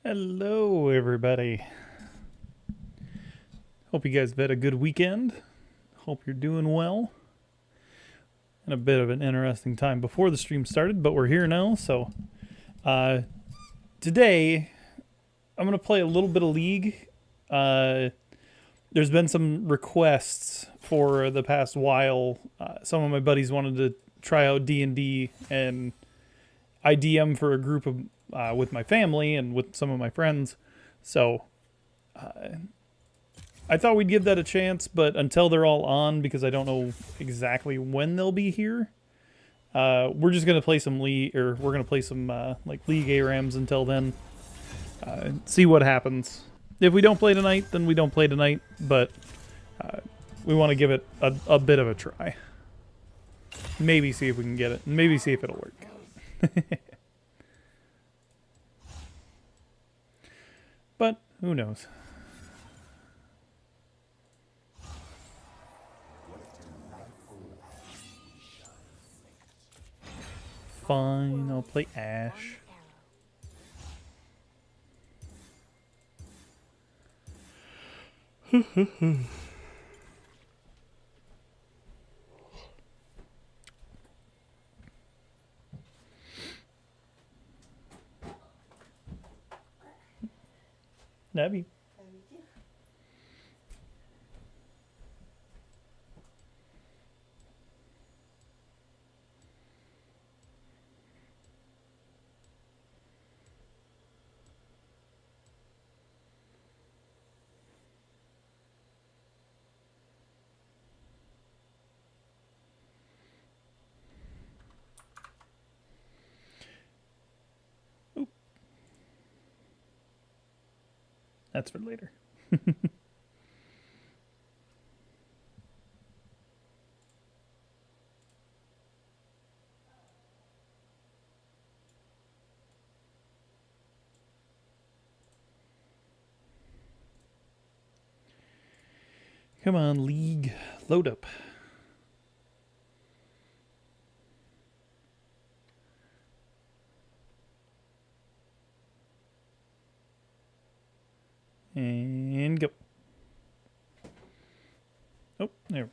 Hello, everybody. Hope you guys have had a good weekend. Hope you're doing well. And a bit of an interesting time before the stream started, but we're here now. So today, I'm going to play a little bit of League. There's been some requests for the past while. Some of my buddies wanted to try out D&D, and I DM for a group of with my family and with some of my friends. So I thought we'd give that a chance, but until they're all on, because I don't know exactly when they'll be here, we're just gonna play some League, or we're gonna play some like League ARAMs until then. See what happens. If we don't play tonight, then we don't play tonight. But we want to give it a bit of a try. Maybe see if we can get it. Maybe see if it'll work. But who knows? Fine, I'll play Ash. Nabby. Oop. That's for later. Come on, League. Load up. And go. Oh, there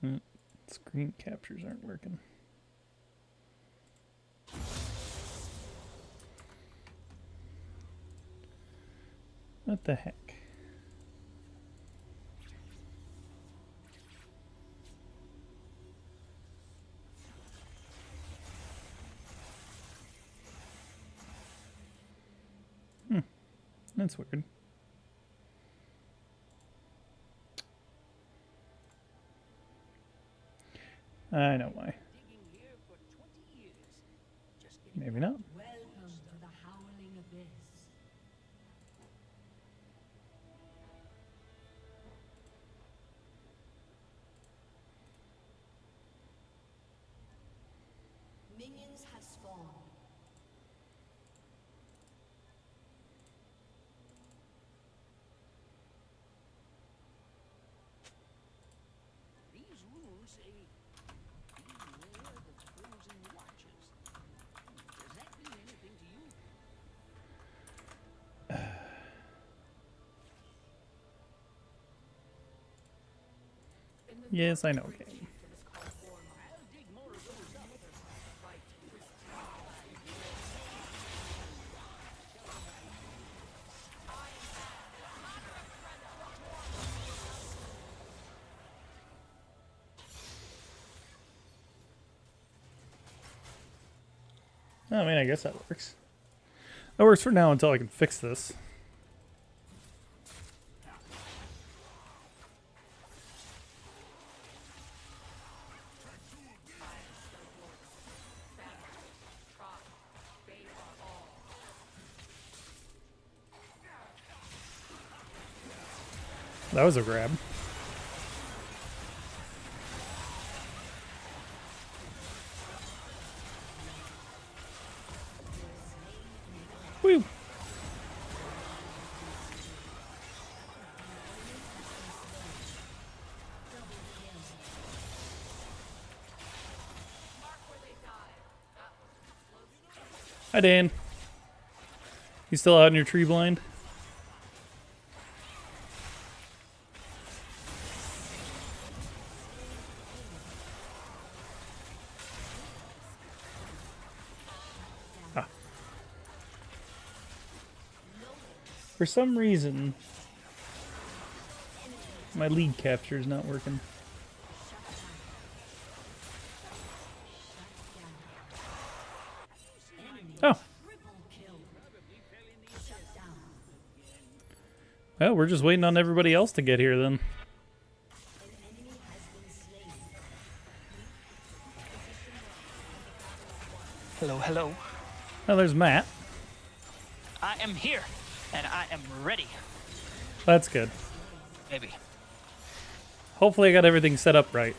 we go. Screen captures aren't working. What the heck? That's weird. I know why. Maybe not. Welcome to the howling abyss. Minions have spawned. These rules say, beware the frozen watchers. Does that mean anything to you? Yes, I know. Okay. I'll dig more of those up. I mean, I guess that works. That works for now until I can fix this. That was a grab. Woo! Hi, Dan. You still out in your tree blind? Ah. For some reason, my lead capture is not working. Oh. Well, we're just waiting on everybody else to get here then. Hello, hello. Oh, there's Matt. I am here, and I am ready. That's good. Maybe. Hopefully I got everything set up right.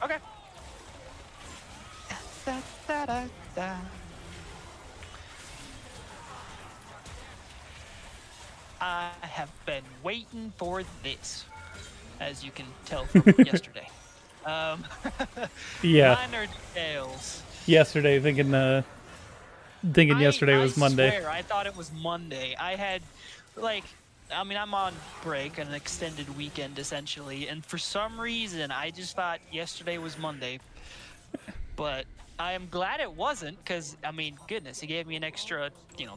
Okay. Da, da, da, da. I have been waiting for this, as you can tell from yesterday. Yeah, Minor details. yesterday thinking yesterday was Monday. I swear, I thought it was Monday. I had, like, I mean, I'm on break, an extended weekend essentially, and for some reason, I just thought yesterday was Monday. But I am glad it wasn't, because, I mean, goodness, he gave me an extra,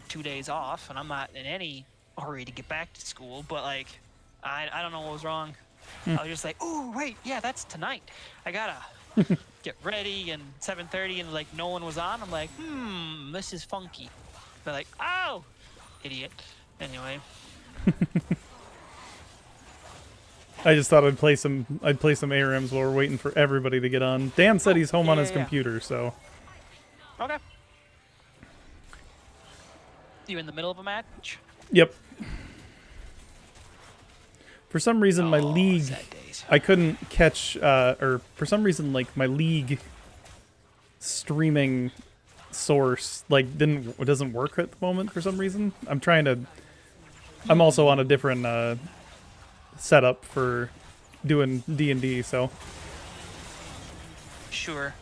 2 days off, and I'm not in any hurry to get back to school, but, like, I don't know what was wrong. I was just like, oh, wait, yeah, that's tonight. I gotta get ready, and 7:30, and, like, no one was on. I'm like, this is funky. They're like, oh, idiot. Anyway. I just thought I'd play some ARAMs while we're waiting for everybody to get on. Dan said he's home on his computer, so. Okay. You in the middle of a match? Yep. For some reason, my league, sad days. I couldn't catch, or for some reason, like, my league streaming source, like, doesn't work at the moment for some reason. I'm also on a different, setup for doing DND, so. Sure.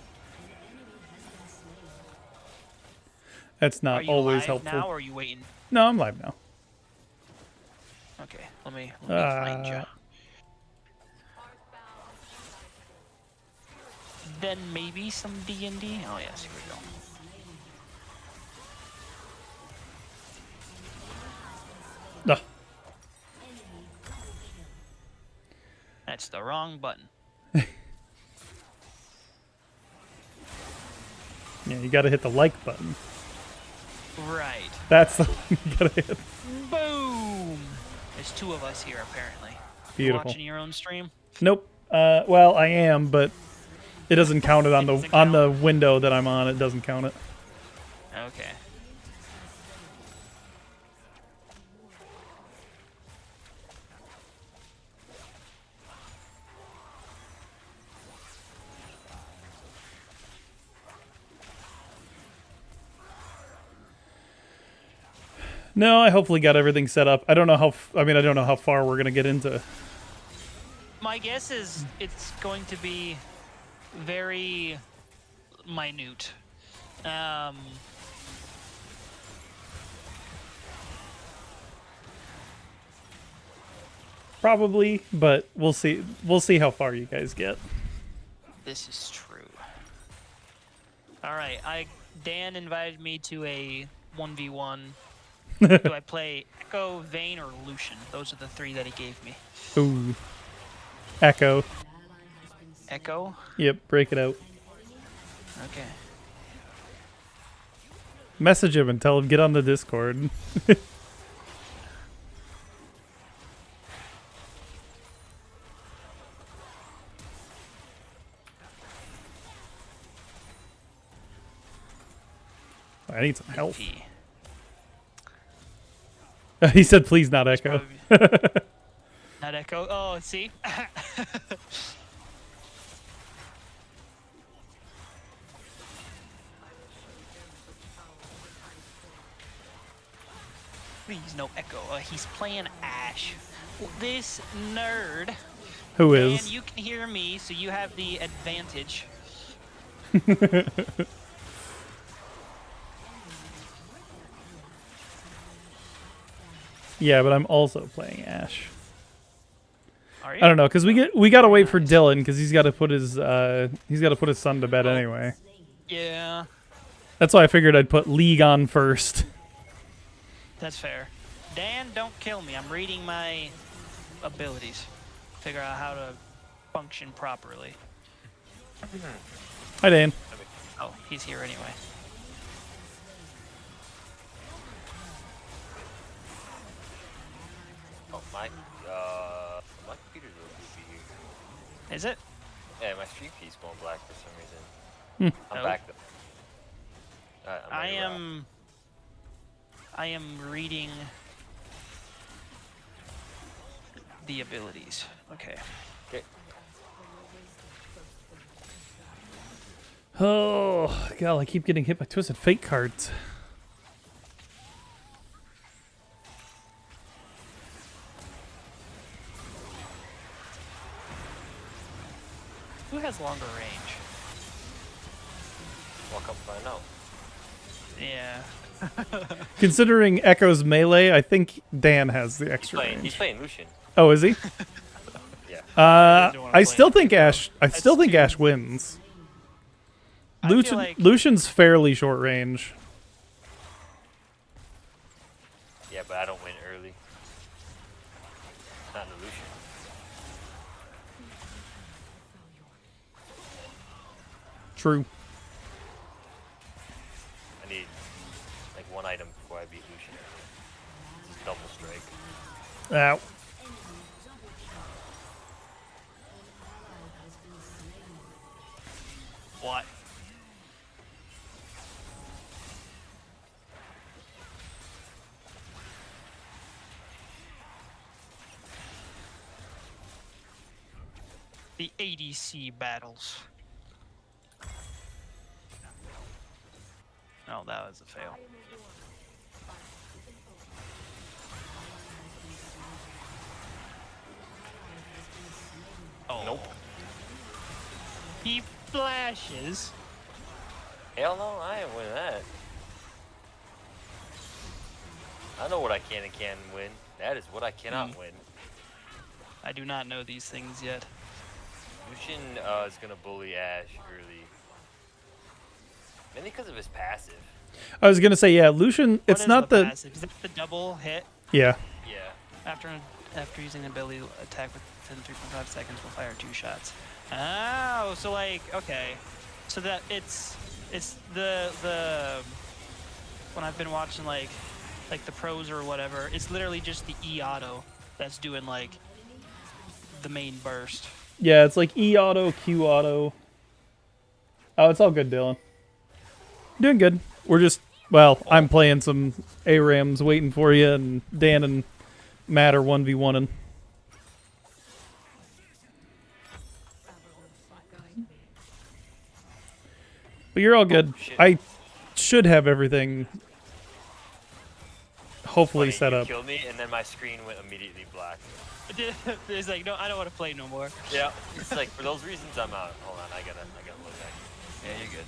That's Are not you always live helpful. now, or are you waiting? No, I'm live now. Okay, let me find you. Then maybe some D&D? Oh yes, here we go. Ugh. That's the wrong button. Yeah, you gotta hit the like button. Right. That's the one you gotta hit. Boom! There's two of us here, apparently. Beautiful. Watching your own stream? Nope. Well, I am, but it doesn't count it on the doesn't on the window that I'm on. It doesn't count it. Okay. No, I hopefully got everything set up. I don't know how. I don't know how far we're gonna get into. My guess is it's going to be very minute. Probably, but we'll see. We'll see how far you guys get. This is true. All right, Dan invited me to a 1v1. Do I play Echo, Vayne, or Lucian? Those are the three that he gave me. Ooh. Echo. Echo? Yep. Break it out. Okay. Message him and tell him get on the Discord. I need some help. P. He said, "Please, not Echo." Not Echo. Oh, see? Please, no Echo. He's playing Ash. This nerd. Who And is? you can hear me, so you have the advantage. Yeah, but I'm also playing Ash. Are you? I don't know, cause we gotta wait for Dylan, because he's got to put his son to bed anyway. Yeah, That's why I figured I'd put League on first. that's fair. Dan, don't kill me. I'm reading my abilities. Figure out how to function properly. Hi, Dan. Oh, he's here anyway. Oh, my computer's a little goofy here. Is it? Yeah, my stream feed's going black for some reason. I'm Oh. back though. I'm I ready to rock. I am reading the abilities. Okay. Okay. Oh, God, I keep getting hit by Twisted Fate cards. Who has longer range? Walk up and find out. Yeah. Considering Echo's melee, I think Dan has the He's extra he's range. playing Lucian. Oh, is he? Yeah. doesn't wanna I play still him. think Ash. I still think too- Ash wins. I feel Lucian, like- Lucian's fairly short range. Yeah, but I don't win early. Not in the Lucian. True. I need like one item before I beat Lucian. This is double strike. Ow. What? The ADC battles. Oh, that was a fail. Oh. Nope. He flashes. Hell no, I ain't winning that. I know what I can and can't win. That is what I cannot win. I do not know these things yet. Lucian is gonna bully Ash early. Mainly because of his passive. I was gonna say, yeah, Lucian. What It's is not the the. passive? Is that the double hit Yeah. Yeah. after using an ability attack within 3.5 seconds will fire 2 shots? Oh, so like okay, so that it's the when I've been watching like the pros or whatever, it's literally just the E auto that's doing like the main burst. Yeah, it's like E auto, Q auto. Oh, it's all good, Dylan. Doing good. We're just, well, I'm playing some ARAMs, waiting for you, and Dan and Matt are 1v1ing. But you're all good. shit. I should have everything hopefully Funny, set you up. killed me, and then my screen went immediately black. It's like no, I don't want to play no more. Yeah. It's like for those reasons I'm out. Hold on, I gotta load back. Yeah, you're good.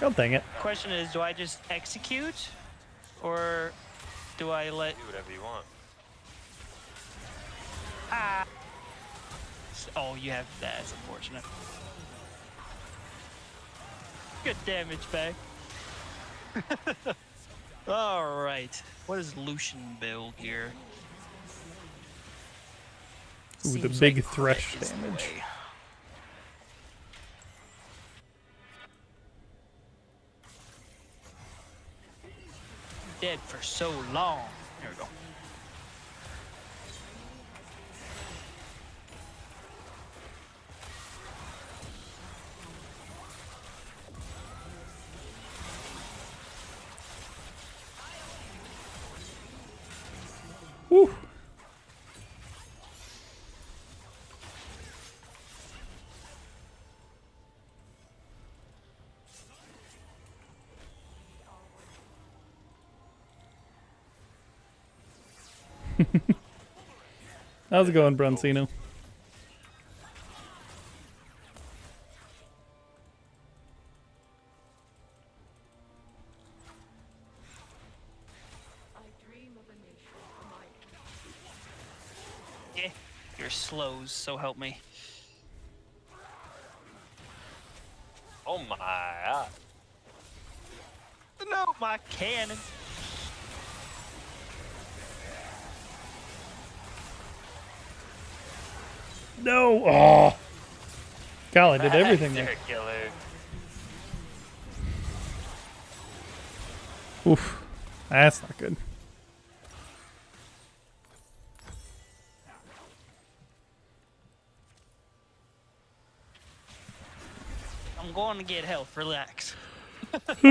God dang it. Question is, do I just execute, or do I let? Do whatever you want. Ah. Oh, you have that. That's unfortunate. Good damage, Bay. All right. What is Lucian build here? Ooh, the Seems big like thresh crit is the damage. way. Dead for so long. Here we go. Woo. How's it going, Broncino? character slows, so help me. Oh my god. No, my cannon. No. Oh. Cal, I did everything there. They're a killer. Oof. That's not good. I'm going to get health. Relax. How's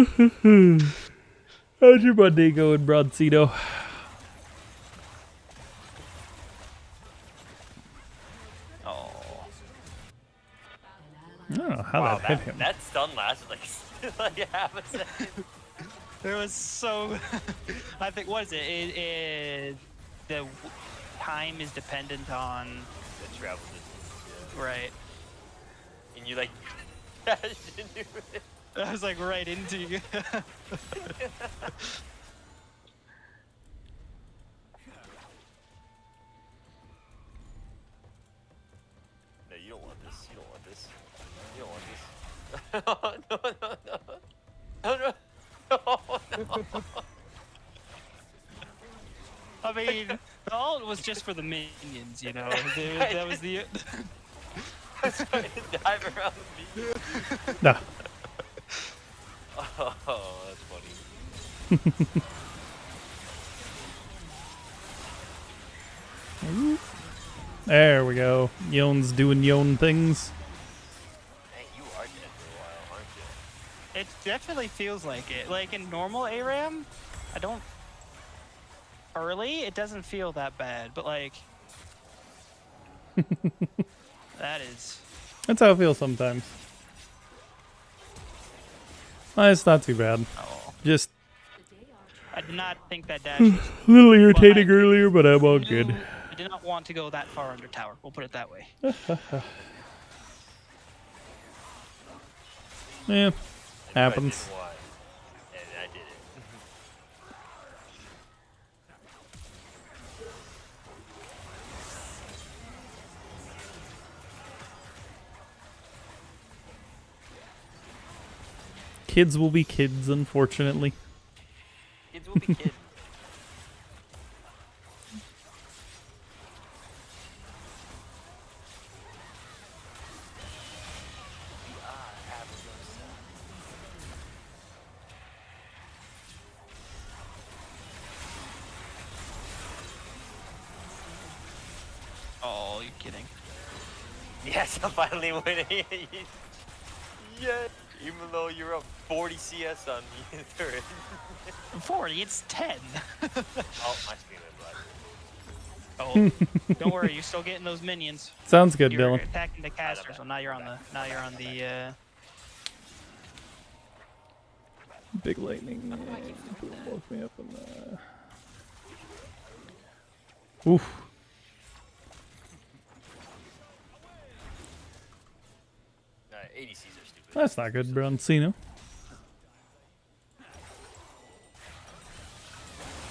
your Monday going, Broncito? Oh. I don't know how Wow, that hit him. that stun lasted like, like half a second. It was so. I think what is it? The time is dependent on. The travel distance. Right. Yeah. And you like dashed into it. I was like right into you. No, you don't want this. You don't want this. You don't want this. No, no, no. No, no. No, no. I mean, the ult was just for the minions, you know. That was the. I was trying to dive around me. Nah. Oh, that's funny. There we go. Yon's doing Yon things. Hey, you are dead for a while, aren't you? It definitely feels like it. Like in normal ARAM, I don't. Early, it doesn't feel that bad, but like. That is. That's how it feels sometimes. It's not too bad. Oh. Just I did not think that dash was. a little irritating Well, I- earlier, but I'm all good. I did not want to go that far under tower. We'll put it that way. Yeah, I happens. didn't want, and I did it. Kids will be kids, unfortunately. Kids will be kids. Oh, you're kidding. Yes, I'm finally winning. Yeah, even though you're up 40 CS on me in turret. 40, it's 10. Oh, my screen went black. Oh, don't worry, you're still getting those minions. Sounds good, You're Dylan. attacking the caster, so now you're on the. Big lightning. Woke me up in the... Oof. ADCs are stupid. That's not good, Broncino.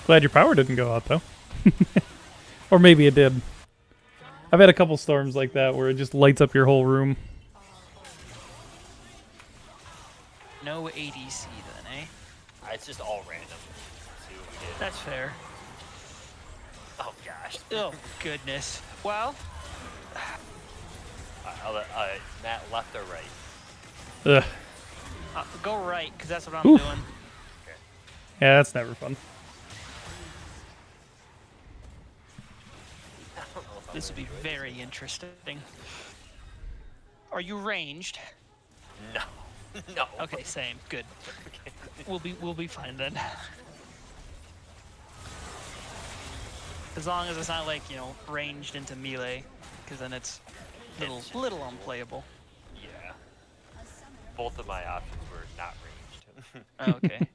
Glad your power didn't go out, though. Or maybe it did. I've had a couple storms like that where it just lights up your whole room. No ADC then, eh? It's just all random. See what we did. That's fair. Oh gosh. Oh, goodness. Well, Matt, left or right? Ugh. go right, because that's what I'm Oof. doing. Yeah, that's never fun. This will be very interesting. Are you ranged? No. No. Okay, same. Good. We'll be fine then. As long as it's not like, you know, ranged into melee, because then it's little unplayable. Yeah. Both of my options were not ranged. Okay.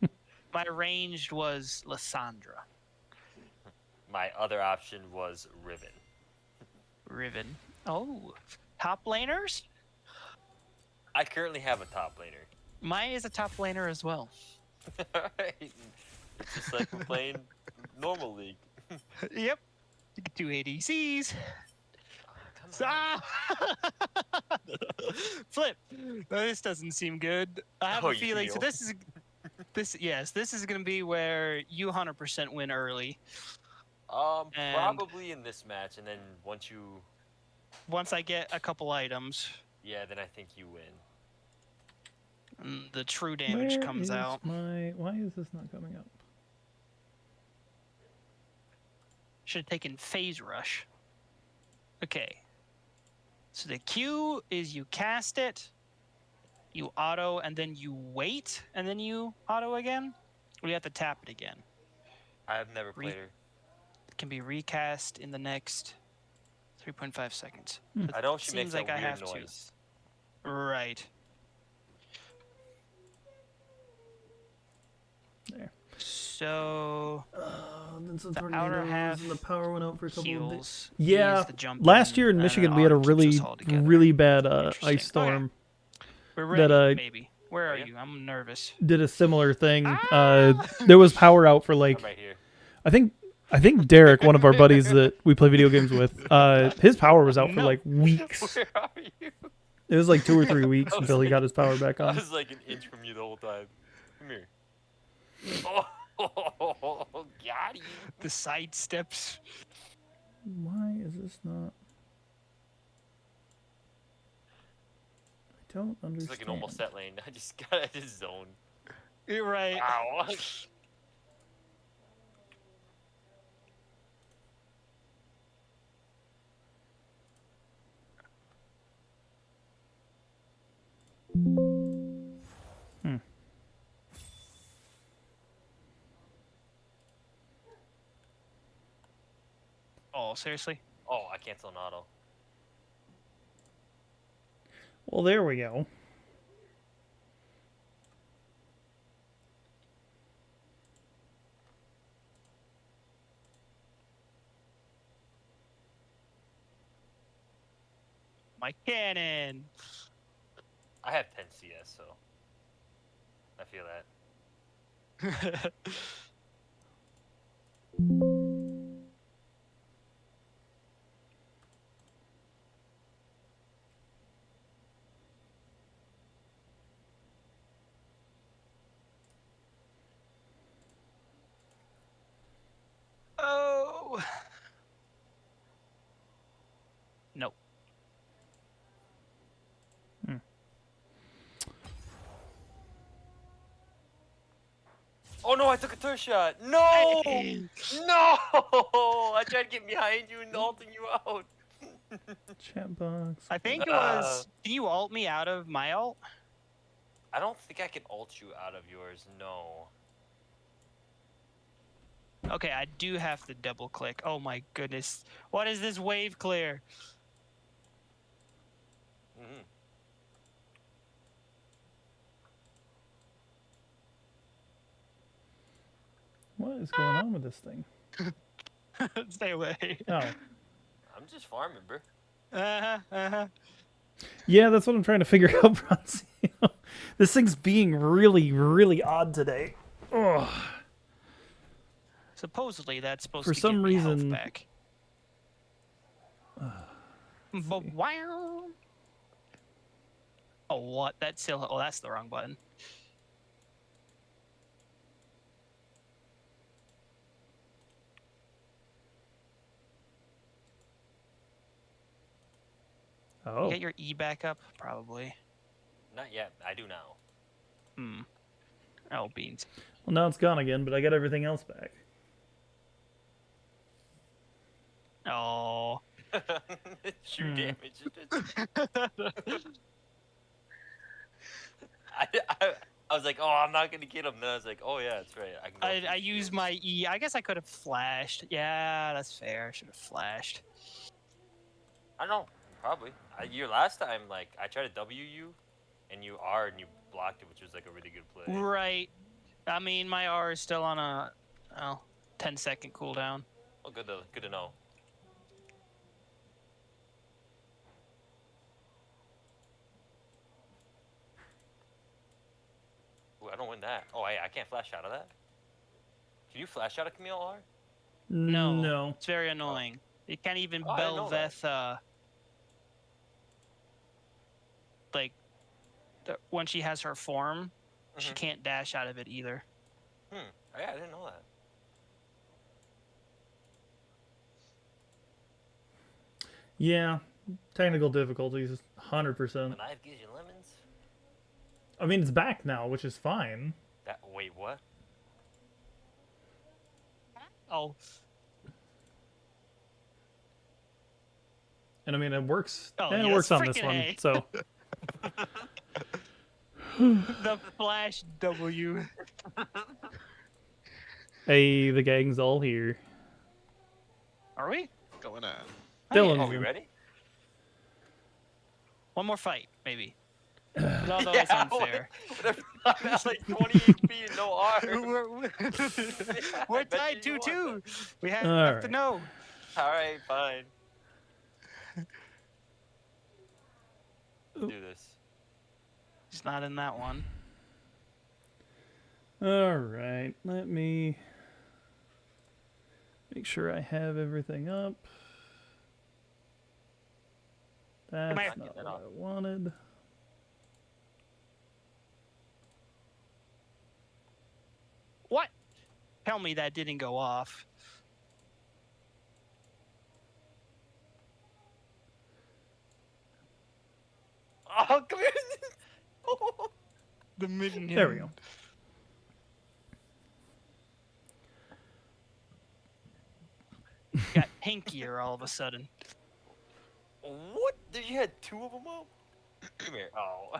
My ranged was Lysandra. My other option was Riven. Riven. Oh, top laners? I currently have a top laner. Mine is a top laner as well. Alright. It's just like we're playing normal league. Yep. You can do ADCs. Ah! Flip. This doesn't seem good. I have Oh, a you feeling. So feel? this is gonna be where you 100% win early. And Probably in this match, and then once you, once I get a couple items, yeah, then I think you win. the true damage Where comes is out. my? Why is this not coming up? Should have taken phase rush. Okay. So the Q is you cast it, you auto, and then you wait, and then you auto again. Or you have to tap it again. I've never Re- played her. It can be recast in the next 3.5 seconds. I know she makes Seems like that I weird have noise. to. Right. There. So Then some the tornadoes outer half and the power went out for a couple of days. heals. Yeah, ease the jump last in, year in and then Michigan we had a auto keeps us really, all together. really bad Interesting. ice storm. We're ready, that, maybe. Where are you? you? I'm nervous. Did a similar thing. Ah! There was power out for I'm like right here. I think Derek, one of our buddies that we play video games with, his power was out for No. like weeks. Where are you? It was like 2 or 3 weeks I was until he like- got his power back I on. was like an inch from you the whole time. Come here. Oh, got you. The side steps. Why is this not? I don't understand. It's like an almost set lane. I just got out of his zone. You're right. Ow. Oh, seriously? Oh, I cancel an auto. Well, there we go. My cannon. I have 10 CS, so I feel that. Oh. Nope. Oh no, I took a third shot. No! Hey. No! I tried to get behind you and ulting you out. Chat box. I think it was. Can you ult me out of my ult? I don't think I can ult you out of yours, no. Okay, I do have to double click. Oh my goodness. What is this wave clear? Mm-hmm. What is going on with this thing? Stay away. Oh, I'm just farming, bro. yeah, that's what I'm trying to figure out, Bronzio. This thing's being really, really odd today. Ugh. Supposedly that's supposed For to some give me health reason- back. But wow. Oh, what? That's still. Oh, that's the wrong button. Oh, Get your E back up, probably. Not yet. I do now. Hmm. Oh, beans. well, now it's gone again, but I got everything else back. Oh. True damage. I was like, oh, I'm not gonna get him. Then I was like, oh yeah, that's right. I can. Go for I the used shield. my E. I guess I could have flashed. Yeah, that's fair. I should have flashed. I don't know. Probably. Your last time, like, I tried to W you, and you R and you blocked it, which was like a really good play. Right. I mean, my R is still on a 10-second cooldown. Oh, good to know. Ooh, I don't win that. Oh, I can't flash out of that. Can you flash out of Camille R? No. No. It's very annoying. You can't even Oh, I didn't know that. Belveth like when she has her form, she Mhm. can't dash out of it either. Oh, yeah, I didn't know that. Yeah, technical difficulties, 100%. The knife gives you lemons. I mean, it's back now, which is fine. That wait, what? Oh, And I mean, it works. Oh, It yes, works on this frickin' one. A. So the Flash W. hey, the gang's all here. Are we? Going on. Dylan's Are we in. ready? One more fight, maybe. But although it's unfair. Whatever. I'm at like 20 HP and no R. we're I we're bet tied you 2-2. We have All to right. know. All right, fine. Let's do this. He's not in that one. All right, let me make sure I have everything up. That's here. not what I wanted. What? Tell me that didn't go off. Oh, come here. The minion. There we go. Got pinkier all of a sudden. What? Did you had two of them up? Come here. Oh.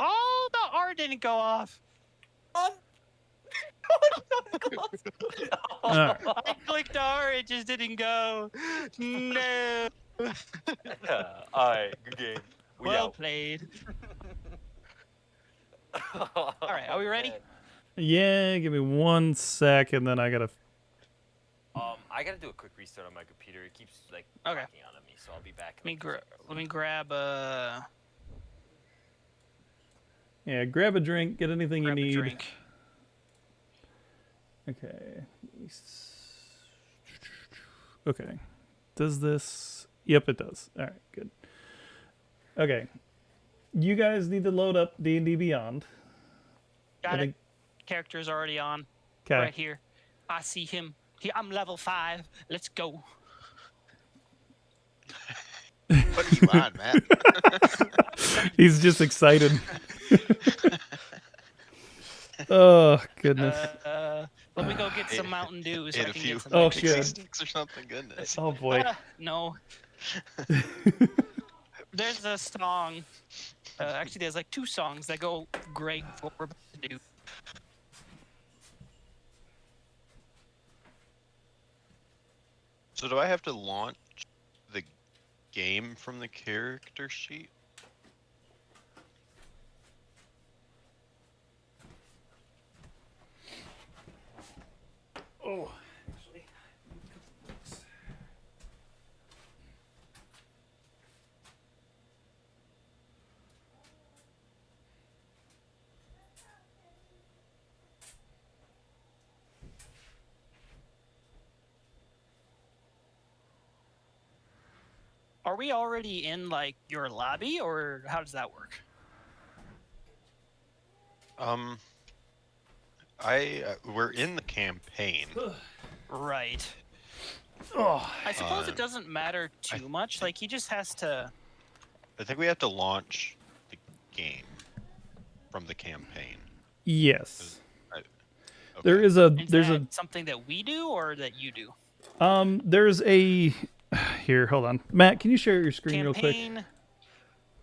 Oh, the R didn't go off. On. All right. I clicked R, it just didn't go. No. Alright, good game. We Well out. played. All right, are we ready? Yeah, give me 1 sec, and then I gotta. I gotta do a quick restart on my computer. It keeps like Okay. locking out on me, so I'll be back. in like 2 seconds. Let me grab Yeah, grab a drink, get anything grab you a need. drink. Okay. Okay. Does this? Yep, it does. All right, good. Okay. You guys need to load up D&D Beyond. Got I it. think- Character's already on. Okay. Right here. I see him. I'm level 5. Let's go. What are you on, Matt? He's just excited. Oh, goodness. Let me go get some Mountain Dew so Ate I a can few get some. Oh, pixie shit. sticks or something. Goodness. Oh, boy. No. There's a song. Actually, there's like 2 songs that go great with what we're about to do. So do I have to launch the game from the character sheet? Oh. Are we already in like your lobby, or how does that work? We're in the campaign. Right. Oh. I suppose Uh, it doesn't matter too much. Like he just has to. I think we have to launch the game from the campaign. Yes. Okay. There is a Is there's that something that we do or that you do? there's a here, hold on. Matt, can you share your screen real quick? Campaign.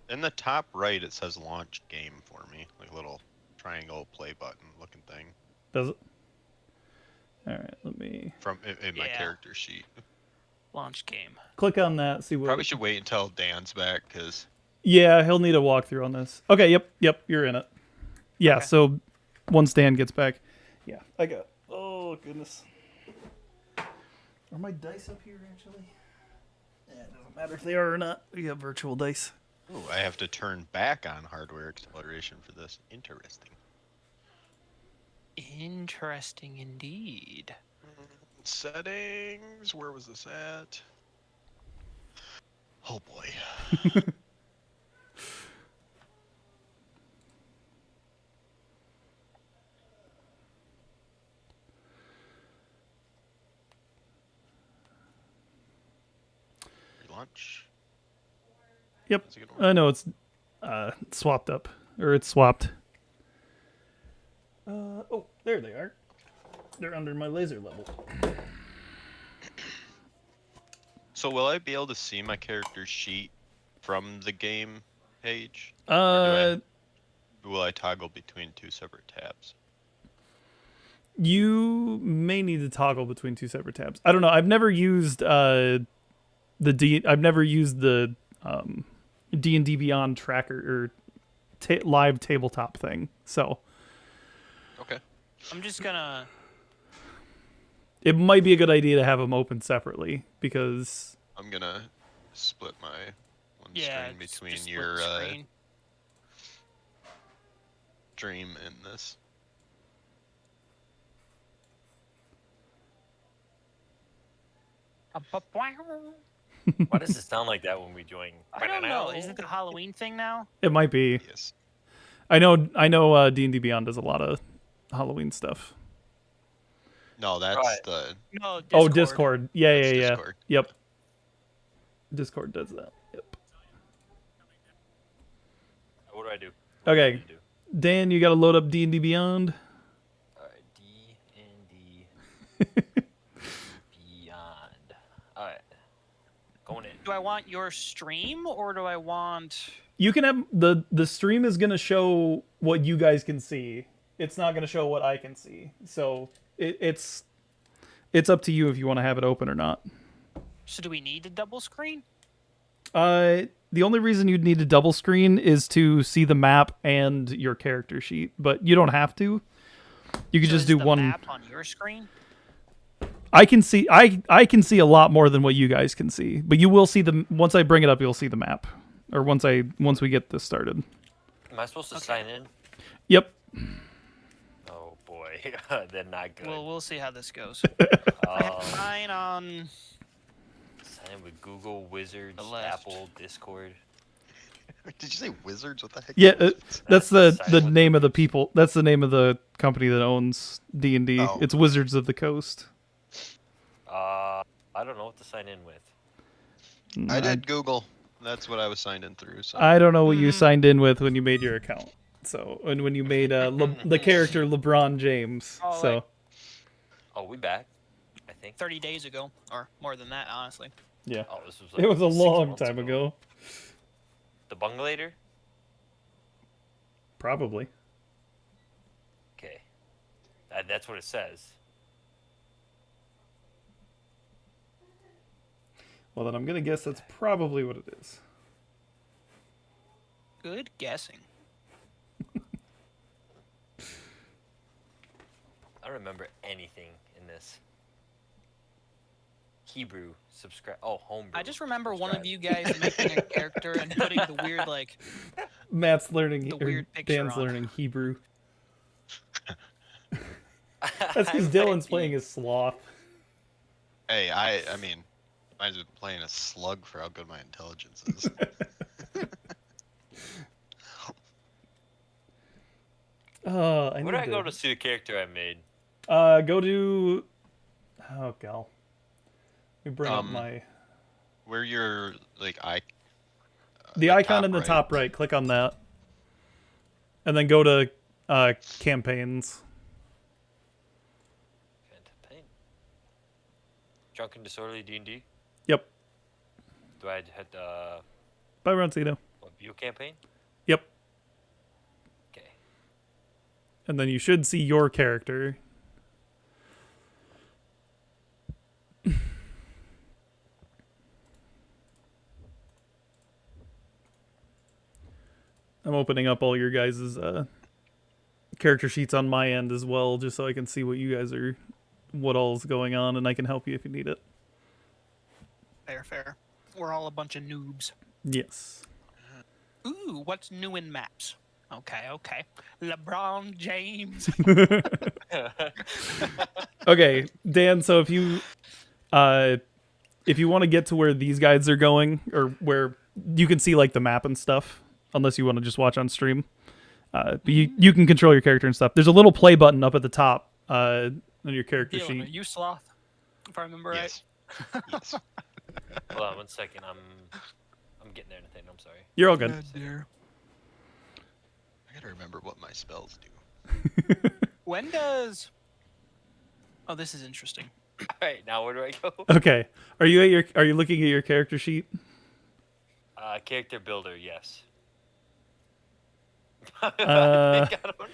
In the top right, it says launch game for me, like a little triangle play button looking thing Does it? All right, let me from in my Yeah. character sheet. Launch game. click on that, see what Probably should wait until Dan's back because Yeah, he'll need a walkthrough on this. Okay, yep, you're in it. Yeah, Okay. so once Dan gets back. Yeah, I got. Oh goodness. Are my dice up here actually? Yeah, it doesn't matter if they are or not. We have virtual dice. ooh, I have to turn back on hardware acceleration for this. Interesting. Interesting indeed. Settings. Where was this at? Oh boy. Relaunch. Yep. How's it gonna work? No, it's swapped up, or it's swapped. Oh, there they are. They're under my laser level. So will I be able to see my character sheet from the game page? Uh, Will I toggle between two separate tabs? you may need to toggle between two separate tabs. I don't know. I've never used I've never used the D&D Beyond tracker or live tabletop thing. So Okay. I'm just gonna. it might be a good idea to have them open separately because I'm gonna split my one Yeah. screen just between split your the screen. dream and this. Why does it sound like that when we join? I don't know. Is it the Halloween thing now? it might be. Yes. I know D&D Beyond does a lot of Halloween stuff. No, that's Right. the No. Discord. Oh, Discord. Yeah, That's yeah. Discord. Yep. Discord does that. Yep. What do I do? What do I Okay. need to do? Dan, you got to load up D&D Beyond. Alright, D&D Beyond. Alright. Going in. Do I want your stream or do I want? You can have the stream is going to show what you guys can see. It's not going to show what I can see. So it's up to you if you want to have it open or not. So do we need a double screen? The only reason you'd need a double screen is to see the map and your character sheet, but you don't have to. You could So just is do the one. map on your screen. I can see I can see a lot more than what you guys can see, but you will see the once I bring it up, you'll see the map, or once we get this started. Am I supposed to Okay. sign in? Yep. Oh boy, they're not good. Well, we'll see how this goes. I Um, have mine on. sign in with Google, Wizards, The left. Apple, Discord. Did you say wizards? What the heck? Yeah, that's the Silent with name of the people. That's the name of the company that owns D&D. Oh. It's Wizards of the Coast. I don't know what to sign in with. I did Google. That's what I was signed in through. So I don't know what you signed in with when you made your account. So when you made the character LeBron James. Oh, So like- Oh, we back. I think. 30 days ago, or more than that, honestly. yeah, Oh, this was. it was a 6 long months time ago. The Bungalator. Probably. Okay. That's what it says. Well, then I'm gonna guess that's probably what it is. Good guessing. I don't remember anything in this. Hebrew subscribe. Oh, homebrew. I just remember one of subscribe. you guys making a character and putting the weird, like, Matt's learning. The or weird picture Dan's on. learning Hebrew. That's because Dylan's playing as sloth. hey, I mean, I've been playing a slug for how good my intelligence is. I Where need do I go to see the character I made? Go to. Oh god. Let me bring up Um, my Where your like the icon in the top right. Click on that, and then go to campaigns. Campaign. Drunken Disorderly D&D. Yep. Do I hit Bye, Roncito. view campaign? Yep. Okay. And then you should see your character. I'm opening up all your guys' character sheets on my end as well, just so I can see what you guys are, what all's going on, and I can help you if you need it. fair. We're all a bunch of noobs. Yes. Ooh, what's new in maps? Okay. LeBron James. Okay, Dan. So if you, if you want to get to where these guys are going, or where you can see like the map and stuff, unless you want to just watch on stream. But you can control your character and stuff. There's a little play button up at the top on your character Dylan, are sheet. you sloth? If I remember right. Yes. Yes. Hold on 1 second. I'm getting there, Nathan. I'm sorry. You're all good. I gotta remember what my spells do. When does? Oh, this is interesting. All right, now where do I go? Okay. Are you looking at your character sheet? Character builder, yes. Uh, I think I don't-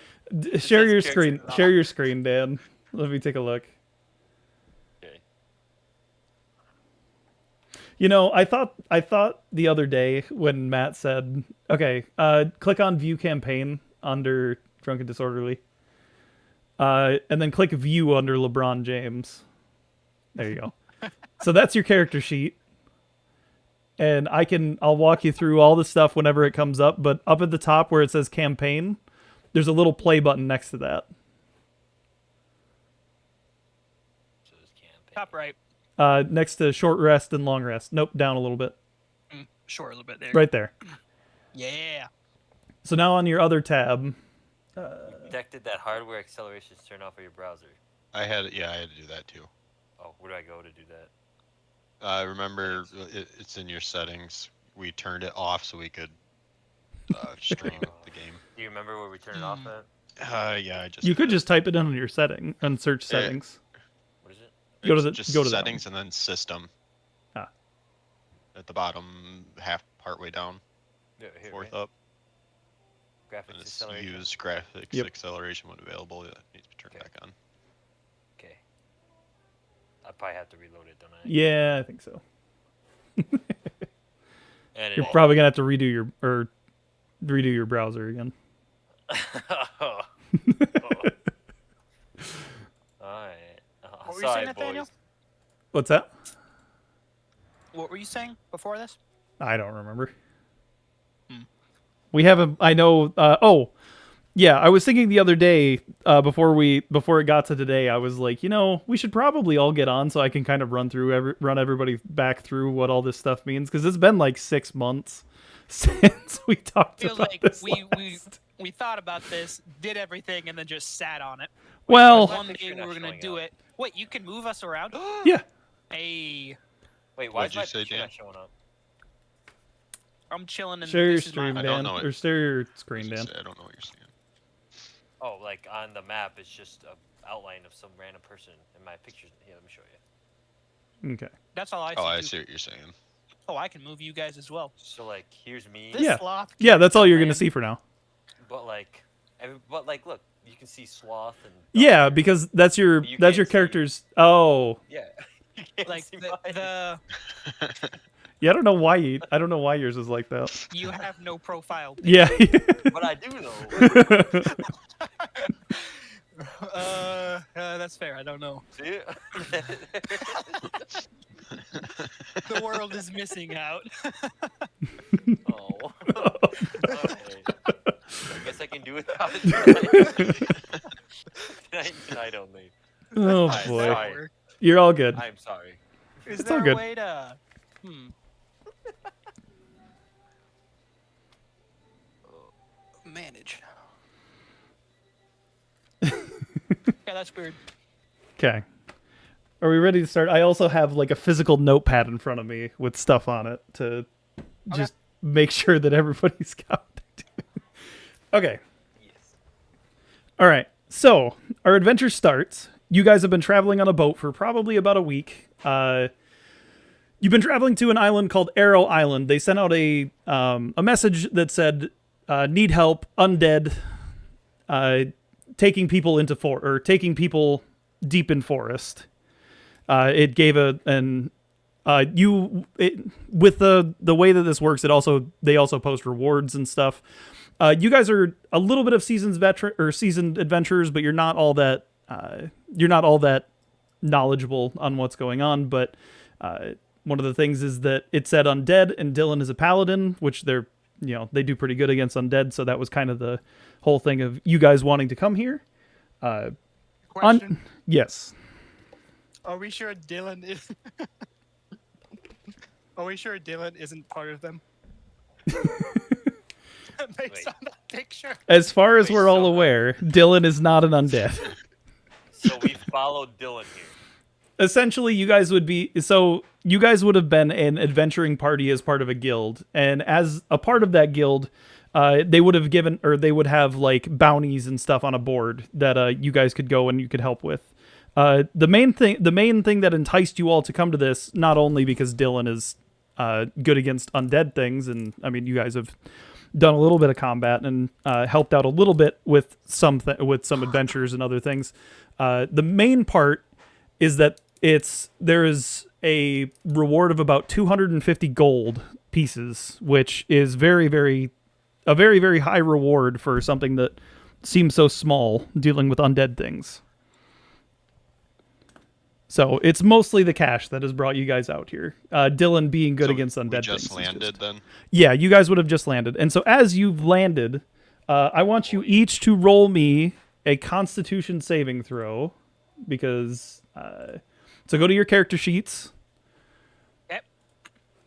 Share says your character screen. design. Share your screen, Dan. Let me take a look. Okay. You know, I thought the other day when Matt said, "Okay, click on View Campaign under Drunken Disorderly, and then click View under LeBron James." There you go. So that's your character sheet, and I'll walk you through all the stuff whenever it comes up. But up at the top where it says Campaign, there's a little play button next to that. So it's campaign. Top right. Next to Short Rest and Long Rest. Nope, down a little bit. Short a little bit there. Right there. Yeah. So now on your other tab, Detected that hardware acceleration is turned off of your browser. I had to do that too. Oh, where do I go to do that? Remember, it's in your settings. We turned it off so we could stream the game. Do you remember where we turned it off at? Yeah, I just. you could just type it in on your setting and search settings. What is it? Go to Just go to that settings and then system. Ah. At the bottom, partway down, Yeah, here, fourth right? up. And Graphics it's acceleration. use graphics Yep. acceleration when available. It needs to be turned Okay. back on. Okay. I probably have to reload it, don't I? Yeah, I think so. And You're probably gonna have to redo your browser again. oh. Alright. What were you Sorry, saying, Nathaniel? boys. What's that? What were you saying before this? I don't remember. We haven't. I know. Oh, yeah. I was thinking the other day before it got to today. I was like, we should probably all get on so I can kind of run everybody back through what all this stuff means, because it's been like 6 months since we talked Feels about like this. we thought about this, did everything, and then just sat on it. Well, Why is One my day picture we not were gonna showing do up? it. Wait, you can move us around? yeah. Hey, Wait, why What'd is you my say, picture Dan? not showing up? I'm chilling and Share your this is my stream, I don't know Dan, what- or share your screen, Dan. I don't know what you're saying. Oh, like on the map, it's just an outline of some random person, and my picture's here. Let me show you. Okay. That's all I see. Oh, I too. see what you're saying. Oh, I can move you guys as well. So like, here's me. This Yeah. sloth Yeah, that's all you're gonna man. see for now. But like, look, you can see sloth and. Yeah, because that's your You that's can't your see. character's. Oh, Yeah. You can't like see mine. the yeah. I don't know why yours is like that. you have no profile. pic. Yeah. But I do though. That's fair. I don't know. See it? The world is missing out. Oh. Okay. I guess I can do without it tonight only. Oh Alright, boy, sorry. you're all good. I'm sorry. Is It's there all a good. way to manage? Yeah, that's weird. Okay. Are we ready to start? I also have like a physical notepad in front of me with stuff on it to just make sure that everybody's got it. Okay. Yes. All right. So our adventure starts. You guys have been traveling on a boat for probably about a week. You've been traveling to an island called Arrow Island. They sent out a message that said, "Need help, undead, taking people into taking people deep in forest." It gave with the way that this works, they also post rewards and stuff. You guys are a little bit of seasoned adventurers, but you're not all that knowledgeable on what's going on. But one of the things is that it said undead, and Dylan is a paladin, which they do pretty good against undead. So that was kind of the whole thing of you guys wanting to come here. Question: Yes. Are we sure Dylan is? Are we sure Dylan isn't part of them? Based Wait. on that picture. As far as Wait, we're all so- aware, Dylan is not an undead. So we followed Dylan here. Essentially, you guys would have been an adventuring party as part of a guild, and as a part of that guild, they would have like bounties and stuff on a board that you guys could go and you could help with. The main thing that enticed you all to come to this, not only because Dylan is good against undead things, and I mean you guys have done a little bit of combat and helped out a little bit with some adventures and other things. The main part is that there is a reward of about 250 gold pieces, which is a very, very high reward for something that seems so small, dealing with undead things. So it's mostly the cash that has brought you guys out here. Dylan being good So against undead we just things. landed then. Yeah, you guys would have just landed. And so as you've landed, I want you each to roll me a Constitution saving throw, because so go to your character sheets. Yep.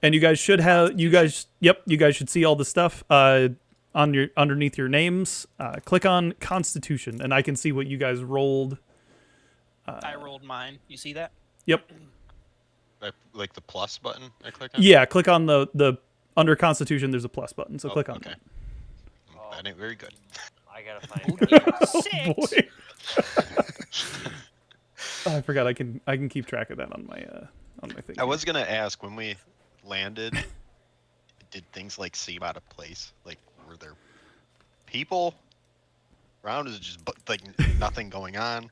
And you guys should have you guys should see all the stuff underneath your names. Click on Constitution, and I can see what you guys rolled. I rolled mine. You see that? Yep. Like the plus button I click on? Yeah, click on the under Constitution. There's a plus button, so Oh, click on okay. that. That ain't very good. I gotta find it. Six. Boy. Oh, I forgot I can keep track of that on my thing. I was gonna ask, when we landed, did things like seem out of place? Like, were there people around? Is it just like nothing going on?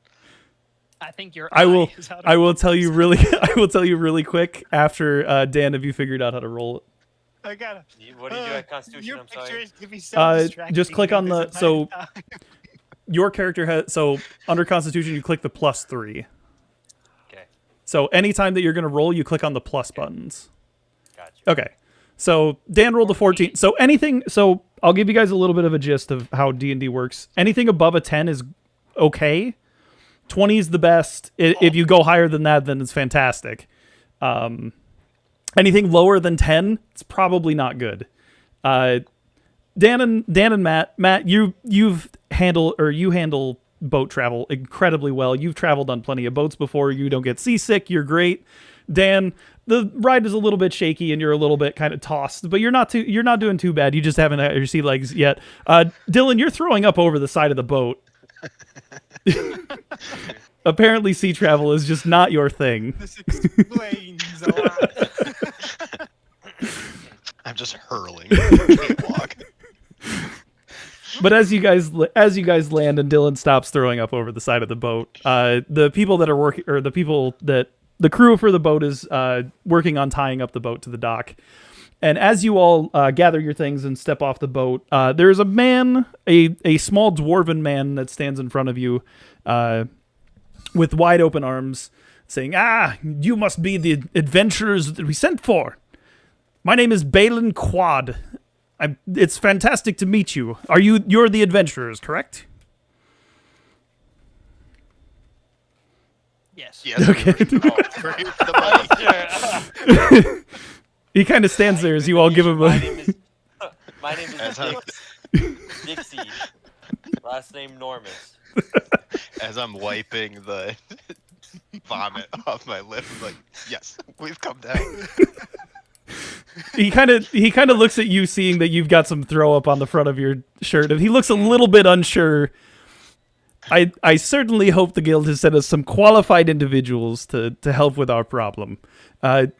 I think your I will eye is out of I will tell you really quick after Dan, have you figured out how to roll it? I gotta. What do you do at Constitution? Your I'm picture sorry. is gonna be so distracting. Just click on this the so entire time. your character has under Constitution you click the +3. Okay, So anytime that you're gonna roll, you click on the plus buttons. got you. Okay. So Dan rolled a 14. So I'll give you guys a little bit of a gist of how D&D works. Anything above a 10 is okay. 20 is the best. If you go higher than that, then it's fantastic. Anything lower than 10, it's probably not good. Dan and Matt, you handle boat travel incredibly well. You've traveled on plenty of boats before. You don't get seasick. You're great. Dan, the ride is a little bit shaky and you're a little bit kind of tossed, but you're not doing too bad. You just haven't had your sea legs yet. Dylan, you're throwing up over the side of the boat. Apparently sea travel is just not your thing. This explains a lot. I'm just hurling. Can't walk. But as you guys land and Dylan stops throwing up over the side of the boat, the people that are working, or the crew for the boat is working on tying up the boat to the dock. And as you all gather your things and step off the boat, there's a man, a small dwarven man that stands in front of you with wide open arms, saying, "Ah, you must be the adventurers that we sent for. My name is Balin Quad. It's fantastic to meet you. You're the adventurers, correct?" Yes. Yes. Okay. We're the money. He kind of stands there as you all give him My a... name is my name is As I'm, Dixie. Last name Normus. as I'm wiping the vomit off my lip, I'm like, yes, we've come down. He kind of looks at you, seeing that you've got some throw up on the front of your shirt, and he looks a little bit unsure. I certainly hope the guild has sent us some qualified individuals to help with our problem.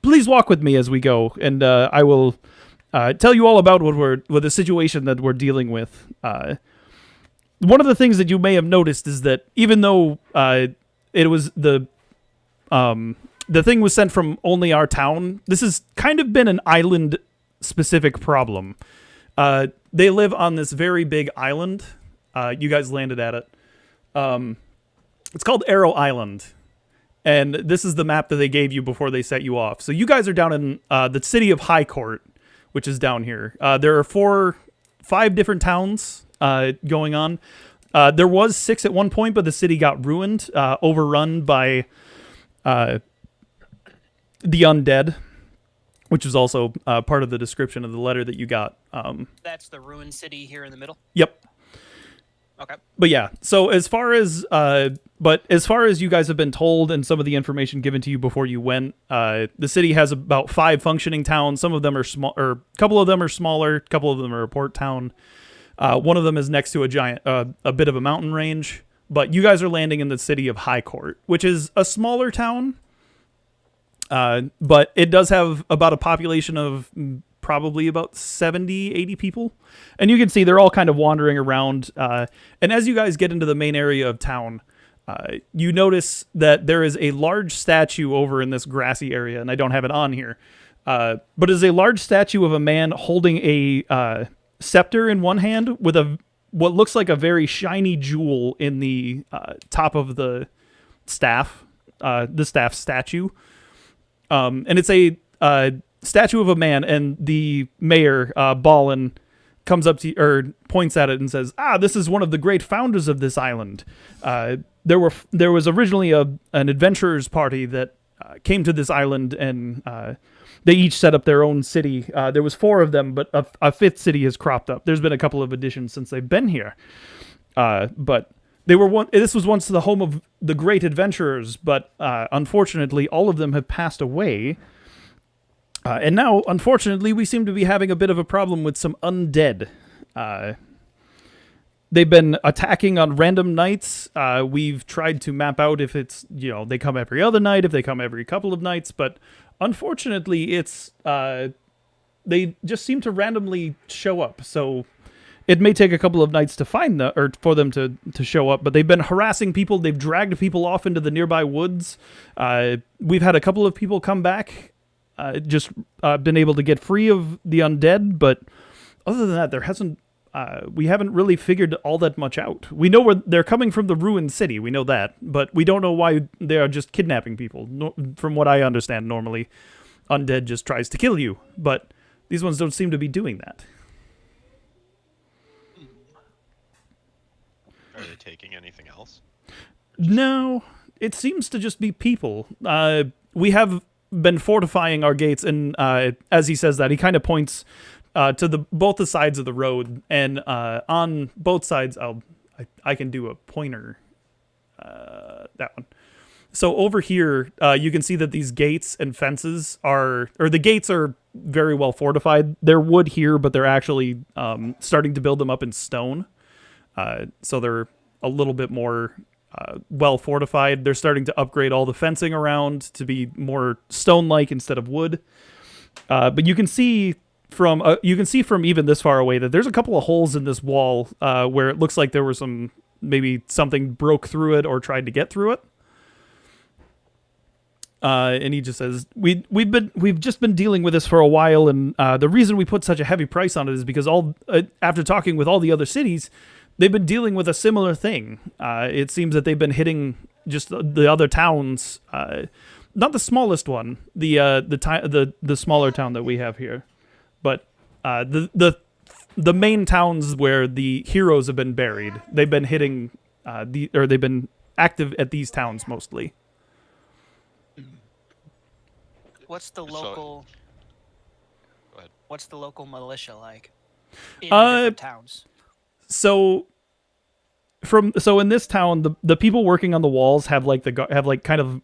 Please walk with me as we go, and I will tell you all about what the situation that we're dealing with. One of the things that you may have noticed is that even though it was the thing was sent from only our town, this has kind of been an island-specific problem. They live on this very big island. You guys landed at it. It's called Arrow Island, and this is the map that they gave you before they set you off. So you guys are down in the city of High Court, which is down here. There are 5 different towns going on. There was 6 at one point, but the city got ruined, overrun by the undead, which is also part of the description of the letter that you got. That's the ruined city here in the middle. Yep. Okay. But yeah, so as far as you guys have been told and some of the information given to you before you went, the city has about 5 functioning towns. Some of them are small, or a couple of them are smaller, a couple of them are a port town. One of them is next to a bit of a mountain range. But you guys are landing in the city of High Court, which is a smaller town. But it does have about a population of probably about 70, 80 people. And you can see they're all kind of wandering around. And as you guys get into the main area of town, you notice that there is a large statue over in this grassy area, and I don't have it on here. But it is a large statue of a man holding a scepter in one hand with what looks like a very shiny jewel in the top of the staff statue. And it's a statue of a man, and the mayor, Ballin, comes up to or points at it and says, this is one of the great founders of this island. There was originally an adventurers party that came to this island, and they each set up their own city. There was 4 of them, but a 5th city has cropped up. There's been a couple of additions since they've been here. But this was once the home of the great adventurers, but unfortunately, all of them have passed away. And now, unfortunately, we seem to be having a bit of a problem with some undead. They've been attacking on random nights. We've tried to map out if it's, they come every other night, if they come every couple of nights, but unfortunately, it's they just seem to randomly show up. So it may take a couple of nights to find them, or for them to show up, but they've been harassing people. They've dragged people off into the nearby woods. We've had a couple of people come back, just been able to get free of the undead, but other than that, we haven't really figured all that much out. We know where they're coming from, the ruined city. We know that, but we don't know why they are just kidnapping people. From what I understand, normally, undead just tries to kill you, but these ones don't seem to be doing that. Are they taking anything else? No, it seems to just be people. We have been fortifying our gates, and as he says that, he kind of points to both the sides of the road, and on both sides, I can do a pointer. That one. So over here, you can see that these gates and fences the gates are very well fortified. They're wood here, but they're actually starting to build them up in stone. So they're a little bit more well fortified. They're starting to upgrade all the fencing around to be more stone-like instead of wood. But you can see from even this far away that there's a couple of holes in this wall where it looks like there was maybe something broke through it or tried to get through it. And he just says, we've just been dealing with this for a while, and the reason we put such a heavy price on it is because after talking with all the other cities, they've been dealing with a similar thing. It seems that they've been hitting just the other towns, not the smallest one, the smaller town that we have here, but the main towns where the heroes have been buried. They've been hitting they've been active at these towns mostly. What's the So- local? Go ahead. What's the local militia like in different towns? So in this town, the people working on the walls have kind of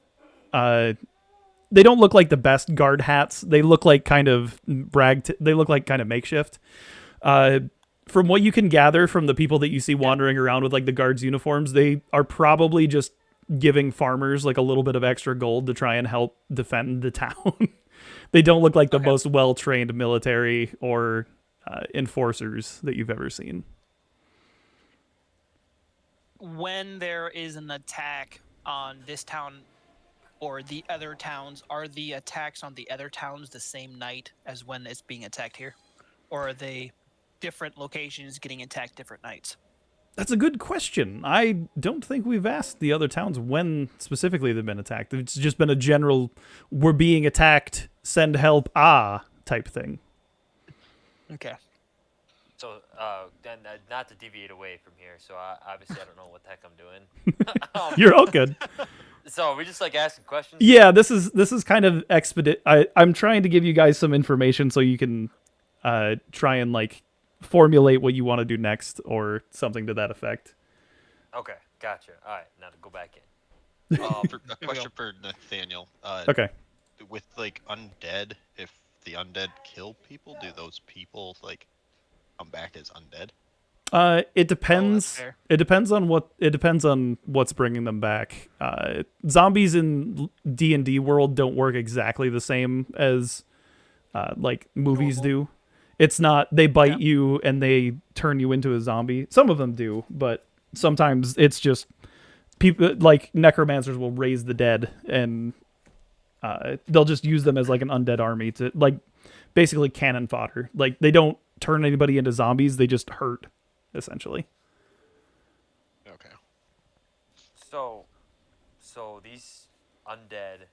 they don't look like the best guard hats. They look like kind of they look like kind of makeshift. From what you can gather from the people that you see wandering around with like the guards' uniforms, they are probably just giving farmers like a little bit of extra gold to try and help defend the town. They don't look like the most well-trained military or enforcers that you've ever seen. When there is an attack on this town or the other towns, are the attacks on the other towns the same night as when it's being attacked here? Or are they different locations getting attacked different nights? That's a good question. I don't think we've asked the other towns when specifically they've been attacked. It's just been a general, we're being attacked, send help, type thing. Okay. So, then not to deviate away from here. So obviously I don't know what the heck I'm doing. You're all good. So are we just like asking questions? Yeah, this is kind of I'm trying to give you guys some information so you can try and like formulate what you want to do next or something to that effect. Okay, gotcha. All right, now to go back in. A question for Nathaniel. Okay. With like undead, if the undead kill people, do those people like come back as undead? It depends. fair. It depends on what's bringing them back. Zombies in D&D world don't work exactly the same as like movies do. It's not they bite you and they turn you into a zombie. Some of them do, but sometimes it's just people like necromancers will raise the dead and they'll just use them as like an undead army to like basically cannon fodder. Like they don't turn anybody into zombies, they just hurt essentially. Okay. So these undead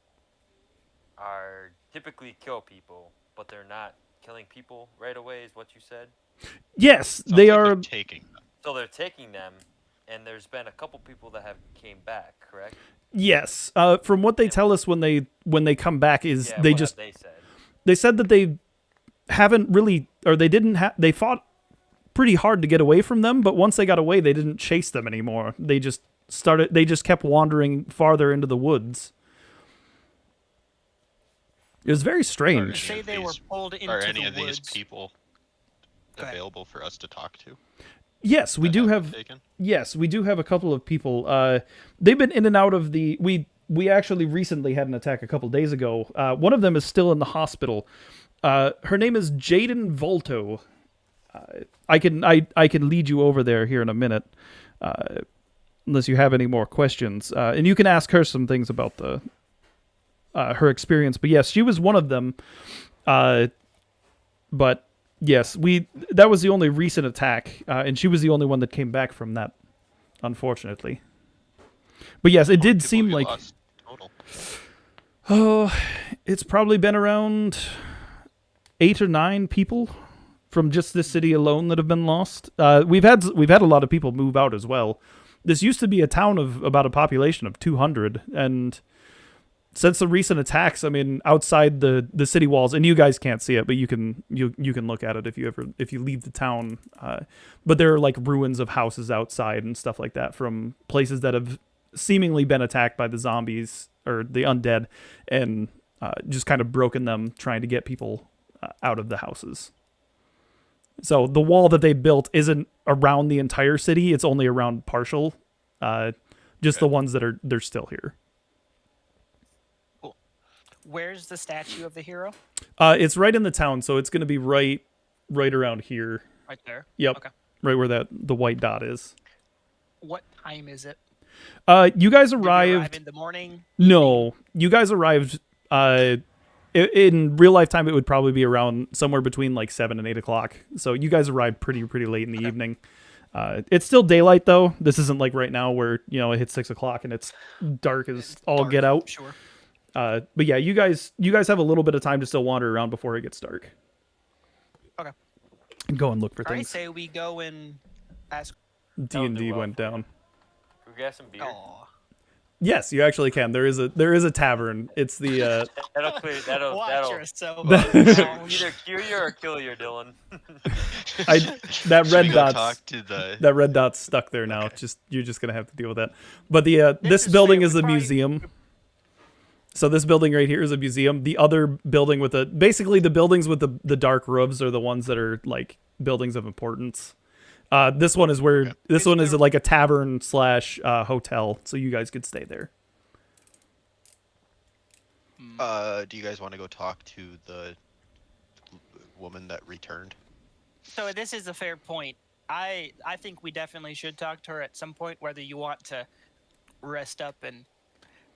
are typically kill people, but they're not killing people right away, is what you said? Yes, Sounds they like are. they're taking them. So they're taking them, and there's been a couple people that have came back, correct? Yes, from what they tell us when they come back is Yeah, they what just have they said. they said that they haven't really or they didn't have they fought pretty hard to get away from them, but once they got away, they didn't chase them anymore. They just kept wandering farther into the woods. It was very strange. Say they were pulled into Are any the of these woods. people Go ahead. available for us to talk to? Yes, we that do have have. been taken? Yes, we do have a couple of people. They've been in and out of the. We actually recently had an attack a couple days ago. One of them is still in the hospital. Her name is Jaden Volto. I can lead you over there here in a minute, unless you have any more questions. And you can ask her some things about the her experience. But yes, she was one of them. But yes, that was the only recent attack, and she was the only one that came back from that, unfortunately. But yes, it did People seem we like lost total. it's probably been around 8 or 9 people from just this city alone that have been lost. We've had a lot of people move out as well. This used to be a town of about a population of 200, and since the recent attacks, I mean, outside the city walls, and you guys can't see it, but you can look at it if you leave the town. But there are like ruins of houses outside and stuff like that from places that have seemingly been attacked by the zombies or the undead, and just kind of broken them, trying to get people out of the houses. So the wall that they built isn't around the entire city; it's only around partial, just the ones that they're still here. Where's the statue of the hero? It's right in the town, so it's going to be right around here. Right there. Yep, Okay. right where the white dot is. What time is it? You guys Did you arrived. arrive in the morning? No, you guys arrived. In real life time, it would probably be around somewhere between like 7 and 8 o'clock. So you guys arrived pretty late in the evening. It's still daylight though. This isn't like right now where it hits 6 o'clock and it's dark as all Dark, get out. Sure. But yeah, you guys have a little bit of time to still wander around before it gets dark. Okay. And go and look for I things. say we go and ask. D&D well went for you. down. Can we get some beer? Oh. Yes, you actually can. There is a tavern. It's the That'll clear. That'll Watch yourself. either cure you or kill you, Dylan. that Should red we go dot's talk to the that red dot's stuck there now. Okay. You're just gonna have to deal with that. But this just building say is we a probably- museum. So this building right here is a museum. The other building with basically the buildings with the dark roofs are the ones that are like buildings of importance. This one is where this one is like a tavern / hotel, so you guys could stay there. do you guys want to go talk to the woman that returned? So this is a fair point. I think we definitely should talk to her at some point, whether you want to rest up and.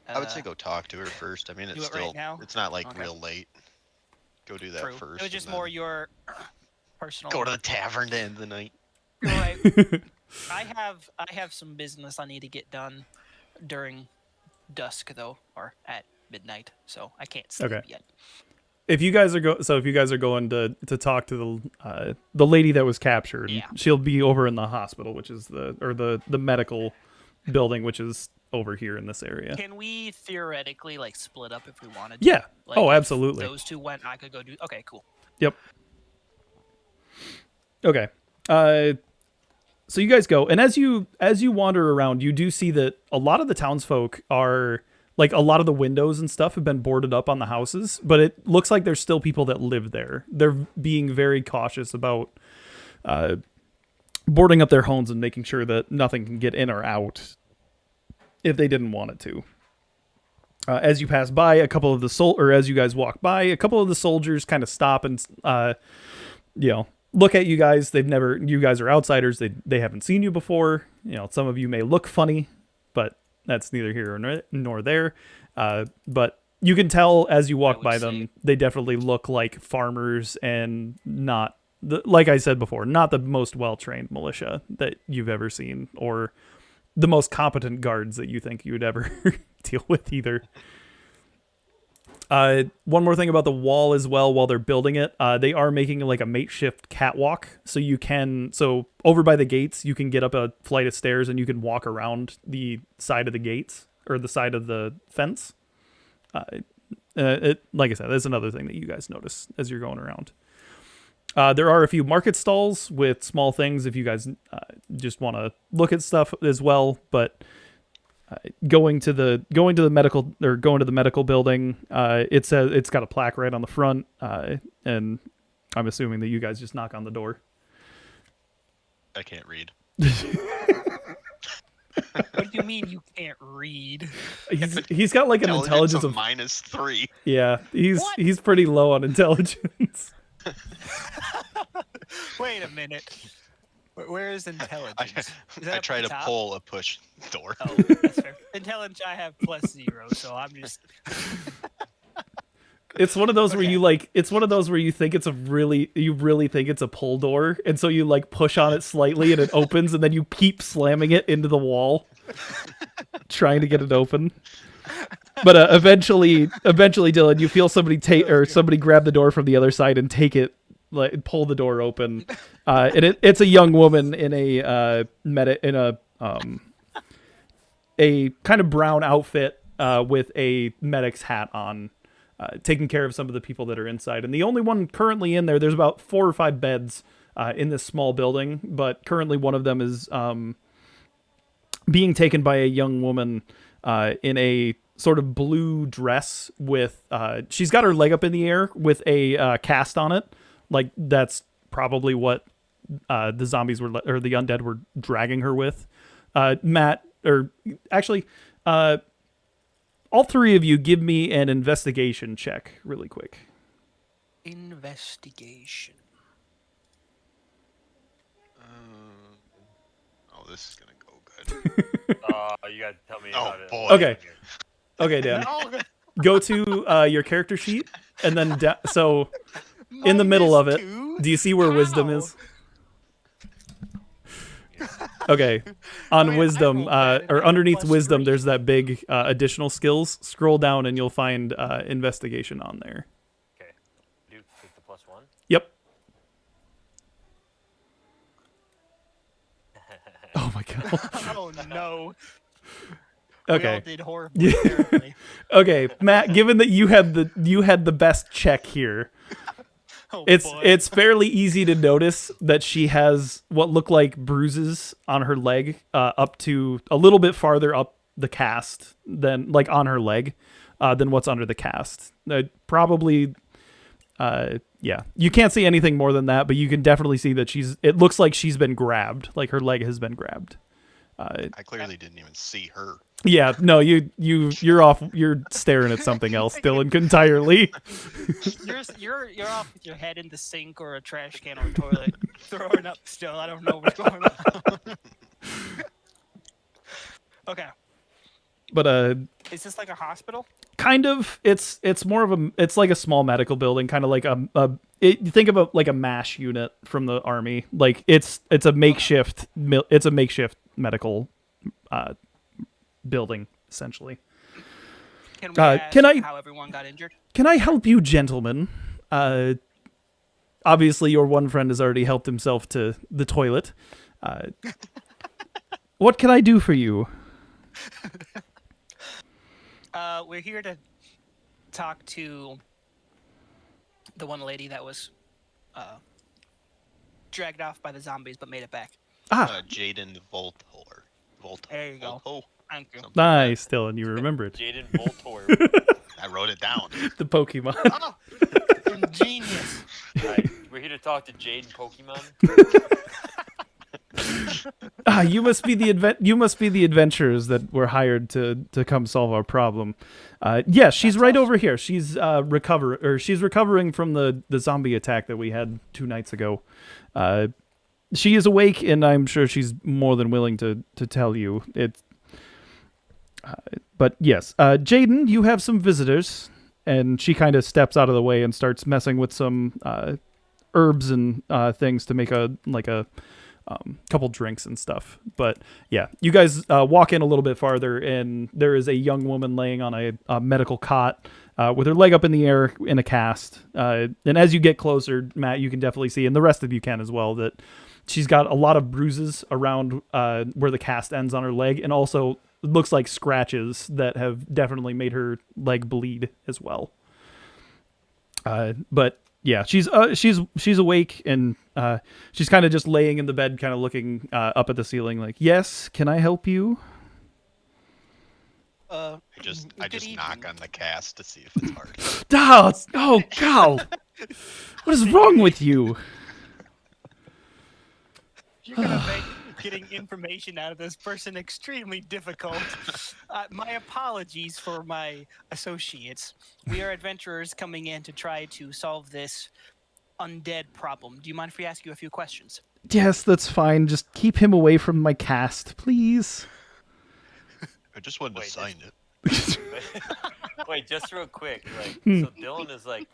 I would say go talk to her first. I mean, do it's it right still now? it's not like Okay. real late. Go do that True. first. It was just and more then your personal. go to the tavern to end the night. You're right. I have some business I need to get done during dusk though, or at midnight, so I can't sleep Okay. yet. If you guys are going to talk to the lady that was captured, Yeah. she'll be over in the hospital, which is the medical building, which is over here in this area. Can we theoretically like split up if we wanted to? Yeah. Like, Oh, if absolutely. Those two went. I could go do. Okay, cool. Yep. Okay. So you guys go, and as you wander around, you do see that a lot of the townsfolk are like a lot of the windows and stuff have been boarded up on the houses, but it looks like there's still people that live there. They're being very cautious about boarding up their homes and making sure that nothing can get in or out if they didn't want it to. As you pass by, a couple of the as you guys walk by, a couple of the soldiers kind of stop and look at you guys. You guys are outsiders. They haven't seen you before. Some of you may look funny, but that's neither here nor there. But you can tell as you walk by them, they definitely look like farmers and not, like I said before, not the most well-trained militia that you've ever seen or the most competent guards that you think you would ever deal with either. One more thing about the wall as well, while they're building it, they are making like a makeshift catwalk. So over by the gates, you can get up a flight of stairs and you can walk around the side of the gates or the side of the fence. Like I said, that's another thing that you guys notice as you're going around. There are a few market stalls with small things if you guys just want to look at stuff as well. But going to the medical building, it says it's got a plaque right on the front, and I'm assuming that you guys just knock on the door. I can't read. What do you mean you can't read? He's got like an intelligence of -3. Yeah, he's pretty low on intelligence. Wait a minute. Where is intelligence? Is that I up try the to top? pull a push door. Oh, that's fair. Intelligence, I have +0, so I'm just. It's one of those where you think you really think it's a pull door, and so you like push on it slightly and it opens, and then you keep slamming it into the wall, trying to get it open. But eventually, Dylan, you feel somebody somebody grab the door from the other side and take it, like pull the door open, and it's a young woman in a a kind of brown outfit with a medic's hat on, taking care of some of the people that are inside. And the only one currently in there's about 4 or 5 beds in this small building, but currently one of them is being taken by a young woman in a sort of blue dress with she's got her leg up in the air with a cast on it. Like that's probably what the zombies or the undead were dragging her with. Matt, or actually, all 3 of you give me an investigation check really quick. Investigation. This is gonna go good. You gotta tell me. Oh, how to, boy. Okay, Dan. No. Go to your character sheet, and then so in the middle of it, -2? do you see where wisdom How? is? Okay, on Wait, I wisdom, rolled that and I or got underneath +3. wisdom, there's that big additional skills. Scroll down and you'll find investigation on there. Okay. Do take the +1. Yep. Oh my god. Oh no. Okay. We all did horribly. Apparently. Okay, Matt. Given that you had the best check here, Oh, it's boy. it's fairly easy to notice that she has what look like bruises on her leg, up to a little bit farther up the cast than like on her leg, than what's under the cast. Probably, yeah. You can't see anything more than that, but you can definitely see that it looks like she's been grabbed, like her leg has been grabbed. I clearly didn't even see her. Yeah, no, you're off. You're staring at something else, Dylan, entirely. You're off with your head in the sink or a trash can or a toilet, throwing up still. I don't know what's going on. Okay. But Is this like a hospital? kind of. It's more of it's like a small medical building, kind of like you think about like a MASH unit from the army. Like it's a makeshift medical building essentially. Can we ask can I- how everyone got injured? Can I help you, gentlemen? Obviously, your one friend has already helped himself to the toilet. What can I do for you? We're here to talk to the one lady that was dragged off by the zombies but made it back. Jaden Voltor. There you go. Volto? Thank you. Something like Nice, Dylan. You remember it. Jaden Voltor. that. I wrote it down. The Pokemon. Oh, ingenious. Right. We're here to talk to Jaden Pokemon. You must be the adventurers that were hired to come solve our problem. Yes, she's right over here. She's she's recovering from the zombie attack that we had 2 nights ago. She is awake, and I'm sure she's more than willing to tell you. But yes, Jaden, you have some visitors, and she kind of steps out of the way and starts messing with some herbs and things to make a couple drinks and stuff. But yeah, you guys walk in a little bit farther, and there is a young woman laying on a medical cot with her leg up in the air in a cast. And as you get closer, Matt, you can definitely see, and the rest of you can as well, that she's got a lot of bruises around where the cast ends on her leg, and also looks like scratches that have definitely made her leg bleed as well. But yeah, she's awake, and she's kind of just laying in the bed, kind of looking up at the ceiling, like, "Yes, can I help you?" I just knock on the cast to see if it's hard. Oh, God! What is wrong with you? You're gonna make getting information out of this person extremely difficult. My apologies for my associates. We are adventurers coming in to try to solve this undead problem. Do you mind if we ask you a few questions? Yes, that's fine. Just keep him away from my cast, please. I just wanted to sign it. Wait, just real quick. Like, so Dylan is like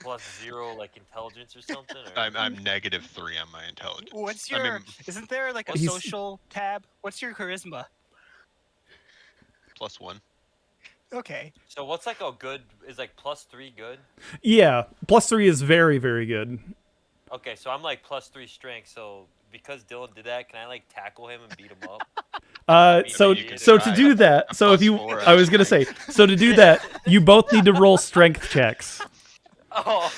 +0, like intelligence or something. Or? I'm -3 on my intelligence. What's your? Isn't there like a He's- social tab? What's your charisma? +1. Okay. So what's like a good? Is like +3 good? Yeah, +3 is very, very good. Okay, so I'm like +3 strength. So because Dylan did that, can I like tackle him and beat him up? So you can to try. do that, so if you, +4 I was gonna say, so to do that, you both need to roll strength checks. Oh,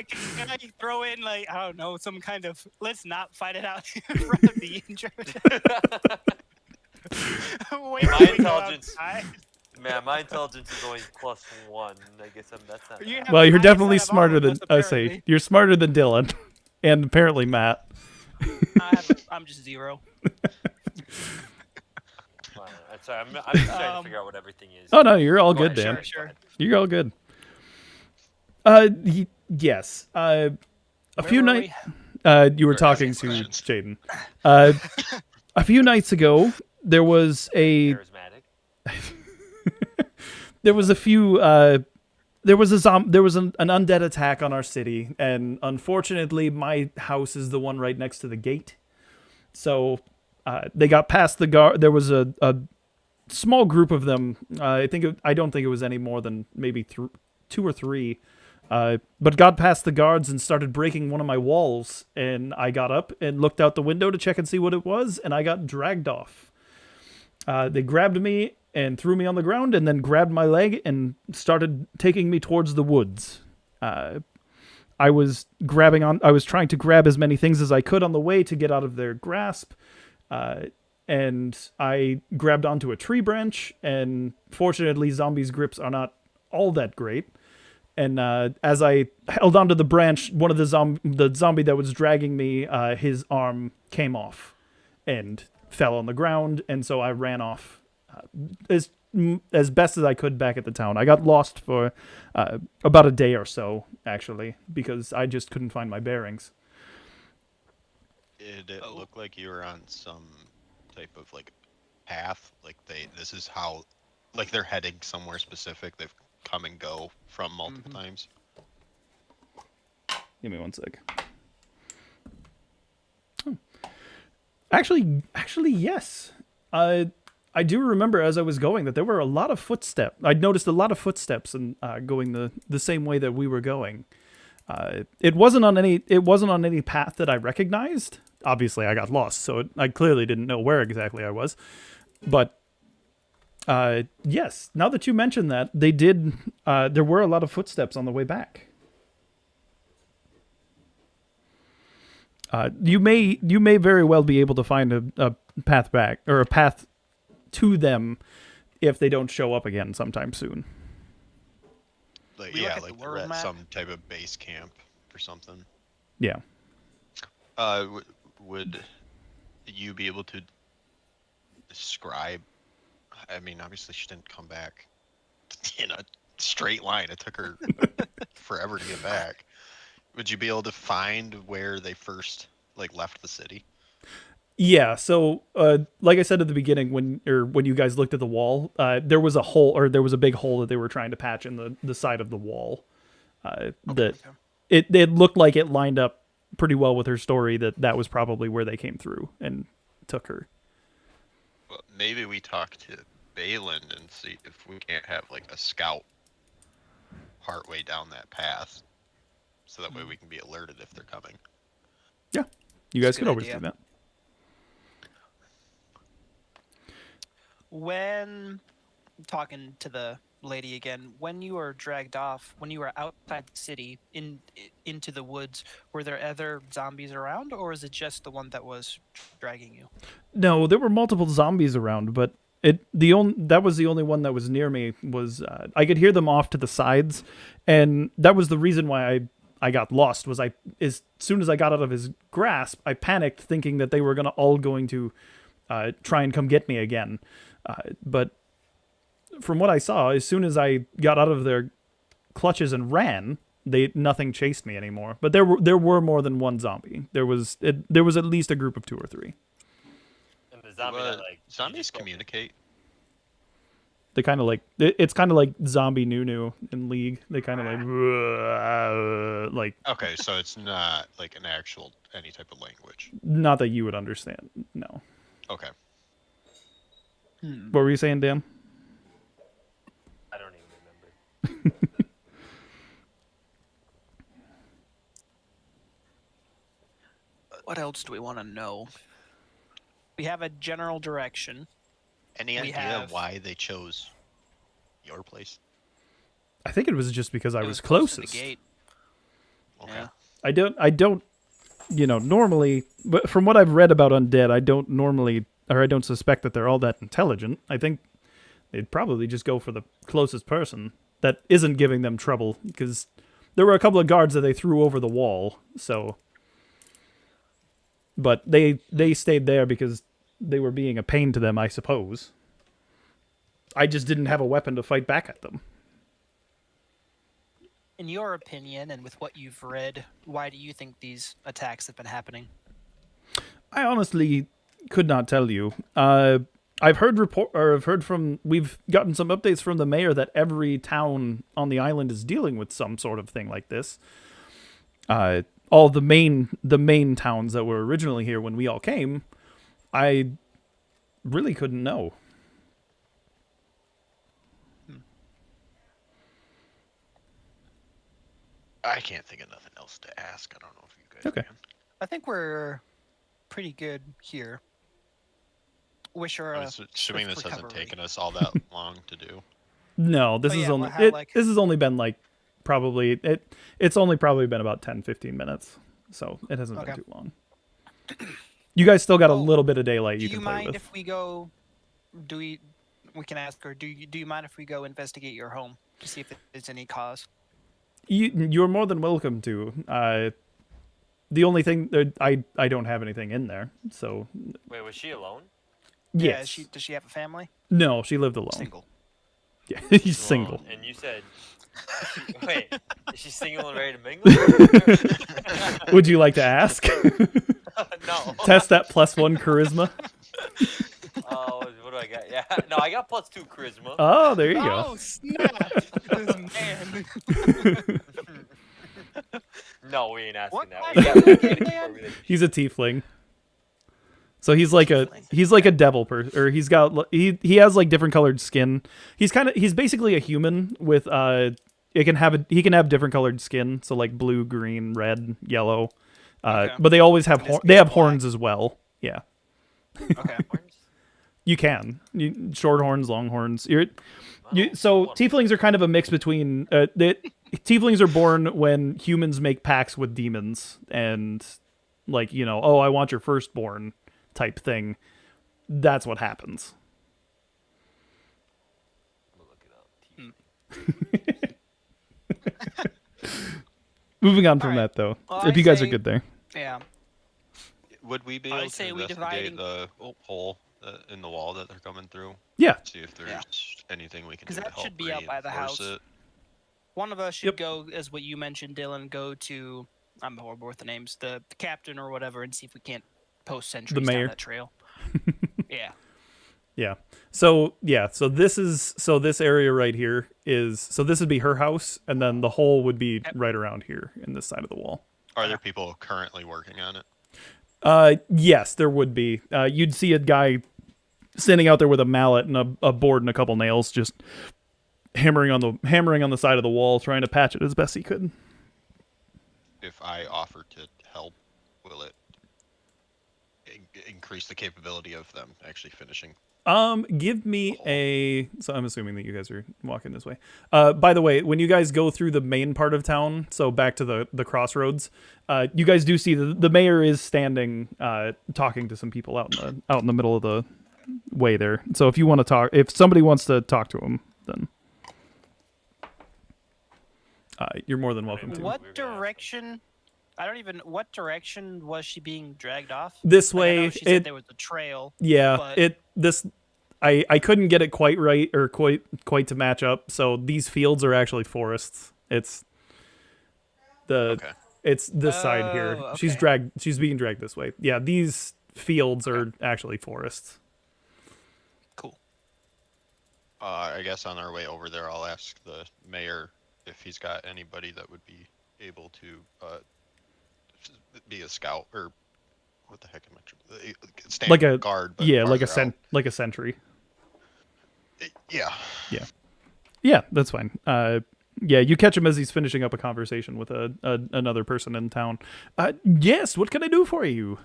Can I throw in like I don't know some kind of let's not fight it out in front of the injured. Wait, My till we go intelligence- outside. man, my intelligence is only +1. I guess that's not. You bad. have Well, the you're highest definitely out of all smarter of than us, I say. apparently. You're smarter than Dylan, and apparently Matt. I'm just 0. Fine. I'm sorry. I'm just trying to figure out what everything is. Oh no, you're all Go good, ahead, Dan. Sure. You're all good. Yes. A few were nights. we? You were We're talking asking to questions. Jaden. A few nights ago, there was a Charismatic. there was a few. There was an undead attack on our city, and unfortunately, my house is the one right next to the gate. So they got past the guard. There was a small group of them. I don't think it was any more than maybe 2 or 3. But got past the guards and started breaking one of my walls, and I got up and looked out the window to check and see what it was, and I got dragged off. They grabbed me and threw me on the ground, and then grabbed my leg and started taking me towards the woods. I was trying to grab as many things as I could on the way to get out of their grasp, and I grabbed onto a tree branch, and fortunately zombies' grips are not all that great. And as I held onto the branch, one of the zombie that was dragging me, his arm came off and fell on the ground, and so I ran off as best as I could back at the town. I got lost for about a day or so, actually, because I just couldn't find my bearings. Did it look like you were on some type of like path? Like this is how, like they're heading somewhere specific. They've come and go from multiple times. Give me one sec. Oh. Actually, yes. I do remember as I was going that there were a lot of footsteps. I'd noticed a lot of footsteps and going the same way that we were going. It wasn't on any path that I recognized. Obviously, I got lost, so I clearly didn't know where exactly I was. But Yes. Now that you mention that, they did. There were a lot of footsteps on the way back. You may very well be able to find a path back or a path to them if they don't show up again sometime soon. Like, We look yeah, at the like they're world at map. some type of base camp or something. Yeah. Would you be able to describe? I mean, obviously she didn't come back in a straight line. It took her forever to get back. Would you be able to find where they first like left the city? Yeah, so like I said at the beginning, when you guys looked at the wall, there was a hole, or there was a big hole that they were trying to patch in the side of the wall. That it looked like it lined up pretty well with her story that was probably where they came through and took her. Well, maybe we talk to Balin and see if we can't have like a scout partway down that path, so that way we can be alerted if they're coming. Yeah, you guys a could good always idea. do that. When talking to the lady again, when you were dragged off, when you were outside the city into the woods, were there other zombies around, or is it just the one that was dragging you? No, there were multiple zombies around, but that was the only one that was near me. Was I could hear them off to the sides, and that was the reason why I got lost. Was as soon as I got out of his grasp, I panicked, thinking that they were going to try and come get me again. But from what I saw, as soon as I got out of their clutches and ran, nothing chased me anymore. But there were more than one zombie. There was at least a group of 2 or 3. And the zombie that like you Zombies just told me- communicate. They kind of like it's kind of like zombie Nunu in League. They kind of like Okay, so it's not like an actual any type of language. not that you would understand. No. Okay. What were you saying, Dan? I don't even remember. What else do we want to know? We have a general direction. Any We idea have- why they chose your place? I think it was just because I It was close to closest. the gate. Okay. Yeah. I don't, normally, but from what I've read about undead, I don't suspect that they're all that intelligent. I think they'd probably just go for the closest person that isn't giving them trouble, because there were a couple of guards that they threw over the wall, so. But they stayed there because they were being a pain to them, I suppose. I just didn't have a weapon to fight back at them. In your opinion, and with what you've read, why do you think these attacks have been happening? I honestly could not tell you. I've heard we've gotten some updates from the mayor that every town on the island is dealing with some sort of thing like this. All the main towns that were originally here when we all came, I really couldn't know. I can't think of nothing else to ask. I don't know if you guys Okay. can. I think we're pretty good here. Wish her I'm a assuming this swift hasn't recovery. taken us all that long to do. No, this Oh, is yeah, only well, how, like- this has only been like probably it's only probably been about 10-15 minutes. So it hasn't been Okay. too long. You guys still got a Well, little bit of daylight Do you you can play mind with. if we go? We can ask her. Do you mind if we go investigate your home to see if there's any cause? You're more than welcome to. The only thing that I don't have anything in there, so Wait, was she alone? Yeah. yes. Does she have a family? No, she lived alone. Single. Yeah, he's single. Alone. And you said, wait, is she single and ready to mingle? Would you like to ask? No. Test that +1 charisma. Oh, what do I got? Yeah, no, I got +2 charisma. Oh, there you go. Oh snap! This man. No, we ain't asking What that. kind We of got we fucking gotta keep man? our relationship. He's a tiefling. So he's like a devil person, or he has like different colored skin. He's basically a human with he can have different colored skin, so like blue, green, red, yellow. Okay. But they always have And his they have skin's black. horns as well. Yeah. Okay. Horns? You can. Short horns, long horns. Oh, So one. tieflings are kind of a mix between. Tieflings are born when humans make pacts with demons, and like oh, I want your firstborn type thing. That's what happens. I'm gonna look it up. Moving on from Alright. that though, Well, if I you guys are say- good there. Yeah. Would we be I able say to we investigate divide the hole in the wall that they're coming through? Yeah. See if there's anything we can 'Cause do to that help should be out by the reinforce house. it. One of us should Yep. go, as what you mentioned, Dylan. Go to I'm horrible with the names, the captain or whatever, and see if we can't post sentries mayor. down that trail. Yeah. Yeah. So this area right here is this would be her house, and then the hole would be right around here in this side of the wall. Are there people currently working on it? Yes, there would be. You'd see a guy standing out there with a mallet and a board and a couple nails, just hammering on the side of the wall, trying to patch it as best he could. If I offer to help, will it increase the capability of them actually finishing? Give me so I'm assuming that you guys are walking this way. By the way, when you guys go through the main part of town, so back to the crossroads, you guys do see the mayor is standing, talking to some people out in the middle of the way there. So if you want to talk, if somebody wants to talk to him, then you're more than welcome to. What direction? What direction was she being dragged off? This Like, I way, know she said there was a trail. yeah, but- I couldn't get it quite right or quite to match up. So these fields are actually forests. It's this side here. Oh, She's being dragged this way. Yeah, these fields are actually forests. Cool. I guess on our way over there, I'll ask the mayor if he's got anybody that would be able to be a scout or what the heck am I? Stand Like a guard, but like a farther out. like a sentry. Yeah. Yeah, that's fine. Yeah, you catch him as he's finishing up a conversation with another person in town. Yes, what can I do for you?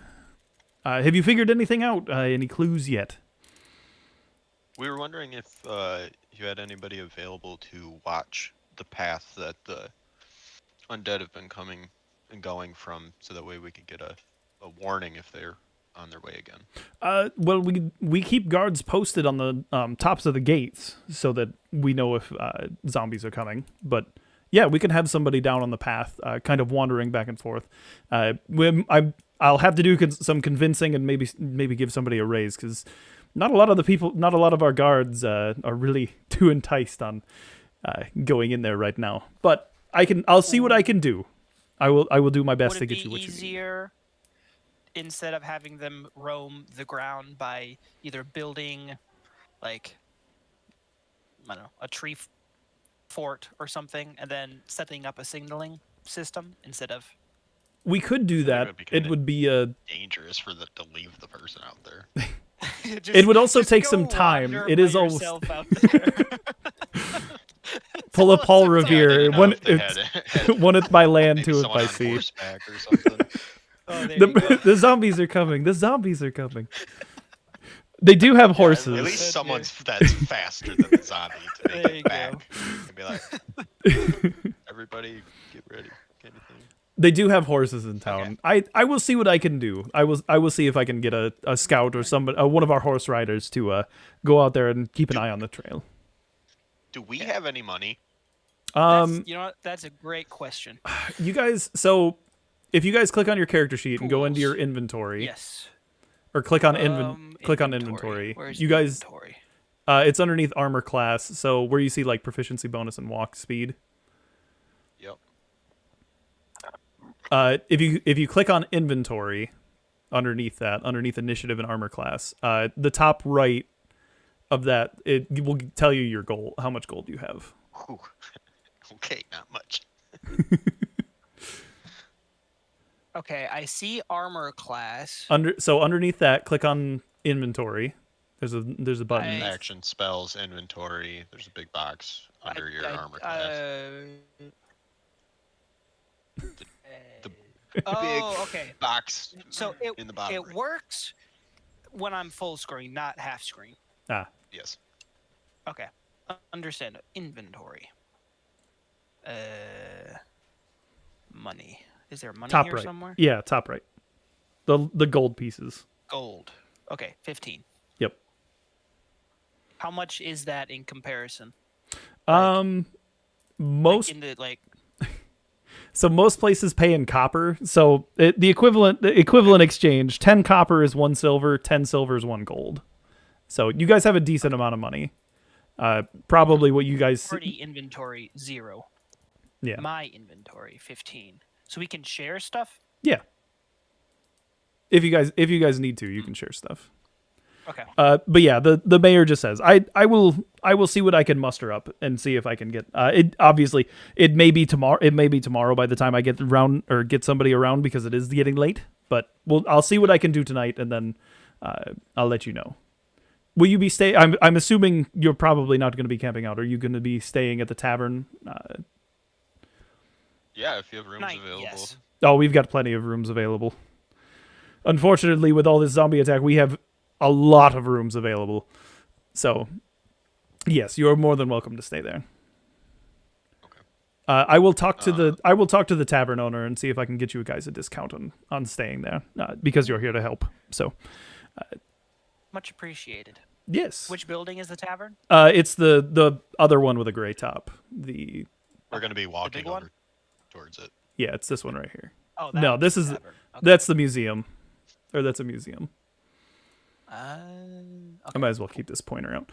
Have you figured anything out? Any clues yet? We were wondering if you had anybody available to watch the path that the undead have been coming and going from, so that way we could get a warning if they're on their way again. Well, we keep guards posted on the tops of the gates so that we know if zombies are coming. But yeah, we can have somebody down on the path, kind of wandering back and forth. I'll have to do some convincing and maybe give somebody a raise, because not a lot of our guards are really too enticed on going in there right now. But I'll see what I can do. I will do my best Would to it get be you what you need. easier instead of having them roam the ground by either building, like, I don't know, a tree fort or something, and then setting up a signaling system instead of? We could do that. would be It kinda- would be a. Dangerous to leave the person out there. It would also take go some time. wander It by is almost yourself out there. pull a Paul That's all I Revere. didn't know One if they had one it by land, maybe two it someone by on sea. horseback or something. Oh, there you go. The zombies are coming. The zombies are coming. They do have horses. At least That's someone's that's faster than the zombie to There make you it go. back. And be like, everybody get ready, kind of thing. They do have horses in town. I will see what I can do. I will see if I can get a scout or somebody, one of our horse riders to go out there and keep an eye on the trail. Do we have any money? You know what? That's a great question. You guys. So, if you guys click on your character sheet and go into your Tools. inventory, Yes. or click on inventory, Where's you guys. inventory? It's underneath armor class. So where you see like proficiency bonus and walk speed. Yep. If you click on inventory, underneath initiative and armor class, the top right of that, it will tell you your goal, how much gold you have. Whew. Okay, not much. Okay, I see armor class. Underneath that, click on inventory. There's a button. I- Action, spells, inventory. There's a big box under your armor class. Oh, okay. Box So in the bottom. it right. works when I'm full screen, not half screen. Ah, Yes. Okay. Understand. Inventory. Money. Is there money top here right. somewhere? Yeah, top right. The gold pieces. Gold. Okay, 15. Yep. How much is that in comparison? Most Like So most places pay in copper. So the equivalent exchange, 10 copper is 1 silver, 10 silver is 1 gold. So you guys have a decent amount of money. Probably what you guys party inventory 0. Yeah. My inventory 15. So we can share stuff? Yeah. If you guys need to, you can share stuff. Okay. But yeah, the mayor just says, I will see what I can muster up and see if I can get it. Obviously, it may be tomorrow by the time I get around or get somebody around because it is getting late. But I'll see what I can do tonight, and then I'll let you know. Will you be stay? I'm assuming you're probably not going to be camping out. Are you going to be staying at the tavern? Yeah, if you have rooms Night, available. yes. Oh, we've got plenty of rooms available. Unfortunately, with all this zombie attack, we have a lot of rooms available. So, yes, you are more than welcome to stay there. Okay. I will talk to the tavern owner and see if I can get you guys a discount on staying there because you're here to help. So, Much appreciated. yes. Which building is the tavern? It's the other one with a gray top. We're going to be walking one? over towards it. Yeah, it's this one right here. Oh, No, this the is tavern. Okay. that's the museum, or that's a museum. I Okay. might as well keep this pointer out.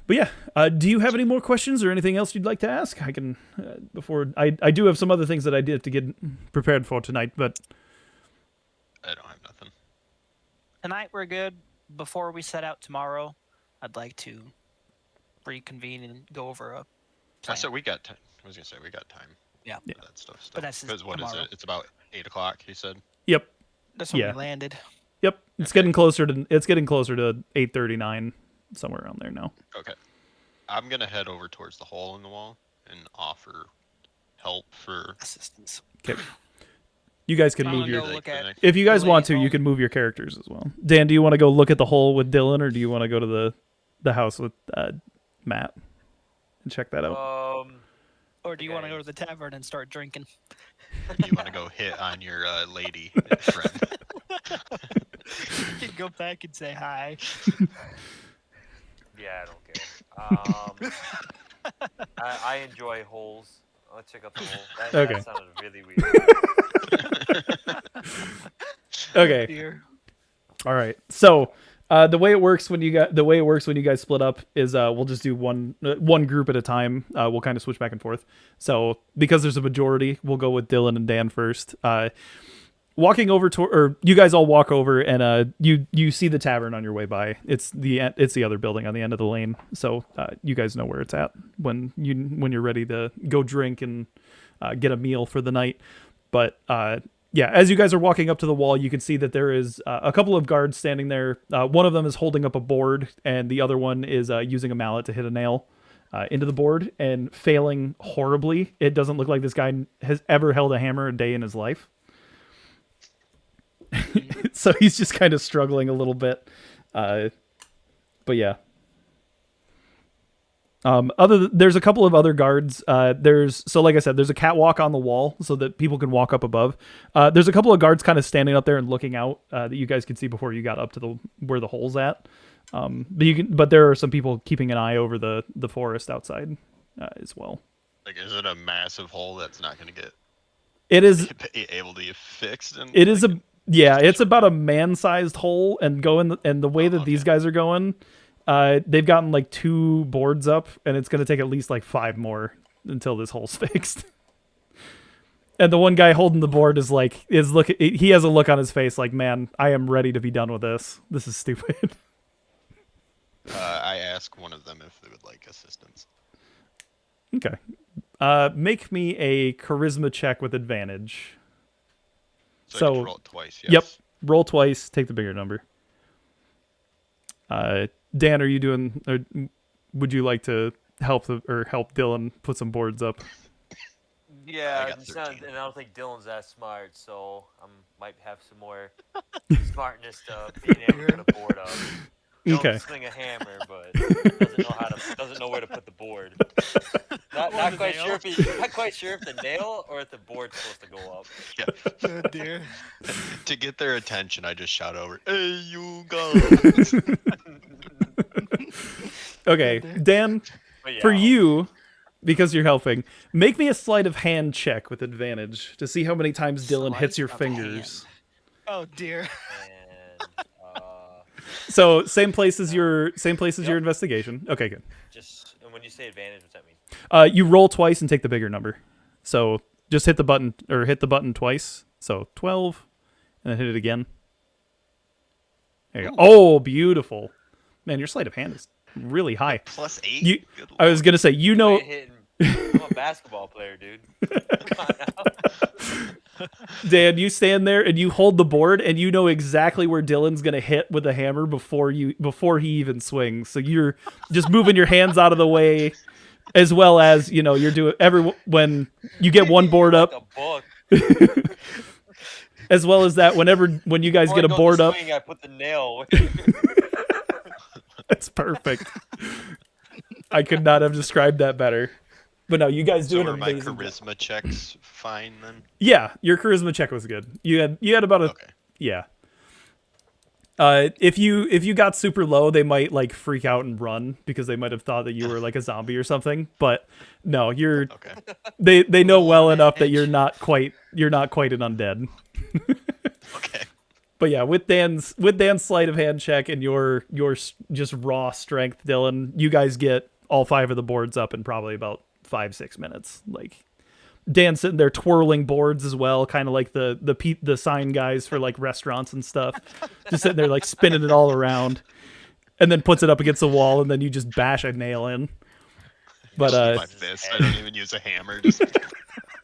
But yeah, do you have any more questions or anything else you'd like to ask? I can before I do have some other things that I did to get prepared for tonight, but I don't have nothing. Tonight we're good. Before we set out tomorrow, I'd like to reconvene and go over a I plan. said we got time. I was going to say we got time. Yeah. Yeah. For that stuff. But that's Because what is tomorrow. it? It's about 8 o'clock, he said. yep, That's when yeah. we landed. yep, it's getting closer to 8:39 somewhere around there now. Okay. I'm going to head over towards the hole in the wall and offer help for... Assistance. Okay. You guys can I'm move gonna your go look at if you guys the want to, lady you home. can move your characters as well. Dan, do you want to go look at the hole with Dylan, or do you want to go to the house with Matt and check that out? Or do you want to Okay. go to the tavern and start drinking? You want to go hit on your lady friend. You can go back and say hi. Yeah, I don't care. I enjoy holes. Let's check out the hole. Okay. That sounded really weird. Okay. Dear. All right. So the way it works when you guys split up is we'll just do one group at a time. We'll kind of switch back and forth. So because there's a majority, we'll go with Dylan and Dan first. Walking over to, or you guys all walk over and you see the tavern on your way by. It's the other building on the end of the lane. So you guys know where it's at when you're ready to go drink and get a meal for the night. But yeah, as you guys are walking up to the wall, you can see that there is a couple of guards standing there. One of them is holding up a board, and the other one is using a mallet to hit a nail into the board and failing horribly. It doesn't look like this guy has ever held a hammer a day in his life. So he's just kind of struggling a little bit. But yeah. There's a couple of other guards. So like I said, there's a catwalk on the wall so that people can walk up above. There's a couple of guards kind of standing up there and looking out that you guys could see before you got up to where the hole's at. But there are some people keeping an eye over the forest outside as well. Like, is it a massive hole that's not going to get It is. able to be fixed? It is it's about a man-sized hole, and the way that these guys are going. They've gotten like 2 boards up, and it's going to take at least like 5 more until this hole's fixed. And the one guy holding the board he has a look on his face like, man, I am ready to be done with this. This is stupid. I ask one of them if they would like assistance. Okay. Make me a charisma check with advantage. So I So- get to roll it twice, yes? Yep. Roll twice, take the bigger number. Dan, are you doing, or would you like to help Dylan put some boards up? Yeah, got it's not, 13. and I don't think Dylan's that smart, so I might have some more smartness to being able to put a board up. Dylan Okay. can swing a hammer, but doesn't know where to put the board. Or Not the quite nail. sure not quite sure if the nail or if the board's supposed to go up. Yeah. Oh dear. To get their attention, I just shout over, "Hey, you guys!" Okay, Dan, But yeah, for you, because you're helping, make me a sleight of hand check with advantage to see how many times Dylan hits Sleight your of fingers. Oh dear. and So same place as your Yep. investigation. Okay, good. and when you say advantage, what's that mean? You roll twice and take the bigger number. So just hit the button twice. So 12, and then hit it again. There you go. Oh, beautiful. Man, your sleight of hand is really high. +8. You, Good I was lord. gonna say, you know, I'm a basketball player, dude. Come on now. Dan, you stand there and you hold the board, and you know exactly where Dylan's gonna hit with the hammer before he even swings. So you're just moving your hands out of the way, as well as you're doing when you get one board Like up, a book. as well as that when you guys Before get a I go to board up. swing, I put the nail. That's perfect. I could not have described that better. But no, you guys do So an are my amazing job. charisma checks fine then? Yeah, your charisma check was good. You had about a Okay. yeah. If you got super low, they might like freak out and run because they might have thought that you were like a zombie or something. But no, you're Okay. they know well on enough that edge. you're not quite an undead. Okay. But yeah, with Dan's sleight of hand check and your just raw strength, Dylan, you guys get all 5 of the boards up in probably about 5-6 minutes. Like Dan's sitting there twirling boards as well, kind of like the sign guys for like restaurants and stuff. Just sitting there like spinning it all around, and then puts it up against the wall, and then you just bash a nail in. But Just my fist. I don't even use a hammer. Just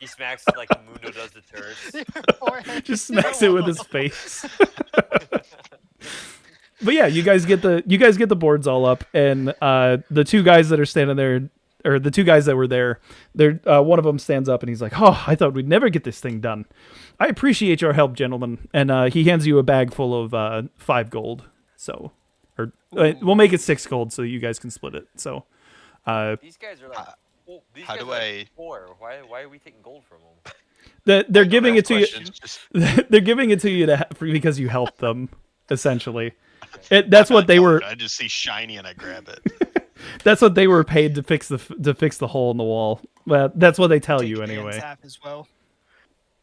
He smacks it like Mundo does the turds. just smacks it with his face. But yeah, you guys get the boards all up, and the two guys that are standing there, or the two guys that were there, one of them stands up and he's like, "Oh, I thought we'd never get this thing done. I appreciate your help, gentlemen." And he hands you a bag full of 5 gold. So, we'll make it 6 gold so you guys can split it. So, These guys are like, these how guys do are like I- poor. Why are we taking gold from them? they're giving it to you. questions, just They're giving it to you because you helped them, essentially. That's what they were. I just see shiny and I grab it. That's what they were paid to fix the hole in the wall. Well, that's what they tell Take you Dan's anyway. half as well.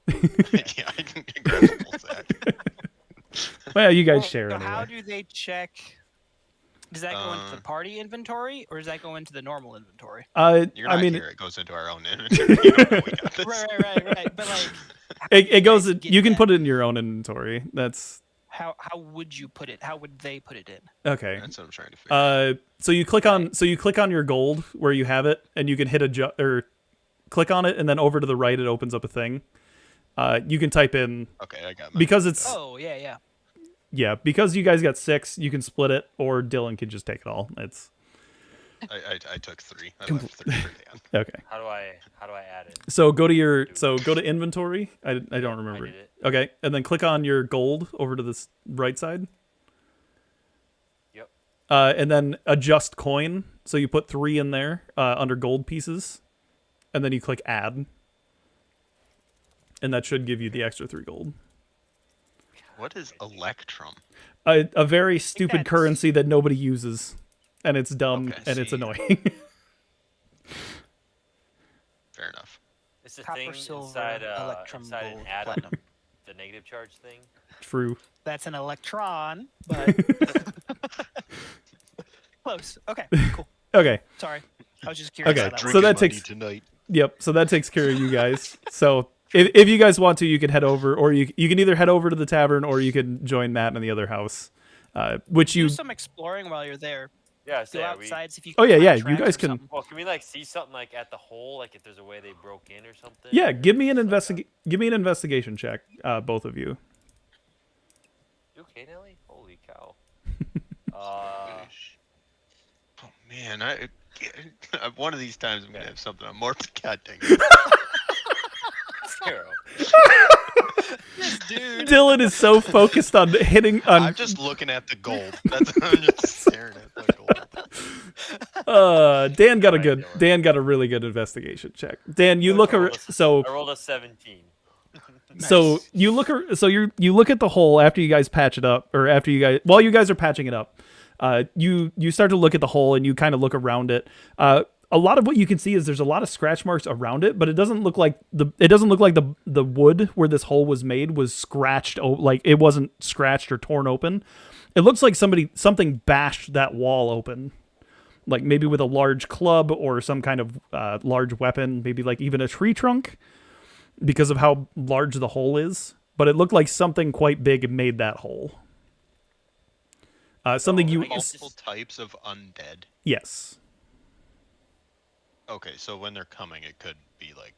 Yeah, I can grab the whole sack. Well, you guys Well, share so anyway. how do they check? Does that go into the party inventory, or does that go into the normal inventory? You're I not mean, here. It goes into our own inventory. You don't know we got this. Right. But like, it goes. guys get You can that? put it in your own inventory. That's how would you put it? How would they put it in? okay. That's what I'm trying to figure out. So you click on your gold where you have it, and you can hit or click on it, and then over to the right it opens up a thing. You can type in Okay, I got mine. because it's Oh yeah. because you guys got 6, you can split it, or Dylan can just take it all. It's I took 3. I left 3 for Dan. okay. How do I add it? So go to inventory. I don't remember. did it. Okay, and then click on your gold over to this right side. Yep. And then adjust coin. So you put 3 in there under gold pieces, and then you click add, and that should give you the extra 3 gold. What is Electrum? A very stupid that's- currency that nobody uses, and it's dumb Okay, and it's see. annoying. Fair enough. It's a Copper, thing silver, inside electrum, inside an gold, atom, platinum. the negative charge thing. True. That's an electron, but close. Okay, cool. Okay. Sorry, I was just curious. Okay, how that so works. that Drinking takes- money tonight. Yep. So that takes care of you guys. So if you guys want to, you can head over, or you can either head over to the tavern, or you can join Matt in the other house, which you. Do some exploring while you're there. Yeah, so Go yeah, outside, see if you. Oh, can yeah, find yeah, you tracks guys or can- something. Well, can we like see something like at the hole, like if there's a way they broke in or something? Yeah, or give me an just like give me an investigation check, both of you. You okay, Nelly? Holy cow. Oh man, one of these times I'm gonna have something on more. God dang it. Hero. This dude. Dylan is so focused on hitting on. I'm just looking at the gold. I'm just staring at the gold. Dan got a Alright, good. Dylan. Dan got a really good investigation check. Dan, you look so. I rolled a 17. So Nice. you look. So you look at the hole after you guys patch it up, or after you guys while you guys are patching it up. You start to look at the hole and you kind of look around it. A lot of what you can see is there's a lot of scratch marks around it, but it doesn't look like the wood where this hole was made was scratched. Like it wasn't scratched or torn open. It looks like something bashed that wall open, like maybe with a large club or some kind of large weapon, maybe like even a tree trunk, because of how large the hole is. But it looked like something quite big made that hole. Something you Multiple types of undead. yes. Okay, so when they're coming, it could be like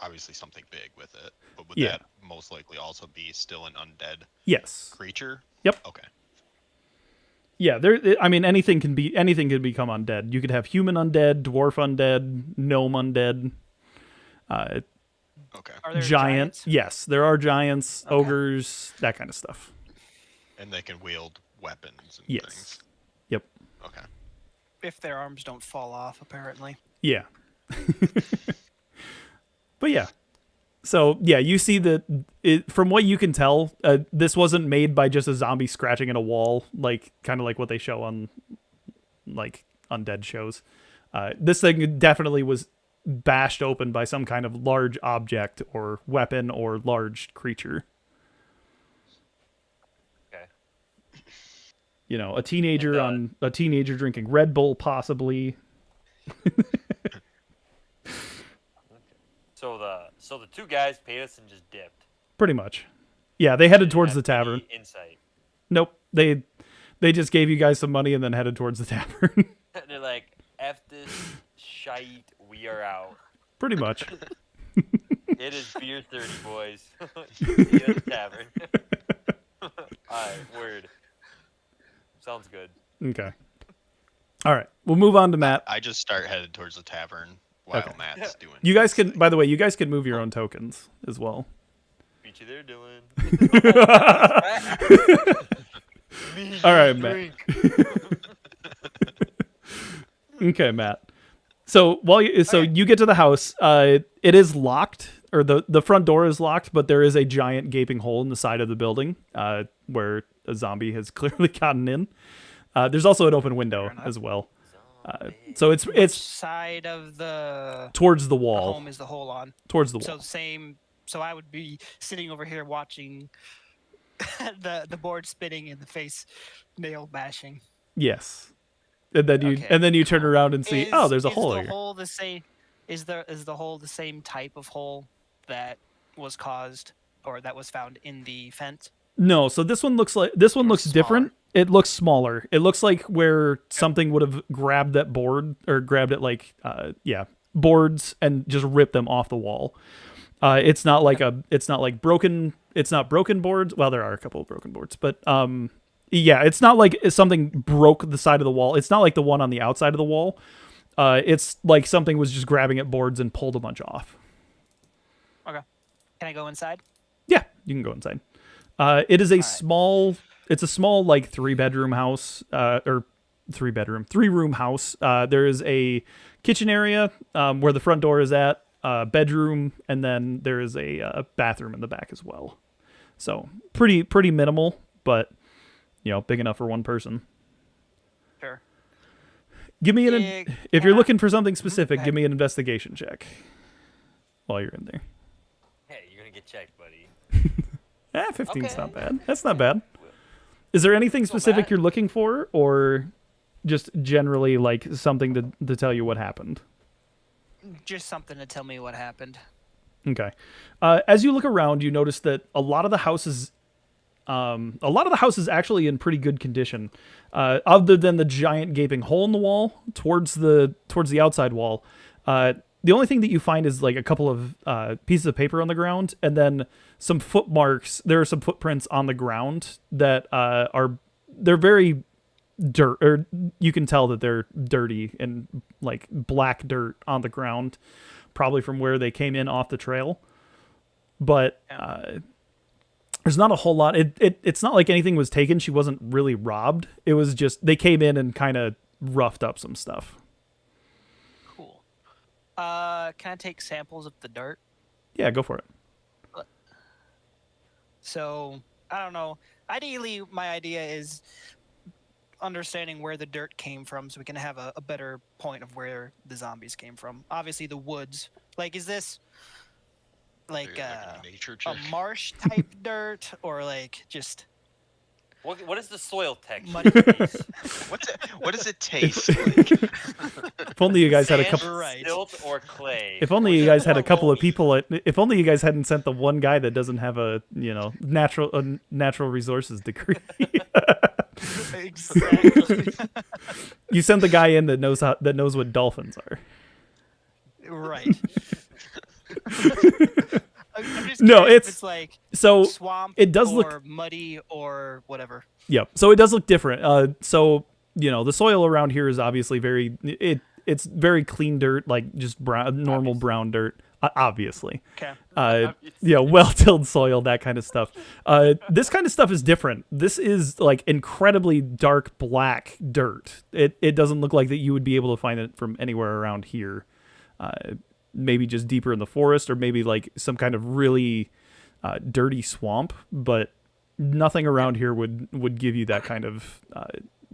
obviously something big with it, but would Yeah. that most likely also be still an undead Yes. creature? Yep. Okay. Yeah, I mean, anything can become undead. You could have human undead, dwarf undead, gnome undead, Okay. Are there giant. giants? Yes, there are giants, Okay. ogres, that kind of stuff. And they can wield weapons and Yes. things. Yep. Okay. If their arms don't fall off, apparently. Yeah. But yeah. So yeah, you see that from what you can tell, this wasn't made by just a zombie scratching in a wall, like kind of like what they show on like undead shows. This thing definitely was bashed open by some kind of large object or weapon or large creature. Okay. You know, a teenager drinking Red Bull, possibly. So the two guys paid us and just dipped. Pretty much. Yeah, they headed towards the Didn't have tavern. any Insight. Nope, they just gave you guys some money and then headed towards the tavern. They're like, "F this shite, we are out." Pretty much. It is beer 30, boys. See you at the tavern. Alright, word. Sounds good. Okay. All right, we'll move on to Matt. I just start headed towards the tavern while Okay. Matt's doing. You guys his can, thing. by the way, you guys can move your own tokens as well. Beat you there, Dylan. All right, Matt. Okay, Matt. So you get to the house. It is locked, or the front door is locked, but there is a giant gaping hole in the side of the building where a zombie has clearly gotten in. There's also an open window as well. So it's Side of the towards the wall. home is the hole on. Towards the So wall. same. So I would be sitting over here watching the board spinning and the face nail bashing. Yes. And then you turn around and see, oh, there's a hole Is here. the hole the same? Is the hole the same type of hole that was caused or that was found in the fence? No, so this one looks different. It looks smaller. It looks like where something would have grabbed that board or grabbed it like boards and just ripped them off the wall. It's not broken boards. Well, there are a couple of broken boards, but yeah, it's not like something broke the side of the wall. It's not like the one on the outside of the wall. It's like something was just grabbing at boards and pulled a bunch off. Okay. Can I go inside? Yeah, you can go inside. It is a small like 3-bedroom house, or 3-room house. There is a kitchen area where the front door is at, bedroom, and then there is a bathroom in the back as well. So pretty minimal, but big enough for one person. Sure. Give me if you're can I- looking for something specific, go give me an investigation check while you're in there. Hey, you're gonna get checked, buddy. 15's Okay. not bad. That's not bad. Is there anything specific bad. you're looking for, or just generally like something to tell you what happened? Just something to tell me what happened. Okay. As you look around, you notice that a lot of the houses actually in pretty good condition, other than the giant gaping hole in the wall towards the outside wall. The only thing that you find is like a couple of pieces of paper on the ground, and then some footmarks. There are some footprints on the ground that they're very dirt, or you can tell that they're dirty and like black dirt on the ground, probably from where they came in off the trail. but there's not a whole lot. It's not like anything was taken. She wasn't really robbed. It was just they came in and kind of roughed up some stuff. Cool. Can I take samples of the dirt? Yeah, go for it. So I don't know. Ideally, my idea is understanding where the dirt came from, so we can have a better point of where the zombies came from. Obviously, the woods. Like, is this like a nature a check. marsh type dirt, or like just What is the soil texture? muddy place? What does it taste like? If only you guys had a Sand, couple. Right. silt, or clay? If only Or you is guys it had a more couple of loamy? people. If only you guys hadn't sent the one guy that doesn't have a natural resources degree. Exactly. You sent the guy in that knows what dolphins are. Right. I'm just No, curious if it's- it's like So swamp it does or look- muddy or whatever. Yep. So it does look different. So the soil around here is obviously it's very clean dirt, like just brown, normal brown dirt. Obviously. Okay. Well-tilled soil, that kind of stuff. This kind of stuff is different. This is like incredibly dark black dirt. It doesn't look like that you would be able to find it from anywhere around here. Maybe just deeper in the forest, or maybe like some kind of really dirty swamp. But nothing around here would give you that kind of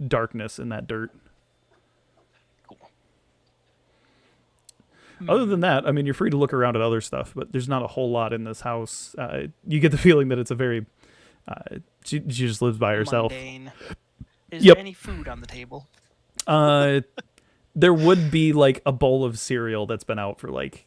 darkness in that dirt. Other than that, I mean, you're free to look around at other stuff, but there's not a whole lot in this house. You get the feeling that it's a very she just lives by herself. Mundane. Is Yep. there any food on the table? There would be like a bowl of cereal that's been out for like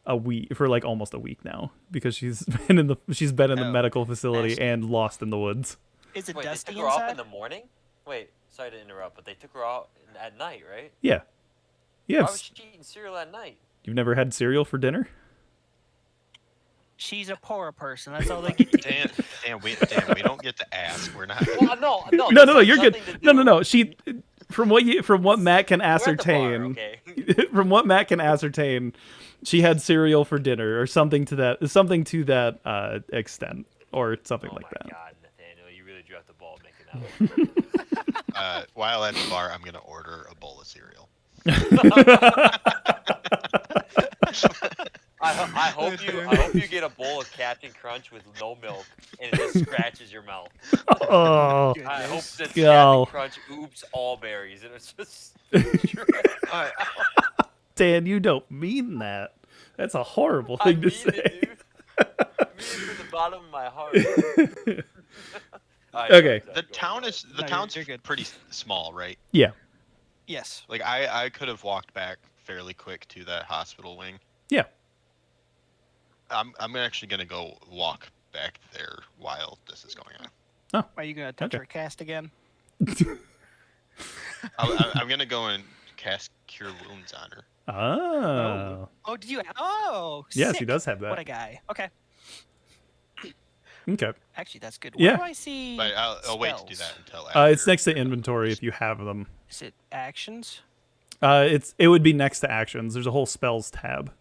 almost a week now, because she's been in the Oh, medical facility nasty. and lost in the woods. Is it Wait, they dusty took her off in inside? the morning? Wait, sorry to interrupt, but they took her out at night, right? Yeah. Why Yes. was she eating cereal at night? You've never had cereal for dinner? She's a poor person. That's all they get to eat. Dan, we don't get to ask. We're not. Well, no. No, this has you're good. nothing to No, do- She from what Matt can We're at the bar, ascertain, okay? from what Matt can ascertain, she had cereal for dinner or something to that extent, or something Oh like my that. God, Nathaniel, you really dropped the ball making that. While at the bar, I'm gonna order a bowl of cereal. I hope you get a bowl of Captain Crunch with no milk and it just scratches your mouth. Oh, I hope that Go. Captain Crunch oops all berries and it's just Dan, you don't mean that. That's a horrible I thing mean to say. it, dude. I mean it from the bottom of my heart. Alright, Okay. sorry, The go town ahead. is the No, town's you're good. pretty small, right? Yeah. Yes. Like I could have walked back fairly quick to that hospital wing. Yeah. I'm actually gonna go walk back there while this is going on. Are you gonna touch Okay. her cast again? I'm gonna go and cast Cure Wounds on her. Oh. Oh, did you? Oh, Yes, he sick. does have that. What a guy. Okay. Okay. Actually, that's good. Yeah. Where do I see? But I'll wait to do spells? that until after. It's next to inventory if you have them. Is it actions? It would be next to actions. There's a whole spells tab.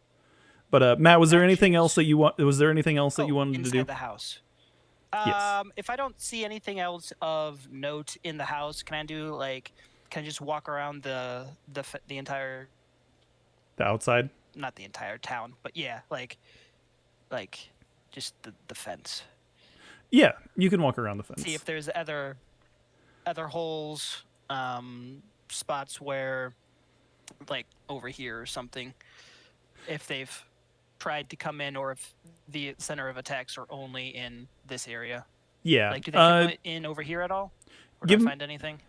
But Matt, was there anything Actions. else that you want? Was there anything else that Oh, you wanted to inside do? the house. Yes. If I don't see anything else of note in the house, can I just walk around the entire, The outside. not the entire town, but yeah, like just the fence. Yeah, you can walk around the fence. See if there's other holes, spots where, like over here or something, if they've tried to come in, or if the center of attacks are only in this area. Yeah. Like, do they come in over here at all? Or do give I 'em- find anything?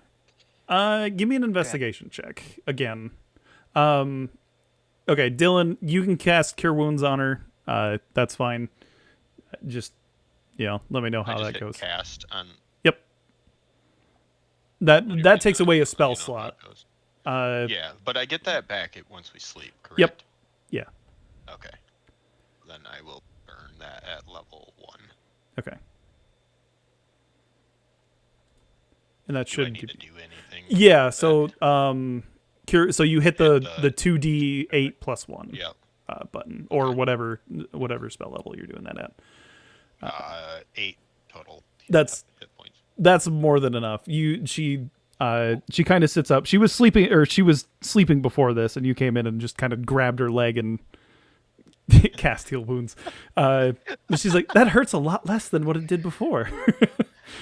Give me an investigation check again. Okay, Dylan, you can cast Cure Wounds on her. That's fine. Just let me know I how just that hit goes. Cast on. Yep. That takes away a spell slot. Yeah, but I get that back once we sleep, correct? Yep. Yeah. Okay. Then I will burn that at level 1. Okay. And that Do I should need give to do anything? Yeah, with so that? cure. So you hit the Hit the- 2d8 plus 1. Yep. button, or whatever spell level you're doing that at. 8 total. That's hit points. That's more than enough. She kind of sits up. She was sleeping before this, and you came in and just kind of grabbed her leg and cast heal wounds. But she's like, that hurts a lot less than what it did before.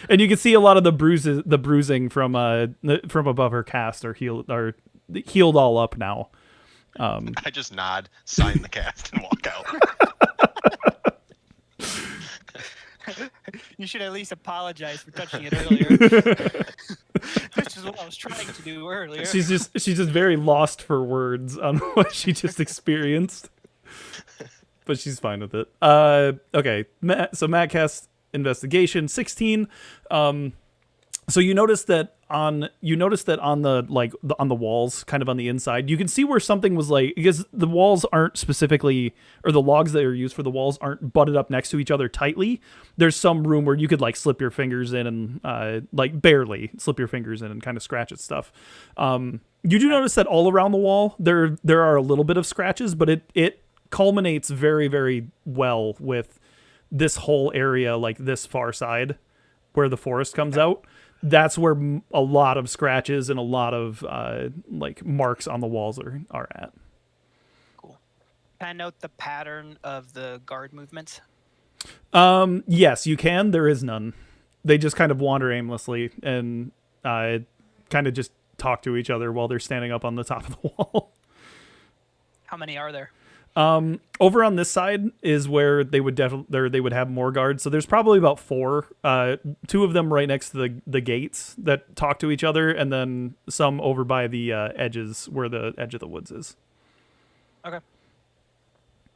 And you can see a lot of the bruising from above her cast are healed all up now. I just nod, sign the cast, and walk out. You should at least apologize for touching it earlier. This is what I was trying to do earlier. She's just very lost for words on what she just experienced. But she's fine with it. Okay. So Matt casts investigation 16. So you notice that on the walls, kind of on the inside, you can see where something was like, because the walls aren't specifically, or the logs that are used for the walls aren't butted up next to each other tightly. There's some room where you could like slip your fingers in and like barely slip your fingers in and kind of scratch at stuff. You do notice that all around the wall there are a little bit of scratches, but it culminates very, very well with this whole area, like this far side where the forest comes out. That's where a lot of scratches and a lot of like marks on the walls are at. Cool. Can I note the pattern of the guard movements? Yes, you can. There is none. They just kind of wander aimlessly and kind of just talk to each other while they're standing up on the top of the wall. How many are there? Over on this side is where they would have more guards. So there's probably about 4, 2 of them right next to the gates that talk to each other, and then some over by the edges where the edge of the woods is. Okay.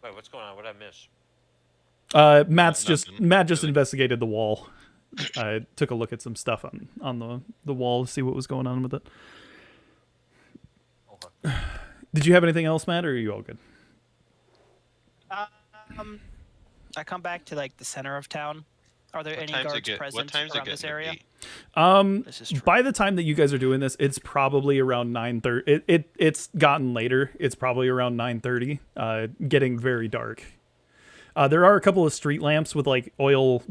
Wait, what's going on? What did I miss? Matt just really. investigated the wall. I took a look at some stuff on the wall to see what was going on with it. Okay. Did you have anything else, Matt, or are you all good? I come back to like the center of town. Are there any What guards present time's it around this getting to area? be? This is true. By the time that you guys are doing this, it's probably around 9:30. It's gotten later. It's probably around 9:30, getting very dark. There are a couple of street lamps with oil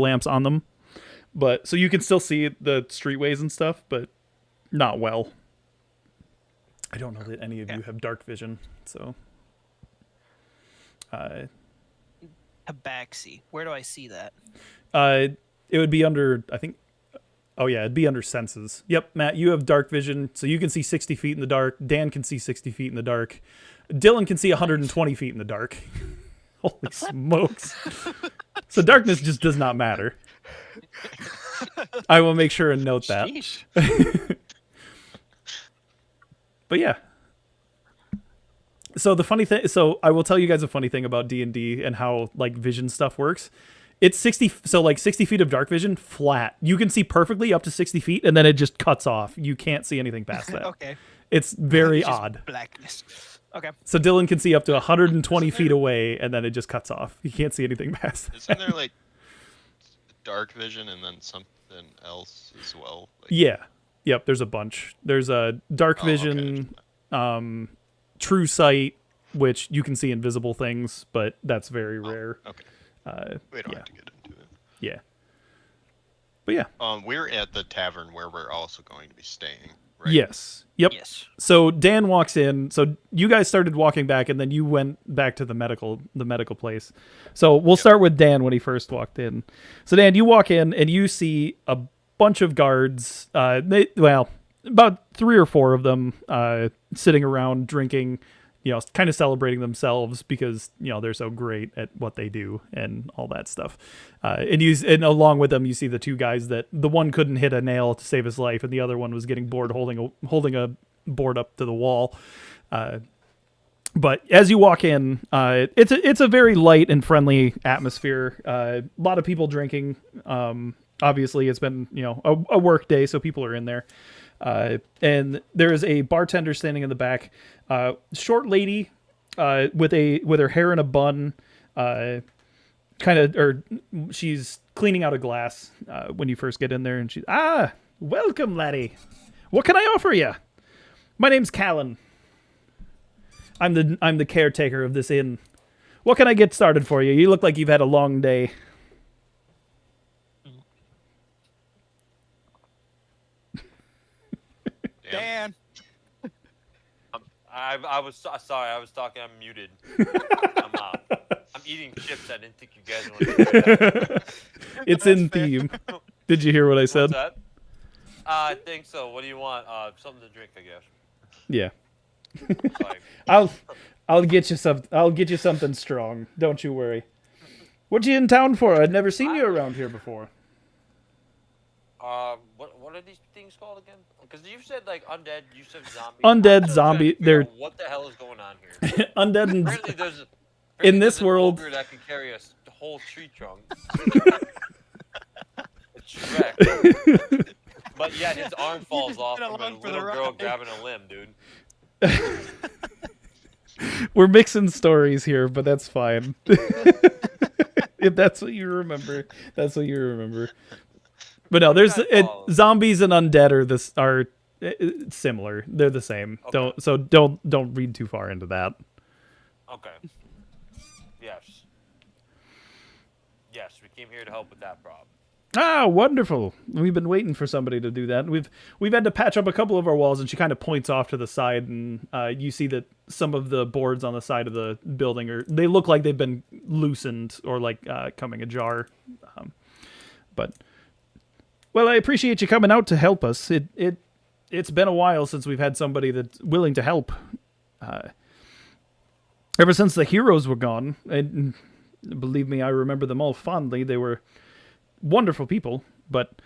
lamps on them, but so you can still see the streetways and stuff, but not well. I don't know that any of you have dark vision, so. Tabaxi. Where do I see that? It would be under, I think. Oh yeah, it'd be under senses. Yep, Matt, you have dark vision, so you can see 60 feet in the dark. Dan can see 60 feet in the dark. Dylan can see 120 feet in the dark. Holy smokes! So darkness just does not matter. I will make sure and note that. Sheesh. But yeah. So the funny thing, so I will tell you guys a funny thing about D&D and how like vision stuff works. It's 60 feet of dark vision flat. You can see perfectly up to 60 feet, and then it just cuts off. You can't see anything past that. Okay. It's very Just odd. Blackness. Okay. So Dylan can see up to 120 feet away, and then it just cuts off. You can't see anything past that. Isn't there like dark vision and then something else as well? Like, Yeah. Yep, there's a bunch. There's a dark okay. vision, true sight, which you can see invisible things, but that's very rare. Okay. We don't yeah. have to get into it. Yeah. But yeah. We're at the tavern where we're also going to be staying, right? Yes. Yep. Yes. So Dan walks in. So you guys started walking back, and then you went back to the medical place. So we'll start with Dan when he first walked in. So Dan, you walk in and you see a bunch of guards. About 3 or 4 of them sitting around drinking, kind of celebrating themselves because they're so great at what they do and all that stuff. And along with them, you see the 2 guys that the one couldn't hit a nail to save his life, and the other one was getting bored holding a board up to the wall. But as you walk in, it's a very light and friendly atmosphere. A lot of people drinking. Obviously, it's been a work day, so people are in there. And there is a bartender standing in the back, short lady, with her hair in a bun, she's cleaning out a glass, when you first get in there, and she's, welcome laddie. What can I offer you? My name's Callan. I'm the caretaker of this inn. What can I get started for you? You look like you've had a long day. Dan. I was sorry. I was talking. I'm muted. I'm eating chips. I didn't think you guys wanted to do It's in theme. Did you hear what I said? that. I think so. What do you want? Something to drink, I guess. Yeah. Like, I'll get you something strong. Don't you worry. What you in town for? I'd never seen you around here before. what are these things called again? Because you said like undead. You said zombie. Undead, zombie. They're What the hell is going on here? undead and Apparently there's in this an world. ogre that can carry a whole tree trunk. It's Shrek. But yeah, his arm falls off been from a along for the little girl ride. grabbing a limb, dude. We're mixing stories here, but that's fine. If that's what you remember, that's what you remember. But no, there's zombies and undead are similar. They're the same. Okay. Don't read too far into that. Okay. Yes. Yes, we came here to help with that problem. Ah, wonderful. We've been waiting for somebody to do that. We've had to patch up a couple of our walls, and she kind of points off to the side, and you see that some of the boards on the side of the building they look like they've been loosened or like coming ajar. But well, I appreciate you coming out to help us. It's been a while since we've had somebody that's willing to help. Ever since the heroes were gone, and believe me, I remember them all fondly. They were wonderful people, but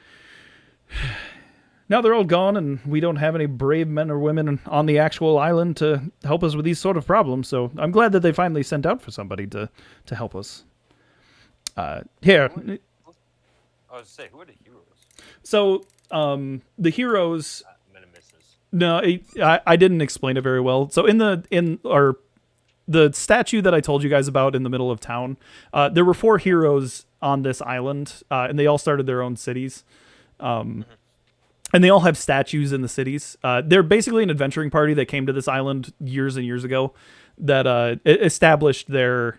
now they're all gone, and we don't have any brave men or women on the actual island to help us with these sort of problems. So I'm glad that they finally sent out for somebody to help us. Here. I was say, who are the heroes? So the heroes. I'm gonna miss this. No, I didn't explain it very well. So in the statue that I told you guys about in the middle of town, there were 4 heroes on this island, and they all started their own cities. And they all have statues in the cities. They're basically an adventuring party that came to this island years and years ago that established the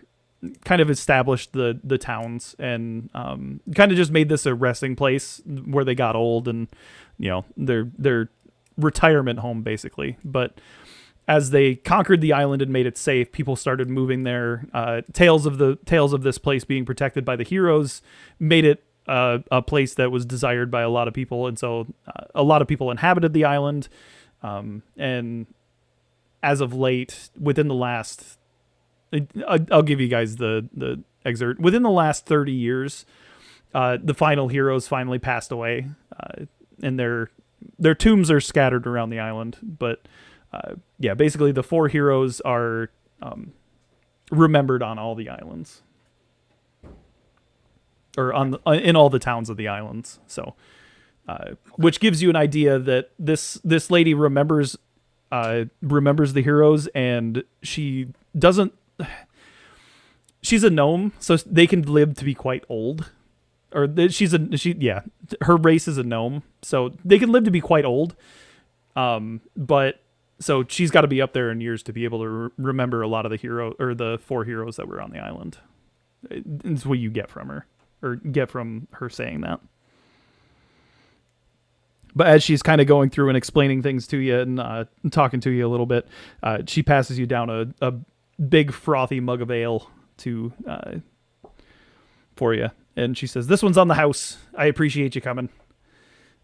towns and kind of just made this a resting place where they got old and, their retirement home basically. But as they conquered the island and made it safe, people started moving there. Tales of this place being protected by the heroes made it a place that was desired by a lot of people, and so a lot of people inhabited the island. And as of late, within the last, I'll give you guys the excerpt. Within the last 30 years, the final heroes finally passed away, and their tombs are scattered around the island, but. Yeah, basically the 4 heroes are remembered on all the islands, or in all the towns of the islands. So, which gives you an idea that this lady remembers the heroes, and she doesn't. She's a gnome, so they can live to be quite old. Or her race is a gnome, so they can live to be quite old. But. So she's got to be up there in years to be able to remember a lot of the 4 heroes that were on the island. It's what you get from her, or get from her saying that. But as she's kind of going through and explaining things to you and talking to you a little bit, she passes you down a big frothy mug of ale for you. And she says, "This one's on the house. I appreciate you coming.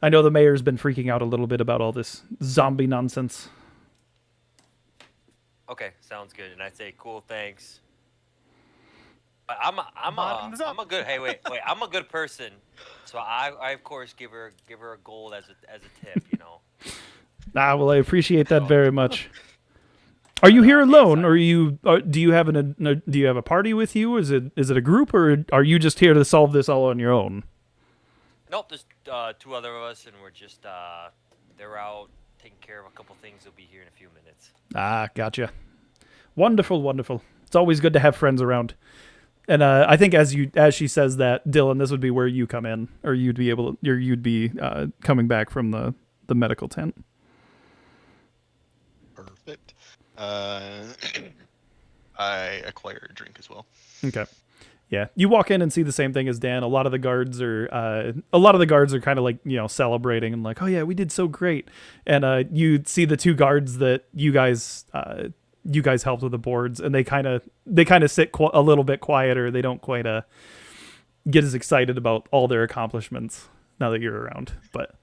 I know the mayor's been freaking out a little bit about all this zombie nonsense." Okay, sounds good. And I say, cool, thanks. But I'm a good. Hey, wait. I'm a good person, so I of course give her a gold as a tip, Well, I appreciate that very much. Are you here alone, or do you have a party with you? Is it a group, or are you just here to solve this all on your own? Nope, there's 2 other of us, and we're just they're out taking care of a couple things. They'll be here in a few minutes. Ah, gotcha. Wonderful, wonderful. It's always good to have friends around. And I think as she says that, Dylan, this would be where you come in, or you'd be coming back from the medical tent. Perfect. I acquire a drink as well. Okay. Yeah, you walk in and see the same thing as Dan. A lot of the guards are kind of like, celebrating and like, oh yeah, we did so great. And you see the two guards that you guys helped with the boards, and they kind of sit a little bit quieter. They don't quite get as excited about all their accomplishments now that you're around. But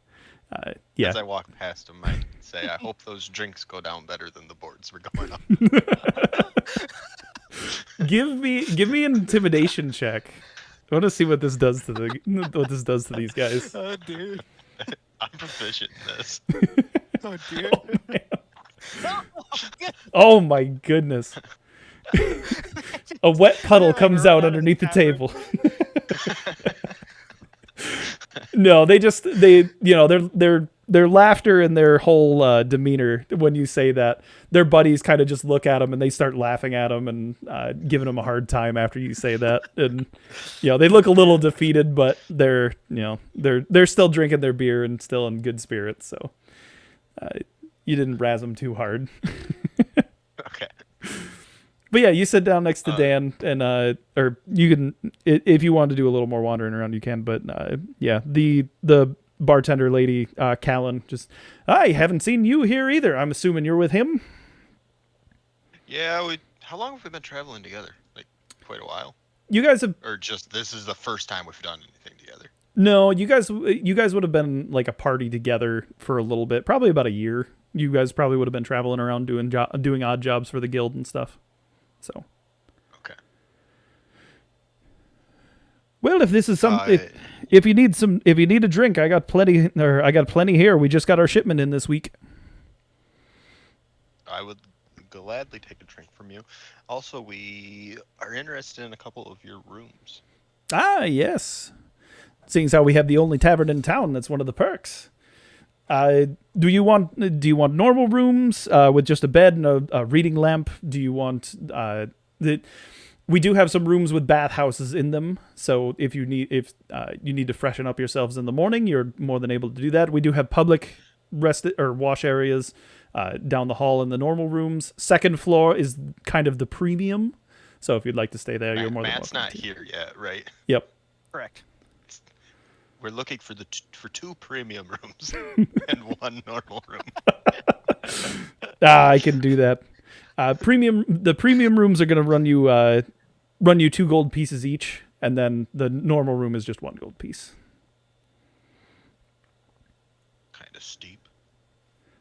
yeah, As I walk past them, I say, I hope those drinks go down better than the boards were going up. give me an intimidation check. I want to see what this does to these guys. Oh, dude. I'm proficient in this. Oh, dude. Oh my goodness. A wet puddle comes out underneath the table. No, their laughter and their whole demeanor when you say that, their buddies kind of just look at them and they start laughing at them and giving them a hard time after you say that. And they look a little defeated, but they're still drinking their beer and still in good spirits. So you didn't razz them too hard. Okay. But yeah, you sit down next to Dan, and or you can, if you want to do a little more wandering around, you can. But yeah, the bartender lady, Callan, just, I haven't seen you here either. I'm assuming you're with him. Yeah, how long have we been traveling together? Like, quite a while. You guys have, Or just this is the first time we've done anything together? no, you guys would have been like a party together for a little bit, probably about a year. You guys probably would have been traveling around doing odd jobs for the guild and stuff. So. Okay. Well, if this is if you need a drink, I got plenty here. We just got our shipment in this week. I would gladly take a drink from you. Also, we are interested in a couple of your rooms. Ah, yes. Seeing as how we have the only tavern in town, that's one of the perks. Do you want normal rooms with just a bed and a reading lamp? Do you want we do have some rooms with bathhouses in them, so if you need to freshen up yourselves in the morning, you're more than able to do that. We do have public rest or wash areas down the hall in the normal rooms. Second floor is kind of the premium, so if you'd like to stay there, you're more Matt's than welcome. not here yet, right? Yep. Correct. We're looking for for 2 premium rooms and 1 normal room. I can do that. The premium rooms are going to run you 2 gold pieces each, and then the normal room is just 1 gold piece. Kind of steep.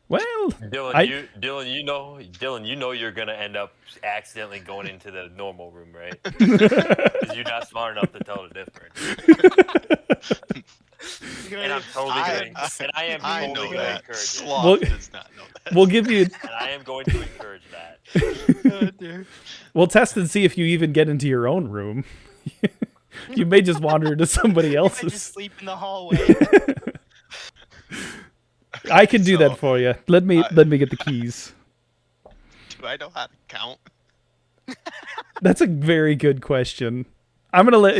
Well, Dylan, you know you're gonna end up accidentally going into the normal room, right? Because you're not smart enough to tell the difference. And I'm totally going. And I am I totally know going to that. encourage it. Sloth does not know that. we'll give you. And I am going to encourage that. We'll test and see if you even get into your own room. You may just wander into somebody I else's. just sleep in the hallway. I can do So, that for you. Let me get the keys. Do I know how to count? That's a very good question. I'm gonna let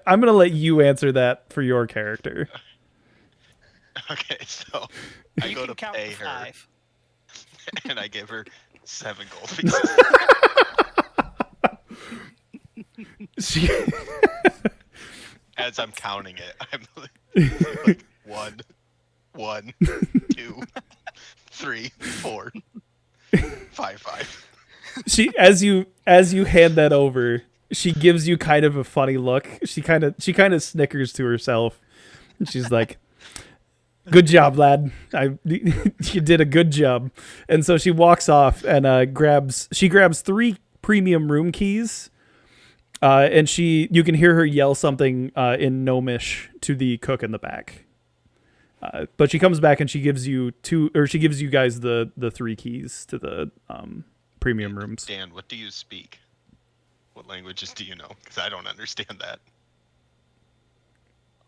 I'm gonna let you answer that for your character. Okay, so I You go can to count pay to her, 5. and I give her 7 gold pieces. She, As I'm counting it, I'm like 1, 2, 3, 4, 5. as you hand that over, she gives you kind of a funny look. She kind of snickers to herself. And she's like, "Good job, lad. You did a good job." And so she walks off and grabs 3 premium room keys. And you can hear her yell something in Gnomish to the cook in the back. But she comes back and she gives you guys the 3 keys to the premium rooms. Dan, what do you speak? What languages do you know? Because I don't understand that.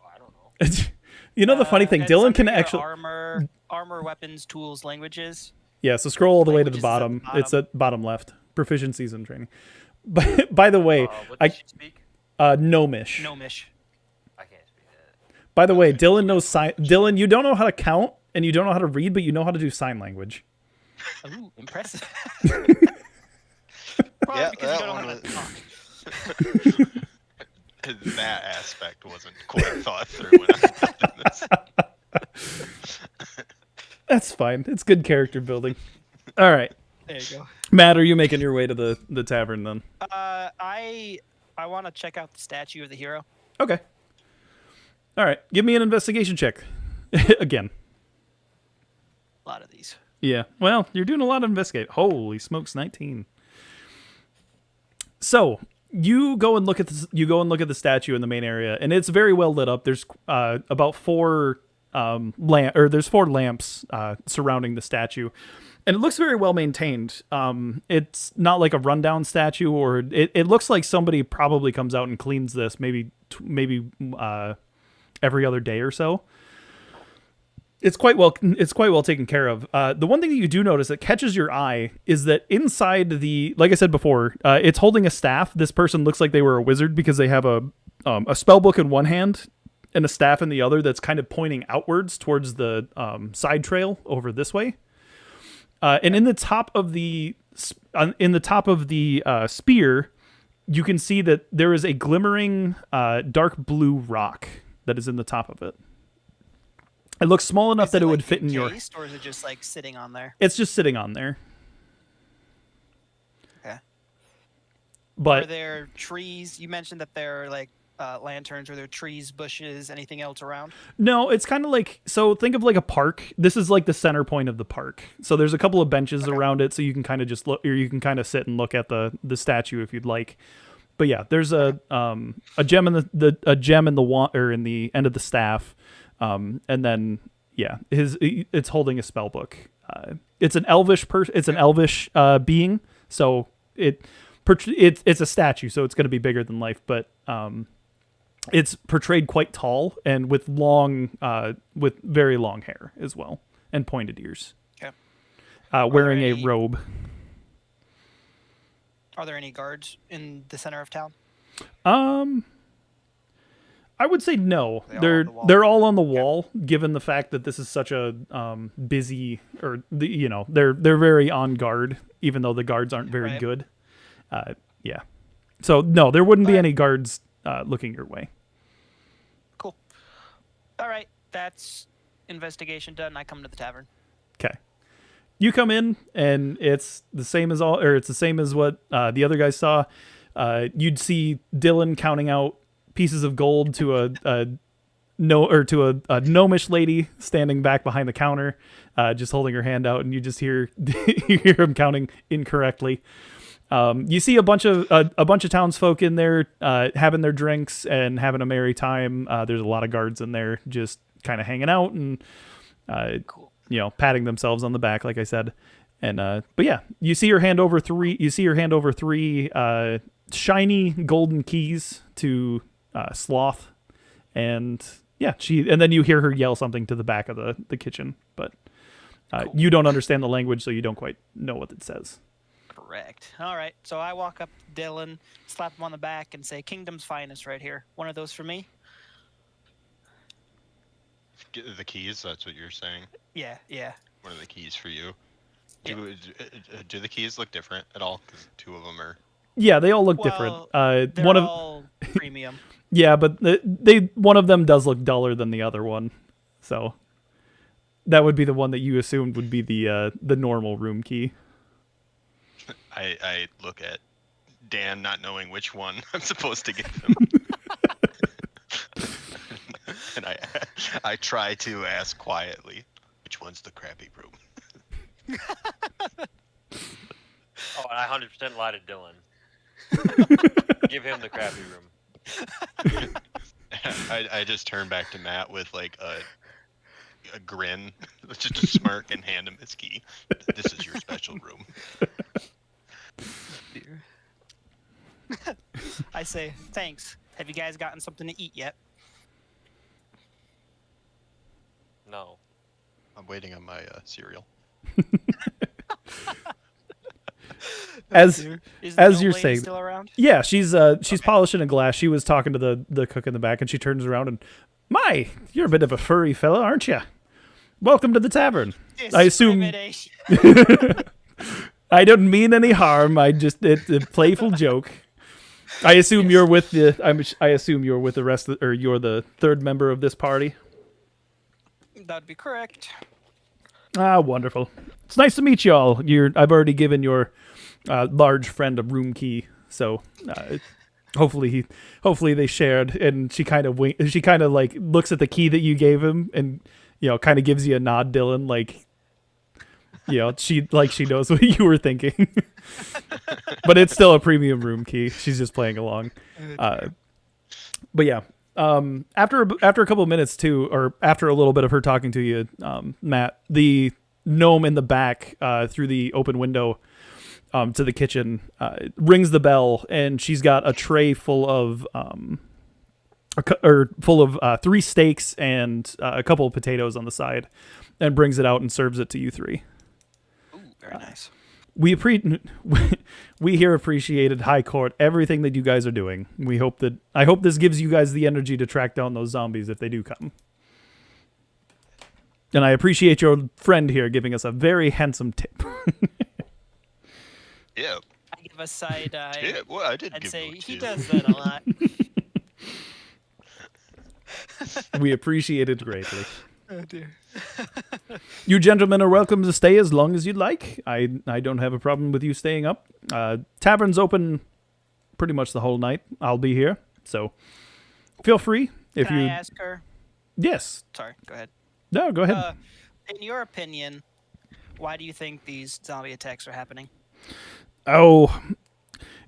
Oh, I don't know. You know the funny thing, It's Dylan under can your actually. armor, weapons, tools, languages. Yeah, so scroll all the way to the Languages is at the bottom. bottom. It's at bottom left. Proficiencies and training. But by the way, What does she speak? Gnomish. Gnomish. I can't speak that. By the way, Dylan knows sign. Dylan, you don't know how to count and you don't know how to read, but you know how to do sign language. Ooh, impressive. Yeah, Probably because that you don't one have was. to talk. That aspect wasn't quite thought through when I was building this. That's fine. It's good character building. All right, There you go. Matt, are you making your way to the tavern then? I want to check out the statue of the hero. Okay. All right, give me an investigation check. Again. A lot of these. Yeah. Well, you're doing a lot of investigate. Holy smokes, 19. So you go and look at the statue in the main area, and it's very well lit up. There's about four there's four lamps surrounding the statue, and it looks very well maintained. It's not like a rundown statue, or it looks like somebody probably comes out and cleans this maybe every other day or so. It's quite well taken care of. The one thing that you do notice that catches your eye is that inside like I said before, it's holding a staff. This person looks like they were a wizard because they have a spell book in one hand and a staff in the other that's kind of pointing outwards towards the side trail over this way. And in the top of the spear, you can see that there is a glimmering dark blue rock that is in the top of it. It looks small enough that it would fit in your. Or is it just like sitting on there? It's just sitting on there. Okay. Are But there trees? You mentioned that there are like lanterns. Are there trees, bushes, anything else around? no, it's kind of like, so think of like a park. This is like the center point of the park. So there's a couple of benches around it, so you can kind of just look, or you can kind of sit and look at the statue if you'd like. But yeah, there's a gem in a gem in the or in the end of the staff. And then yeah, it's holding a spell book. It's an elvish being, so it's a statue, so it's going to be bigger than life, but it's portrayed quite tall and with very long hair as well and pointed ears. Okay. Wearing a any- robe. Are there any guards in the center of town? I would say no. They're all on the wall? They're all on the wall, given the fact that this is such a busy, or they're very on guard, even though the guards aren't very Right. good. Yeah. So no, there wouldn't be Alright. any guards looking your way. Cool. All right, that's investigation done. I come to the tavern. Okay. You come in, and it's the same as what the other guys saw. You'd see Dylan counting out pieces of gold to a gnomish lady standing back behind the counter, just holding her hand out, and you just hear you hear him counting incorrectly. You see a bunch of townsfolk in there having their drinks and having a merry time. There's a lot of guards in there just kind of hanging out and Cool. patting themselves on the back, like I said. And but yeah, you see her hand over three shiny golden keys to Sloth, and yeah, and then you hear her yell something to the back of the kitchen, but Cool. you don't understand the language, so you don't quite know what it says. Correct. All right, so I walk up to Dylan, slap him on the back, and say, "Kingdom's finest, right here. One of those for me." Get the keys. That's what you're saying. Yeah, yeah. One of the keys for you. Yeah. Do the keys look different at all? Because two of them are. Yeah, they all look Well, different. They're One of all premium. yeah, but one of them does look duller than the other one, so that would be the one that you assumed would be the normal room key. I look at Dan, not knowing which one I'm supposed to give him. And I try to ask quietly, which one's the crappy room? Oh, and I 100% lied to Dylan. Give him the crappy room. I just turn back to Matt with like a grin, just a smirk, and hand him his key. This is your special room. I say, "Thanks. Have you guys gotten something to eat yet?" No. I'm waiting on my cereal. As Is As the you're old lady saying- still around? yeah, she's polishing a glass. She was talking to the cook in the back, and she turns around and, "My, you're a bit of a furry fella, aren't you?" Welcome to the tavern. I assume Discrimination. I don't mean any harm. It's a playful joke. I assume you're with I assume you're with the rest of, or you're the third member of this party. That'd be correct. Ah, wonderful. It's nice to meet y'all. I've already given your large friend a room key, so hopefully they shared. And she kind of like looks at the key that you gave him, and kind of gives you a nod, Dylan. Like, she knows what you were thinking. But it's still a premium room key. She's just playing along. But yeah. After a couple of minutes too, or after a little bit of her talking to you, Matt, the gnome in the back through the open window to the kitchen rings the bell, and she's got a tray full of three steaks and a couple of potatoes on the side, and brings it out and serves it to you three. Ooh, very nice. We here appreciated High Court everything that you guys are doing. I hope this gives you guys the energy to track down those zombies if they do come. And I appreciate your friend here giving us a very handsome tip. Yeah. I give a side eye. Yeah. Well, I did I'd give say you a he tip. does that a lot. We appreciate it greatly. Oh dear. You gentlemen are welcome to stay as long as you'd like. I don't have a problem with you staying up. Tavern's open pretty much the whole night. I'll be here, so feel free. If Can you I ask her? Yes. Sorry, go ahead. No, go ahead. In your opinion, why do you think these zombie attacks are happening? Oh,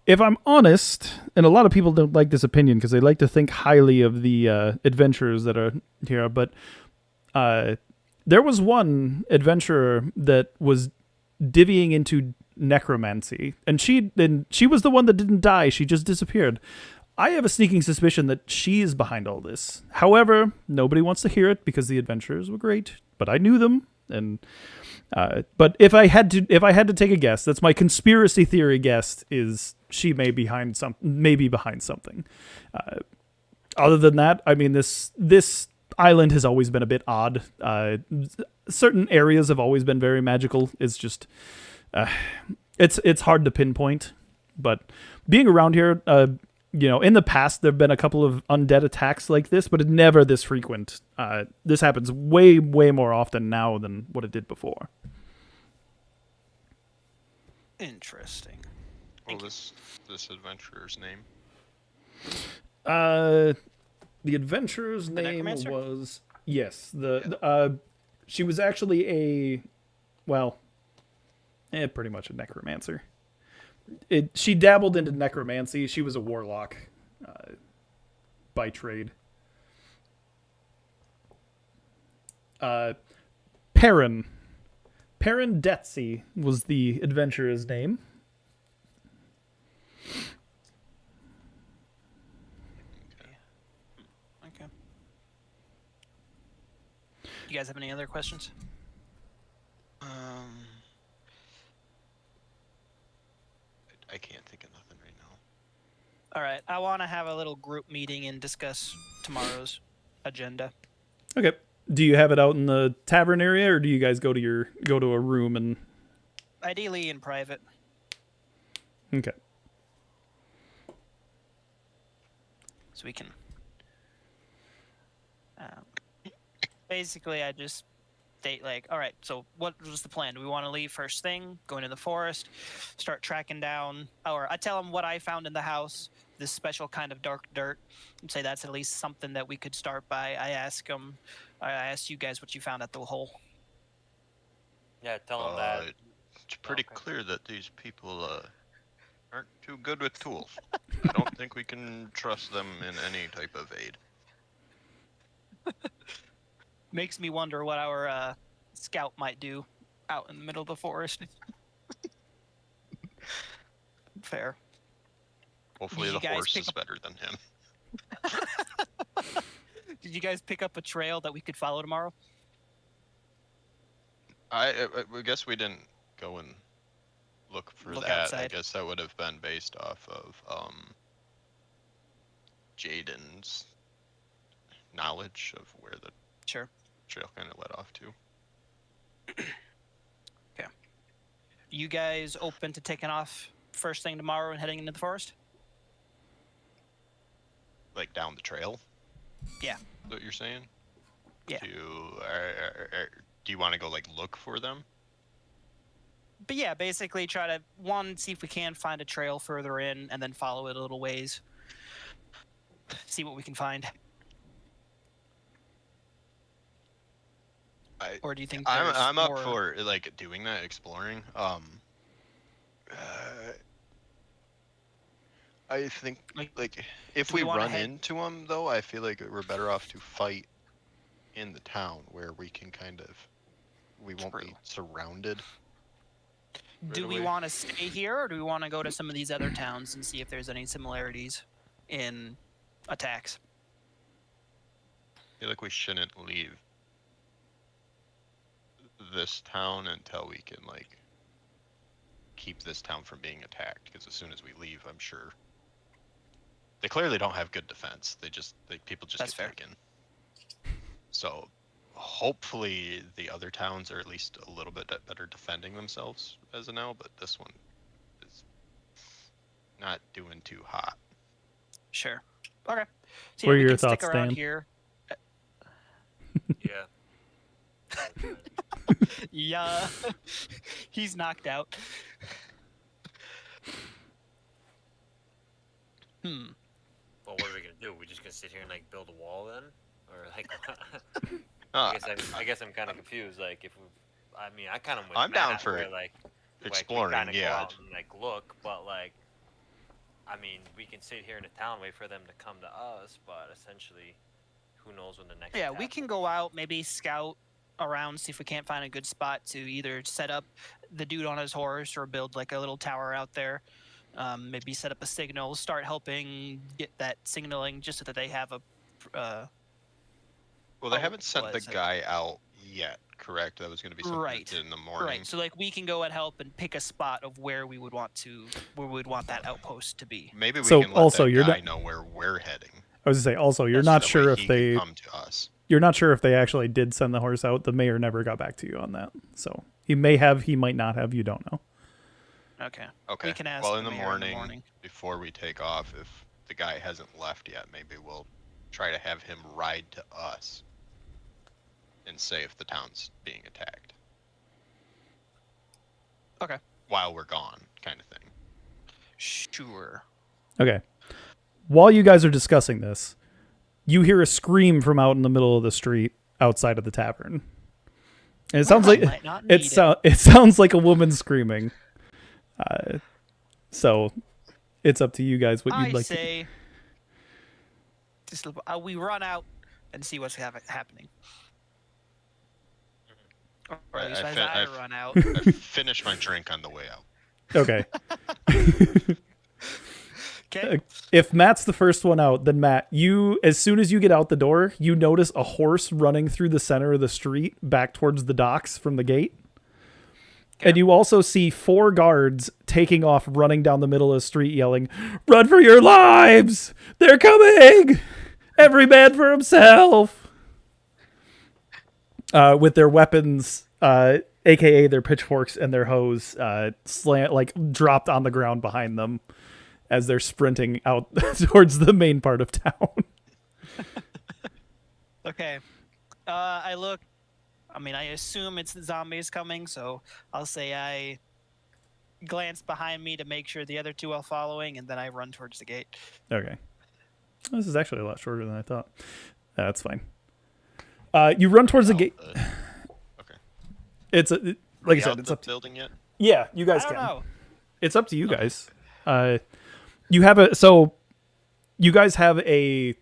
if I'm honest, and a lot of people don't like this opinion because they like to think highly of the adventurers that are here, but there was one adventurer that was divvying into necromancy, and she was the one that didn't die. She just disappeared. I have a sneaking suspicion that she is behind all this. However, nobody wants to hear it because the adventurers were great, but I knew them, and but if I had to take a guess, that's my conspiracy theory guess, is she may be behind something. Other than that, I mean, this island has always been a bit odd. Certain areas have always been very magical. It's just it's hard to pinpoint. But being around here, in the past there've been a couple of undead attacks like this, but it's never this frequent. This happens way more often now than what it did before. Interesting. What was this adventurer's name? The adventurer's name necromancer? was she was actually pretty much a necromancer. She dabbled into necromancy. She was a warlock by trade. Perrin Detsy was the adventurer's name. Okay. You guys have any other questions? I can't think of nothing right now. All right. I want to have a little group meeting and discuss tomorrow's agenda. Okay. Do you have it out in the tavern area, or do you guys go to a room and? Ideally in private. Okay. So we can. Basically, I just state like, all right. So what was the plan? Do we want to leave first thing, go into the forest, start tracking down, or I tell them what I found in the house, this special kind of dark dirt, and say that's at least something that we could start by. I asked you guys what you found at the hole. Yeah, tell them that. It's pretty Okay. clear that these people aren't too good with tools. I don't think we can trust them in any type of aid. Makes me wonder what our scout might do out in the middle of the forest. Fair. Hopefully Did the you guys horse pick is up- better than him. Did you guys pick up a trail that we could follow tomorrow? I guess we didn't go and look for Look that. I outside. guess that would have been based off of Jaden's knowledge of where the Sure. trail kind of led off to. Okay. You guys open to taking off first thing tomorrow and heading into the forest? Like down the trail. Yeah. Is what you're saying? Yeah. Do you want to go like look for them? But yeah, basically try to see if we can find a trail further in, and then follow it a little ways. See what we can find. Or do you think I'm up more... for like doing that, exploring. I think like if do we we wanna run head- into them though, I feel like we're better off to fight in the town where we can we won't be True. surrounded. Do right we away. want to stay here, or do we want to go to some of these other towns and see if there's any similarities in attacks? I feel like we shouldn't leave this town until we can like keep this town from being attacked, because as soon as we leave, I'm sure they clearly don't have good defense. People just That's get fair. taken. So hopefully the other towns are at least a little bit better defending themselves as of now, but this one is not doing too hot. Sure. Okay. So What are we your can stick thoughts, around Dan? here. Yeah. Yeah. He's knocked out. Well, what are we gonna do? We just gonna sit here and like build a wall then, or like? Uh, I guess I'm kind of confused. Like, if we, I mean, I kind of. I'm down for like exploring, we kinda yeah. Go out and, like look, but like, I mean, we can sit here in the town, wait for them to come to us, but essentially, who knows when the next? Yeah, we attack can will go out, maybe scout around, see if we can't find a good spot to either set up the dude on his horse or build like a little tower out there. Maybe set up a signal, start helping get that signaling just so that they have a. well, they Oh, haven't sent what the is it? guy out yet, correct? That was going to be something we Right. did in the morning. Right, so like we can go and help and pick a spot of where we would want that outpost to be. Maybe we So, can let also, that you're guy not- know where we're heading. I was gonna say also you're so not that sure way if he can they come to us. you're not sure if they actually did send the horse out. The mayor never got back to you on that. So he may have, he might not have, you don't know. Okay. Okay. We can ask well, the in the mayor morning, before we take off, if the guy hasn't left yet, maybe we'll try to have him ride to us and say if the town's being attacked. Okay. While we're gone, kind of thing. Sure. Okay. While you guys are discussing this, you hear a scream from out in the middle of the street outside of the tavern. And it sounds like Might not need it sounds like a woman screaming. So it's up to you guys what you'd I like say, just, we run out and see what's happening. Or at least as I run out. I finished my drink on the way out. to. Okay. Okay. If Matt's the first one out, then Matt, you, as soon as you get out the door, you notice a horse running through the center of the street back towards the docks from the gate. And you also see 4 guards taking off, running down the middle of the street, yelling, "Run for your lives! They're coming! Every man for himself!" With their weapons, aka their pitchforks and their hoes, dropped on the ground behind them as they're sprinting out towards the main part of town. Okay. I look. I mean, I assume it's the zombies coming, so I'll say I glance behind me to make sure the other 2 are following, and then I run towards the gate. Okay. This is actually a lot shorter than I thought. That's fine. You run towards the gate. Okay. It's like I We said, out it's the up to building yet? yeah. You guys I don't can. know. It's up to you guys. You have you guys have a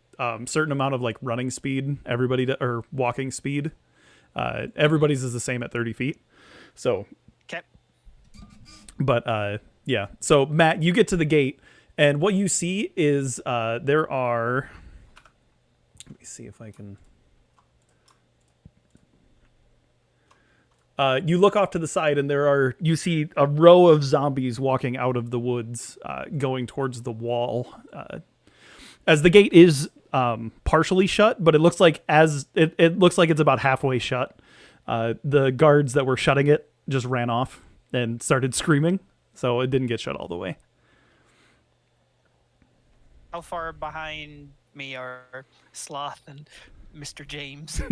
certain amount of like running speed. Or walking speed. Everybody's is the same at 30 feet. So, Okay. but yeah. So Matt, you get to the gate, and what you see is there are. Let me see if I can. You look off to the side, and you see a row of zombies walking out of the woods, going towards the wall. As the gate is partially shut, but it looks like it looks like it's about halfway shut. the guards that were shutting it just ran off and started screaming, so it didn't get shut all the way. How far behind me are Sloth and Mr. James?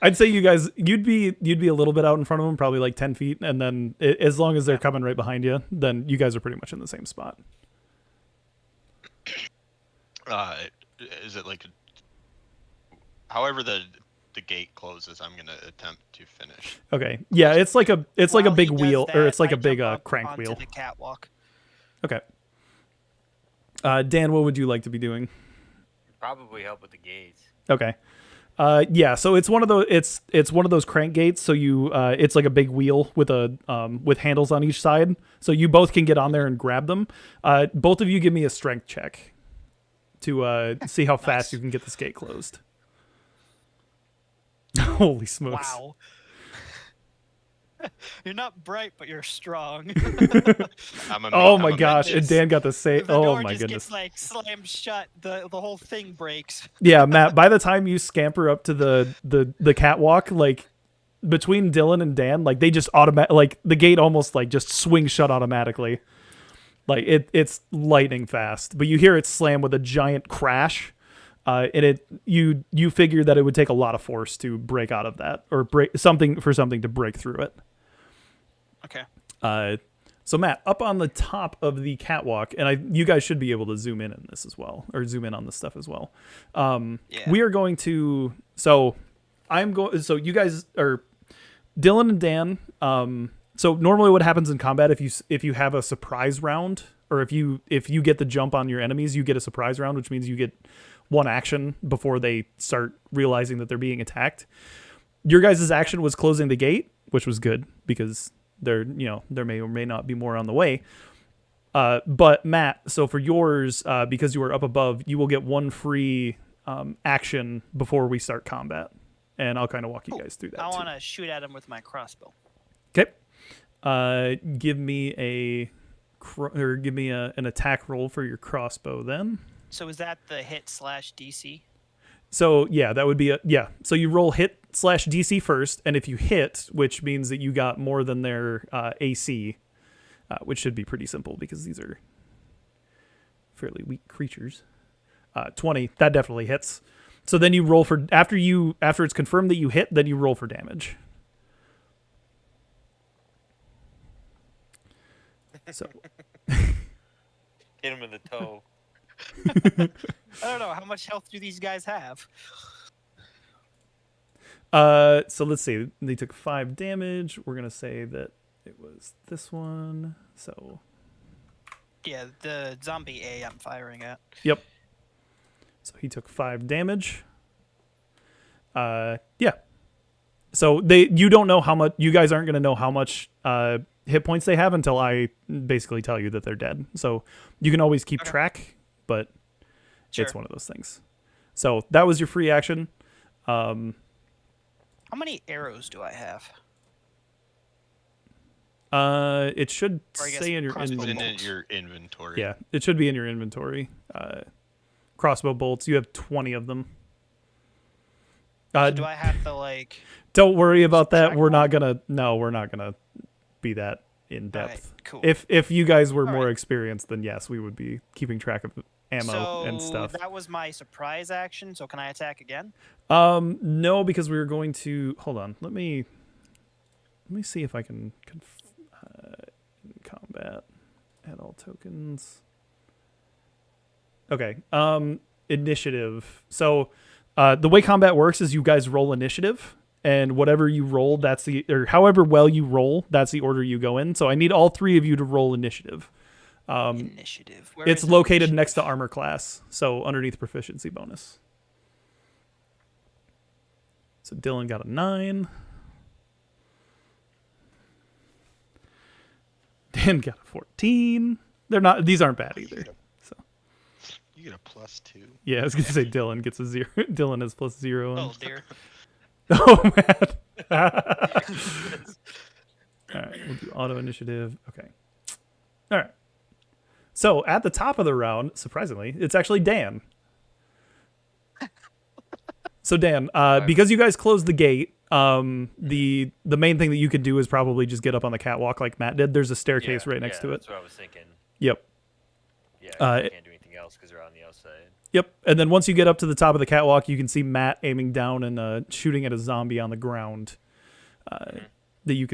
I'd say you guys, you'd be a little bit out in front of them, probably like 10 feet, and then as long as they're coming right behind you, then you guys are pretty much in the same spot. Is it like however the gate closes, I'm gonna attempt to finish. Okay, yeah, it's like a While big he does wheel, or that, it's like I a big jump up crank onto wheel. the catwalk. Okay. Dan, what would you like to be doing? Probably help with the gates. Okay. Yeah, so it's one of those it's one of those crank gates, so you it's like a big wheel with a with handles on each side. So you both can get on there and grab them. Both of you give me a strength check to see how fast you can get this gate closed. Holy smokes. Wow. You're not bright, but you're strong. Oh my gosh, and Dan got the same. The Oh door my just goodness. gets like slammed shut. The whole thing breaks. Yeah, Matt, by the time you scamper up to the catwalk, like between Dylan and Dan, like they just like the gate almost like just swings shut automatically. Like it's lightning fast, but you hear it slam with a giant crash. And you figure that it would take a lot of force to break out of that, or break something to break through it. Okay. So Matt, up on the top of the catwalk, and you guys should be able to zoom in on this as well, or zoom in on this stuff as well. Yeah. We are going to. So you guys are Dylan and Dan. So normally, what happens in combat if you have a surprise round, or if you get the jump on your enemies, you get a surprise round, which means you get one action before they start realizing that they're being attacked. Your guys' action was closing the gate, which was good because there may or may not be more on the way. But Matt, so for yours, because you are up above, you will get one free action before we start combat, and I'll kind of walk you guys through that. I want to shoot at him with my crossbow. Okay. Give me an attack roll for your crossbow then. So is that the hit / DC? So yeah, that would be So you roll hit / DC first, and if you hit, which means that you got more than their AC, which should be pretty simple because these are fairly weak creatures. 20, that definitely hits. So then you roll for after it's confirmed that you hit, then you roll for damage. So Hit him in the toe. I don't know. How much health do these guys have? So let's see. They took 5 damage. We're gonna say that it was this one. So Yeah, the zombie A I'm firing at. yep. So he took 5 damage. Yeah. So you don't know how much. You guys aren't gonna know how much hit points they have until I basically tell you that they're dead. So you can always keep track, but Sure. it's one of those things. So that was your free action. How many arrows do I have? It should Or I guess say in your crossbow It's in bolts. your inventory. Yeah, it should be in your inventory. Crossbow bolts, you have 20 of them. So do I have to like? Don't worry about that. subtract We're not one? gonna be that in depth. Alright, cool. If you guys were more Alright. experienced, then yes, we would be keeping track of ammo So and stuff. that was my surprise action. So can I attack again? No, because we were going to hold on. Let me see if I can in combat add all tokens. Okay. Initiative. So the way combat works is you guys roll initiative, and whatever you roll, or however well you roll, that's the order you go in. So I need all 3 of you to roll initiative. Initiative. Where It's is located initiative? next to armor class, so underneath proficiency bonus. So Dylan got a 9. Dan got a 14. These aren't bad either. So You get a +2. yeah, I was gonna say Dylan gets a 0. Dylan has +0. Oh dear. Oh man. All right, we'll do auto initiative. Okay. All right. So at the top of the round, surprisingly, it's actually Dan. So Dan, because you guys closed the gate, the main thing that you could do is probably just get up on the catwalk like Matt did. There's a staircase right next to it. That's what I was thinking. Yep. Yeah, Uh, you can't do anything else because they're on the outside. Yep. And then once you get up to the top of the catwalk, you can see Matt aiming down and shooting at a zombie on the ground. That you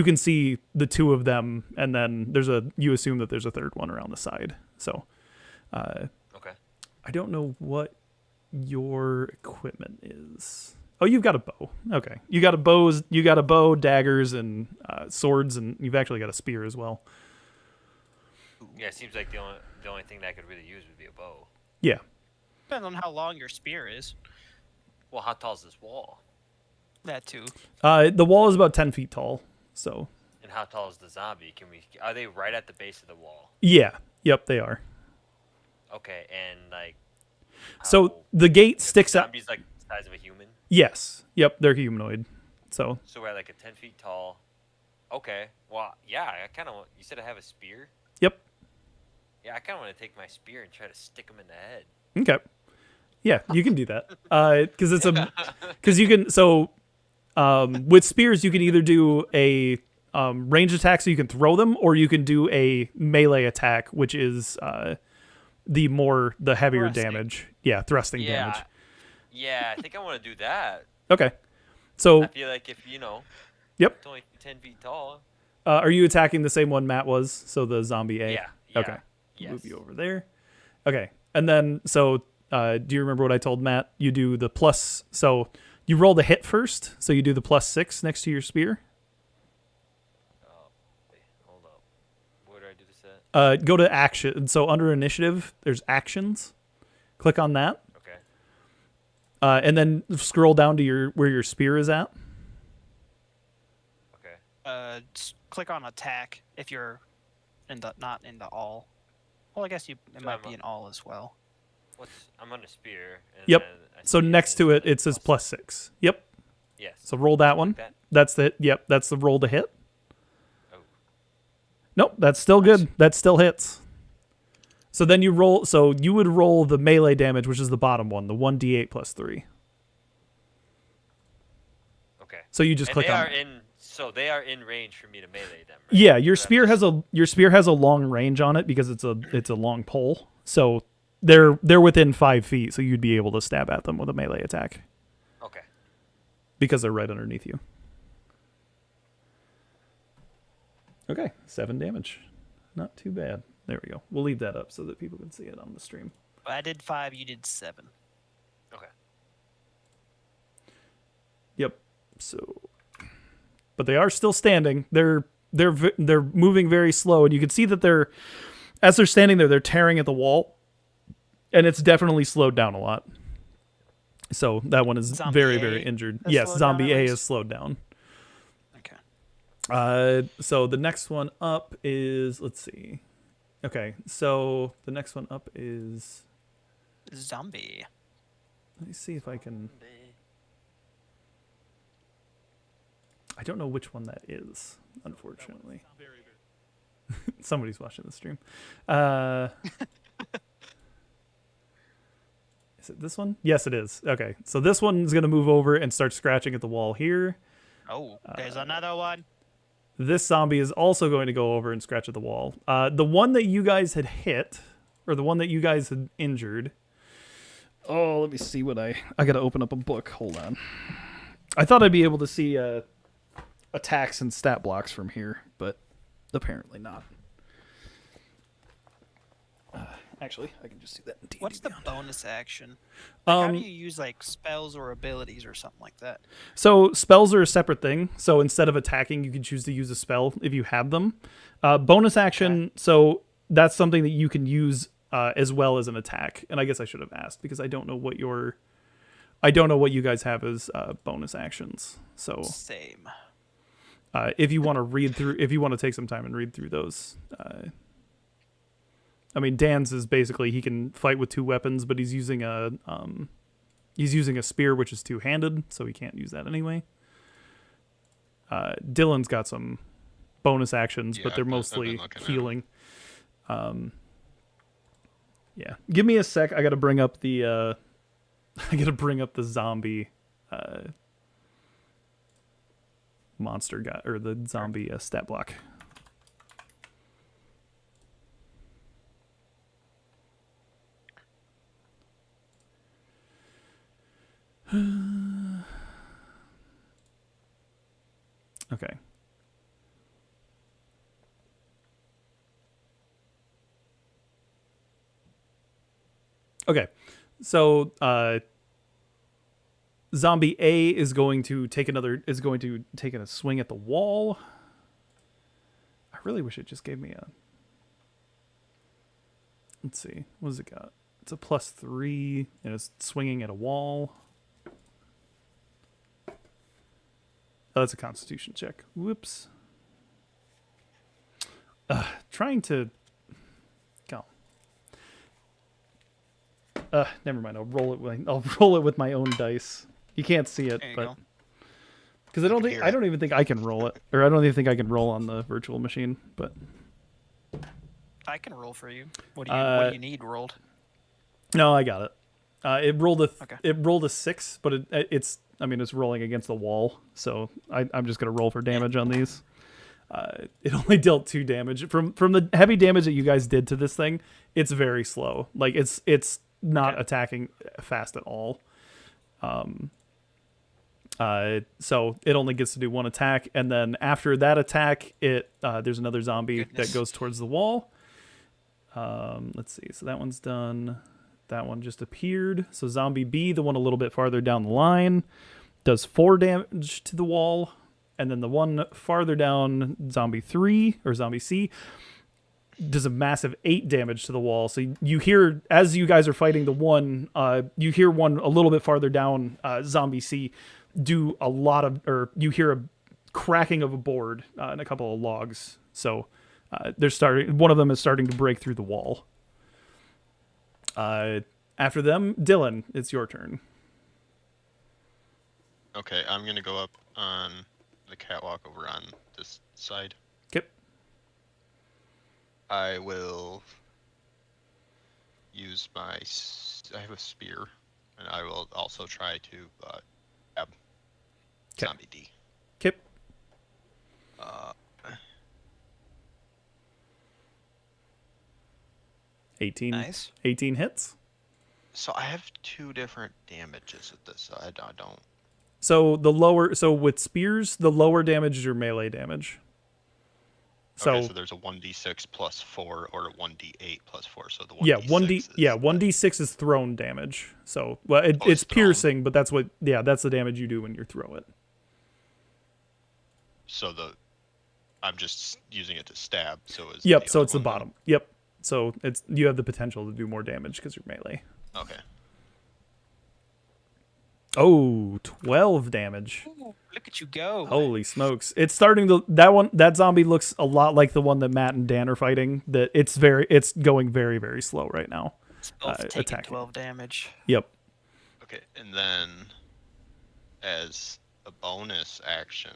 can see the two of them, and then you assume that there's a third one around the side. So, Okay. I don't know what your equipment is. Oh, you've got a bow. Okay, you got a bow, daggers, and swords, and you've actually got a spear as well. Yeah, it seems like the only thing that I could really use would be a bow. Yeah. Depends on how long your spear is. Well, how tall is this wall? That too. The wall is about 10 feet tall. So. And how tall is the zombie? Are they right at the base of the wall? Yeah. Yep, they are. Okay, and like. So the gate sticks out. Zombie's like the size of a human. Yes. Yep, they're humanoid. So we're at like a 10 feet tall. Okay. Well, yeah, I kind of. You said I have a spear. Yep. Yeah, I kind of want to take my spear and try to stick him in the head. Okay. Yeah, you can do that. Because you can. So with spears, you can either do a range attack, so you can throw them, or you can do a melee attack, which is the heavier Thrusting. damage. Yeah, thrusting damage. Yeah, I think I want to do that. Okay. So I feel like if Yep. it's only 10 feet tall. Are you attacking the same one Matt was? So the zombie A. Yeah. Okay. Yes. Move you over there. Okay. And then do you remember what I told Matt? You do the plus. So you roll the hit first. So you do the +6 next to your spear. Wait, hold up. Where do I do this at? Go to action. So under initiative, there's actions. Click on that. Okay. And then scroll down to where your spear is at. Okay. Click on attack if you're not in the all. Well, I guess it So might I'm be an all as well. I'm on a spear. And Yep. then I So see next to it, says it says plus- +6. Yep. Yes. So roll that one. that. That's the Yep. That's the roll to hit. Oh. Nope. That's still good. That still hits. So then you roll. So you would roll the melee damage, which is the bottom one, the 1d8 +3. Okay. So you just And click they on. are they are in range for me to melee them. Right? Yeah, your So I'm spear just- has a long range on it because it's a long pole. So they're within 5 feet, so you'd be able to stab at them with a melee attack Okay. because they're right underneath you. Okay, 7 damage, not too bad. There we go. We'll leave that up so that people can see it on the stream. I did 5. You did 7. Okay. Yep. So, but they are still standing. They're moving very slow, and you can see that as they're standing there, they're tearing at the wall, and it's definitely slowed down a lot. So that one is Zombie very, A very injured. has Yes, slowed zombie down at A least? is slowed down. Okay. So the next one up is, let's see. Okay, so the next one up is, Zombie. let me see if I can. I don't know which one that is, unfortunately. Somebody's watching the stream. Is it this one? Yes, it is. Okay, so this one's going to move over and start scratching at the wall here. Oh, there's another one. This zombie is also going to go over and scratch at the wall. The one that you guys had hit, or the one that you guys had injured. Oh, let me see what I got to open up a book. Hold on. I thought I'd be able to see attacks and stat blocks from here, but apparently not. Actually, I can just do that in D&D What's the Beyond. bonus action? How do Um, you use like spells or abilities or something like that? So spells are a separate thing. So instead of attacking, you can choose to use a spell if you have them. Bonus action, so that's something that you can use as well as an attack. And I guess I should have asked because I don't know what you guys have as bonus actions. So Same. if you want to take some time and read through those. I mean, Dan's is basically he can fight with 2 weapons, but he's using a spear, which is 2-handed, so he can't use that anyway. Dylan's got some bonus actions, Yeah, but they're I've been mostly looking at 'em. healing. Yeah, give me a sec. I got to bring up the zombie monster guy or the zombie stat block. Okay. Okay. So zombie A is going to take a swing at the wall. I really wish it just gave me a. Let's see. What does it got? It's a +3 and it's swinging at a wall. Oh, that's a Constitution check. Whoops. Trying to go. Never mind. I'll roll it with my own dice. You can't see it, There you but go. because I don't can think hear I don't even think I can roll it, or I don't even think I can roll on the virtual machine. But I can roll for you. What do you need rolled? no, I got it. It rolled Okay. it rolled a 6, but it's rolling against the wall, so I'm just gonna roll for damage on these. It only dealt 2 damage from the heavy damage that you guys did to this thing. It's very slow. Like it's not attacking fast at all. So it only gets to do 1 attack, and then after that attack, there's another zombie that goes towards the wall. Let's see. So that one's done. That one just appeared. So zombie B, the one a little bit farther down the line, does 4 damage to the wall. And then the one farther down, zombie 3, or zombie C, does a massive 8 damage to the wall. So you hear, as you guys are fighting the one, you hear one a little bit farther down, zombie C, do a lot of, or you hear a cracking of a board and a couple of logs. So one of them is starting to break through the wall. After them, Dylan, it's your turn. Okay, I'm gonna go up on the catwalk over on this side. Okay. I will use I have a spear, and I will also try to stab zombie D. Okay. 18. Nice. 18 hits. So I have 2 different damages with this. So I don't. So with spears, the lower damage is your melee damage. Okay, so there's a 1d6 plus 4 or a 1d8 plus 4. So the 1d6 Yeah, is 1d6 is thrown damage. So it's it's thrown. piercing, but that's the damage you do when you throw it. So I'm just using it to stab. So is Yep. the So other it's the one then? bottom. Yep. So you have the potential to do more damage because you're melee. Okay. Oh, 12 damage. Ooh, look at you go. Holy smokes. It's starting to that zombie looks a lot like the one that Matt and Dan are fighting. That it's going very, very slow right now. Both taking attacking. 12 damage. Yep. Okay, and then as a bonus action,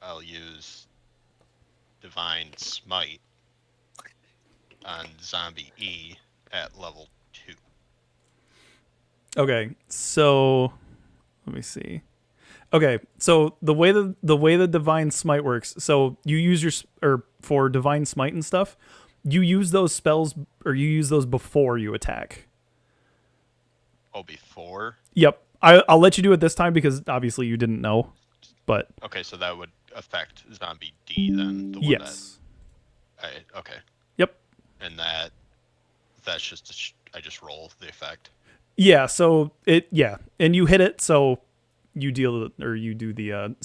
I'll use Divine Smite on Zombie E at level 2. Okay, so let me see. Okay, so the way the Divine Smite works, so you use for Divine Smite and stuff, you use those spells or you use those before you attack. Oh, before? Yep, I'll let you do it this time because obviously you didn't know, but Okay, so that would affect Zombie D then. The one yes, okay, yep. and that's just I just roll the effect. Yeah, so and you hit it, so you do the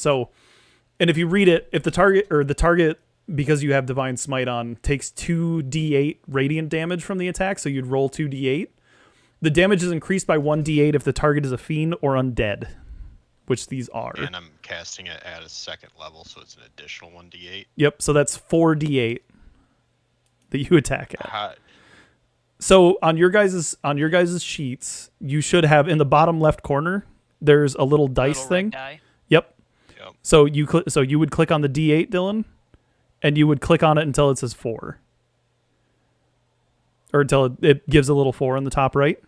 and if you read it, if the target because you have Divine Smite on takes 2d8 radiant damage from the attack, so you'd roll 2d8. The damage is increased by 1d8 if the target is a fiend or undead, which these are. And I'm casting it at a 2nd level, so it's an additional 1d8. Yep, so that's 4d8 that you attack at. How, So on your guys' sheets, you should have in the bottom left corner. There's a little dice Little thing. red die. Yep. Yep. So you would click on the D8, Dylan, and you would click on it until it says 4, or until it gives a little 4 on the top right.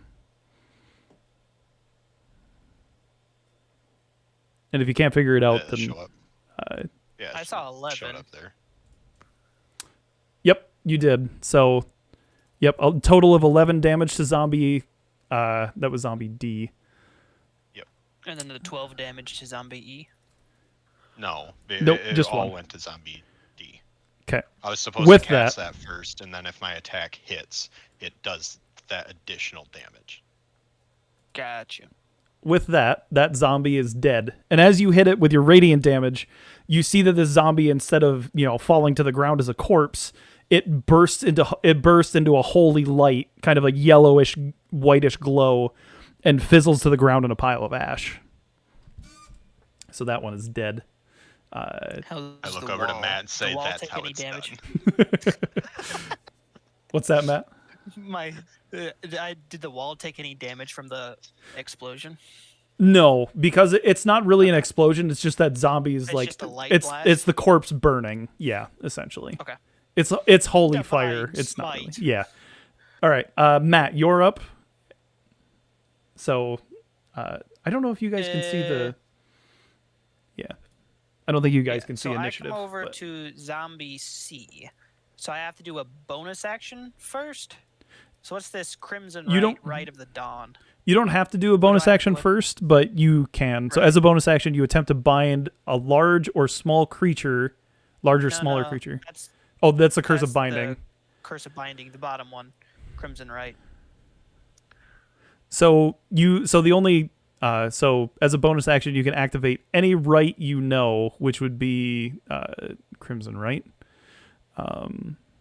And if you can't figure it out, It'll then show up. Yeah, I it saw showed 11. up there. yep, you did. So, yep, a total of 11 damage to zombie. That was zombie D. And then the 12 damage to zombie E. No, Nope, it just all one. went to zombie D. Okay. I was supposed With to cast that first, and then if my attack hits, it does that additional damage. Gotcha. With that zombie is dead. And as you hit it with your radiant damage, you see that this zombie, instead of falling to the ground as a corpse, it bursts into a holy light, kind of a yellowish, whitish glow, and fizzles to the ground in a pile of ash. So that one is dead. How's I look the over to wall? Matt and say, The wall "That's take how any it's damage? done." What's that, Matt? Did the wall take any damage from the explosion? No, because it's not really an explosion. It's just that zombies It's like just a light it's blast? it's the corpse burning. Yeah, essentially. Okay. It's holy Divine fire. It's not really. smite. Yeah. All right, Matt, you're up. So, I don't know if you guys can see the. Yeah, I don't think you guys can see so initiative. I come over but- to zombie C. So I have to do a bonus action first. So what's this crimson You don't- right of the dawn? You don't have to do a bonus I have action to- first, but you can. So Right. as a bonus action, you attempt to bind a large or small creature, larger, smaller No, creature. That's Oh, that's a curse that's of binding. the curse of binding, the bottom one, crimson right. So the only so as a bonus action, you can activate any right which would be Crimson Right.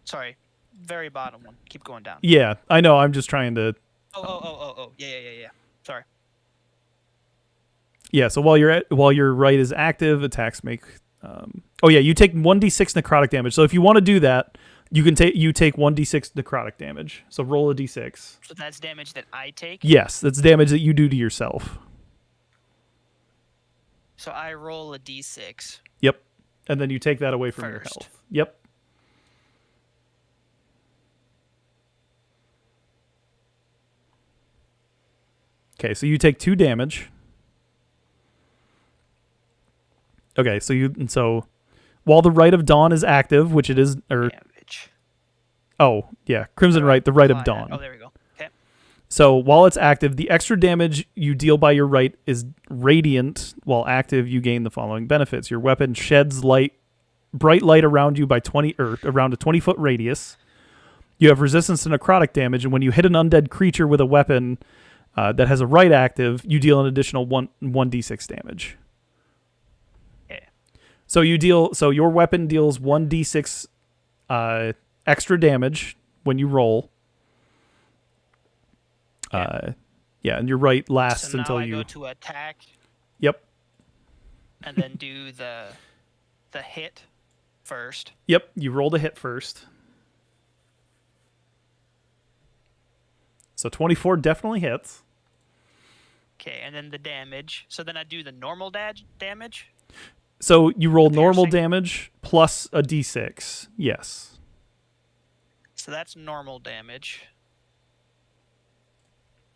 Sorry, very bottom one. Keep going down. Yeah, I know. I'm just trying to. Oh. Yeah. Sorry. Yeah. So while your right is active, attacks make. You take 1d6 necrotic damage. So if you want to do that, you take 1d6 necrotic damage. So roll a d6. So that's damage that I take. Yes, that's damage that you do to yourself. So I roll a d6. Yep. And then you take that away from your First. health. Yep. Okay, so you take 2 damage. Okay, so while the Rite of Dawn is active, which it is, Damage. Crimson Rite, the Rite of Fine. Dawn. Oh, there we go. Okay. So while it's active, the extra damage you deal by your right is radiant. While active, you gain the following benefits: your weapon sheds bright light around you by around a 20-foot radius. You have resistance to necrotic damage, and when you hit an undead creature with a weapon that has a right active, you deal an additional 1d6 damage. Yeah. So your weapon deals 1d6 extra damage when you roll. And your right lasts So now until I you. go to attack Yep. and then do the hit first. Yep. You roll to hit first. So 24 definitely hits. Okay, and then the damage. So then I do the normal damage. So you roll The normal piercing? damage plus a d6. Yes. So that's normal damage.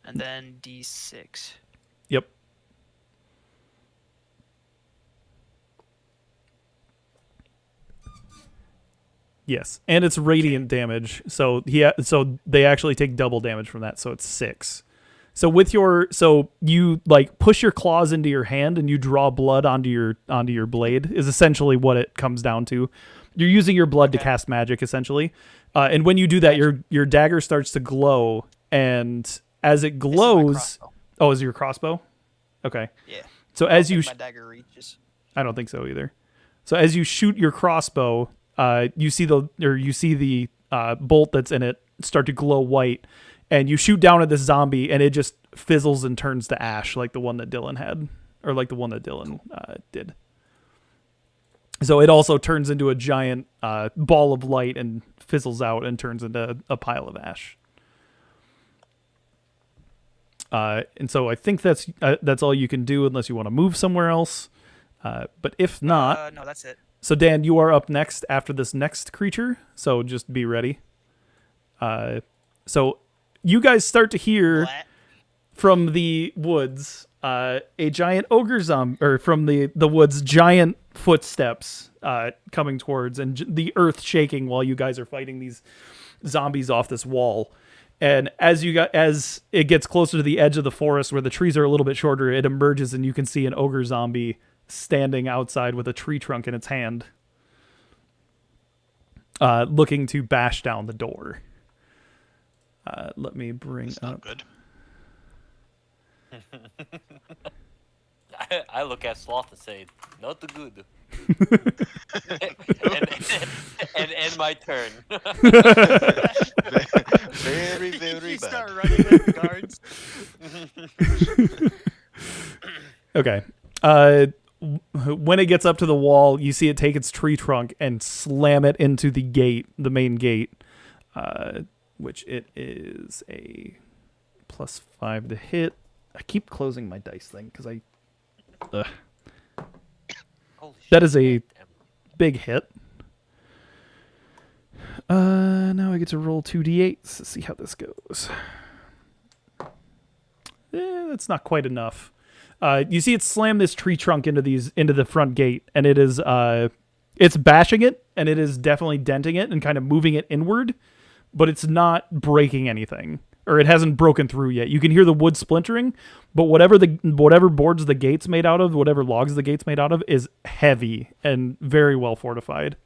And then d6. Yep. Yes, and it's radiant damage. So so they actually take double damage from that. So it's 6. So you like push your claws into your hand and you draw blood onto your blade is essentially what it comes down to. You're using your blood to cast magic essentially, and when you do that, your dagger starts to glow, and as it glows, is it your crossbow? Okay. Yeah. So as you, my dagger reaches. I don't think so either. So as you shoot your crossbow, you see the bolt that's in it start to glow white, and you shoot down at this zombie, and it just fizzles and turns to ash, like the one that Dylan had, or like the one that Dylan did. So it also turns into a giant ball of light and fizzles out and turns into a pile of ash. And so I think that's all you can do unless you want to move somewhere else. But if not, No, that's it. so Dan, you are up next after this next creature. So just be ready. So you guys start to hear Blat. from the woods a giant ogre zombie, or from the woods, giant footsteps coming towards, and the earth shaking while you guys are fighting these zombies off this wall. And as it gets closer to the edge of the forest where the trees are a little bit shorter, it emerges and you can see an ogre zombie standing outside with a tree trunk in its hand, looking to bash down the door. Let me bring It's up. not good. I look at Sloth and say, not good. and end my turn. Very, very You bad. start running at the guards. Okay. When it gets up to the wall, you see it take its tree trunk and slam it into the gate, the main gate, which it is a +5 to hit. I keep closing my dice thing because Holy that is a shit. big hit. Now I get to roll 2d8s to see how this goes. That's not quite enough. You see it slam this tree trunk into the front gate, and it is it's bashing it, and it is definitely denting it and kind of moving it inward, but it's not breaking anything, or it hasn't broken through yet. You can hear the wood splintering, but whatever boards the gate's made out of, whatever logs the gate's made out of, is heavy and very well fortified.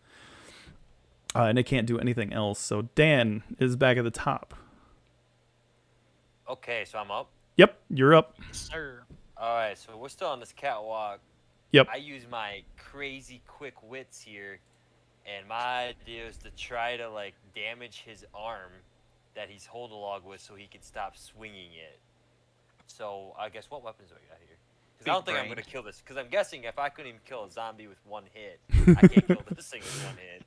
And it can't do anything else. So Dan is back at the top. Okay, so I'm up. Yep, you're up. Sir. Alright, so we're still on this catwalk. Yep. I use my crazy quick wits here, and my idea is to try to, like, damage his arm that he's holding a log with so he can stop swinging it. So, I guess, what weapons do I got here? Because I don't think I'm going to kill this. Because I'm guessing if I couldn't even kill a zombie with one hit, I can't kill this thing with one hit.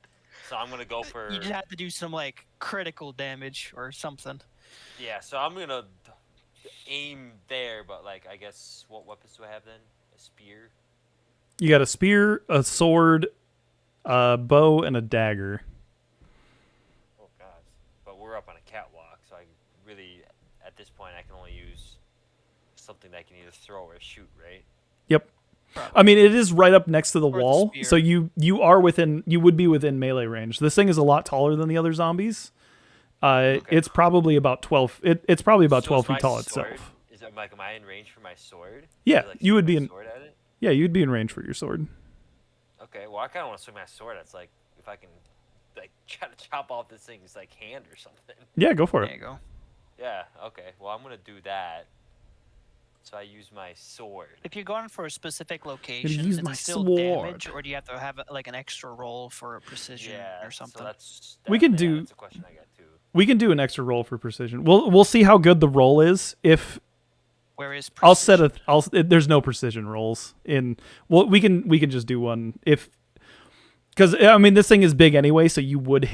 So I'm going to go for... You just have to do some like critical damage or something. Yeah, so I'm going to aim there, but, like, I guess, what weapons do I have then? A spear? You got a spear, a sword, a bow, and a dagger. Oh, gosh. But we're up on a catwalk, so I really, at this point, I can only use something that I can either throw or shoot, right? Yep. Probably. I mean, it is right up next to the Or the wall, spear. so you would be within melee range. This thing is a lot taller than the other zombies. It's probably about 12. It's probably about So 12 is my feet tall sword- itself. Is it, like, am I in range for my sword? Yeah, Can I, like, you would swing be my in. sword at it? Yeah, you'd be in range for your sword. Okay, well, I kind of want to swing my sword. It's like, if I can, like, try to chop off this thing's, like, hand or something. Yeah, go for There it. you go. Yeah, okay. Well, I'm going to do that. So I use my sword. If you're going for a specific location, use is my it still sword. damage, or do you have to have like an extra roll for a precision Yeah, or something? so that's... We can yeah, do- That's a question I got, too. We can do an extra roll for precision. We'll see how good the roll is. If Where is I'll set precision? there's no precision rolls in. Well, we can just do one because I mean this thing is big anyway, so you'd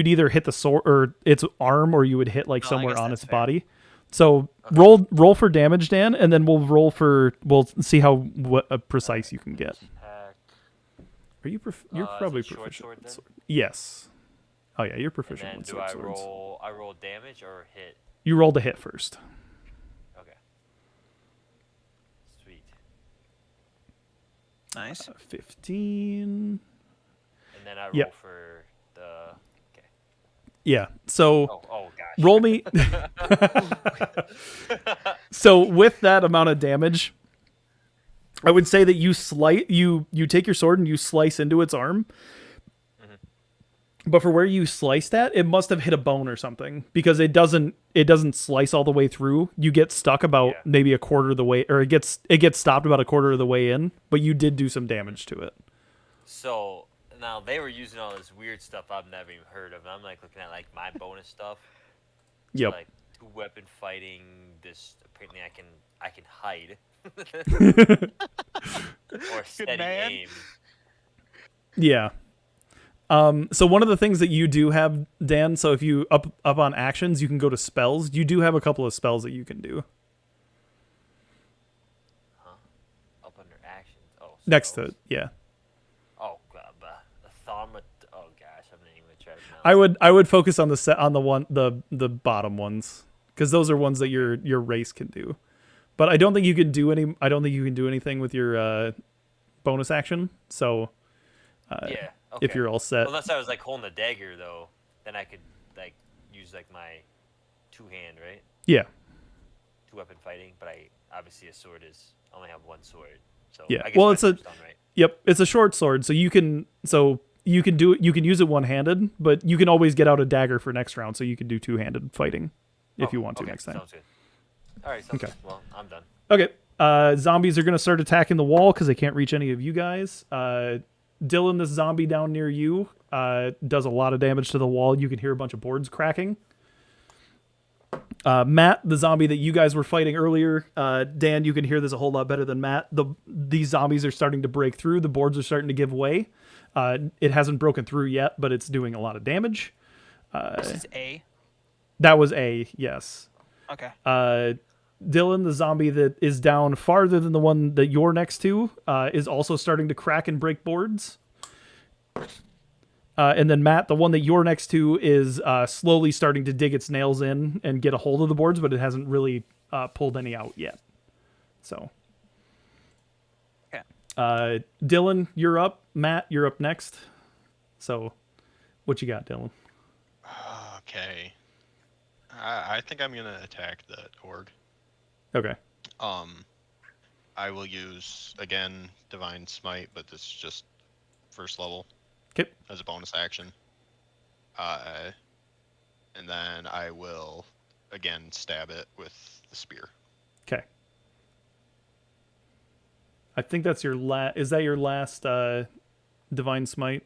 either hit the sword or its arm, or you would hit like Oh, I somewhere guess on that's its fair. body. So roll for damage, Dan, and then we'll see how precise you can get. Attack. Are you you're is it probably short proficient sword with then? sword. Yes. Oh yeah, you're And proficient then with do sword I swords. roll damage or hit? You roll to hit first. Okay. Sweet. Nice. 15. And then I roll Yep. for the... Okay. Yeah. So Oh gosh. roll me. So with that amount of damage, I would say that you take your sword and you slice into its arm. But for where you sliced at, it must have hit a bone or something, because it doesn't slice all the way through. You get stuck about maybe a quarter of the way, or it gets stopped about a quarter of the way in, but you did do some damage to it. So now they were using all this weird stuff I've never even heard of. And I'm like looking at like my bonus stuff. Yep. Like 2-weapon fighting. This apparently I can hide. Or steady man. aim. Yeah. So one of the things that you do have, Dan, so if you up on actions, you can go to spells. You do have a couple of spells that you can do. Up under actions. Oh. Next spells. to, yeah. Oh god. Oh gosh, I'm not even gonna try to pronounce I would focus on the bottom ones, because those are ones that your race can do. But I don't think you can do any. I don't think you can do anything with your bonus action. So Yeah. Okay. if you're all set, Unless I was like holding a dagger though, then I could like use like my two-hand, right? yeah, Two-weapon fighting, but I obviously a sword is I only have one sword. So yeah. I guess Well, my it's a sword's done, right? yep. It's a short sword, so you can do it. You can use it one-handed, but you can always get out a dagger for next round, so you can do two-handed fighting if you want to okay, next time. Sounds good. All right. Sounds Okay. good. Well, I'm done. Okay. Zombies are going to start attacking the wall because they can't reach any of you guys. Dylan, this zombie down near you, does a lot of damage to the wall. You can hear a bunch of boards cracking. Matt, the zombie that you guys were fighting earlier, Dan, you can hear this a whole lot better than Matt. These zombies are starting to break through. The boards are starting to give way. It hasn't broken through yet, but it's doing a lot of damage. This is A. That was A, yes. Okay. Dylan, the zombie that is down farther than the one that you're next to, is also starting to crack and break boards. And then Matt, the one that you're next to, is slowly starting to dig its nails in and get a hold of the boards, but it hasn't really pulled any out yet. So, Okay. Dylan, you're up. Matt, you're up next. So, what you got, Dylan? Okay. I think I'm gonna attack the org. Okay. I will use again Divine Smite, but this is just first level. Okay. As a bonus action. And then I will again stab it with the spear. Okay. I think that's your last. Is that your last Divine Smite?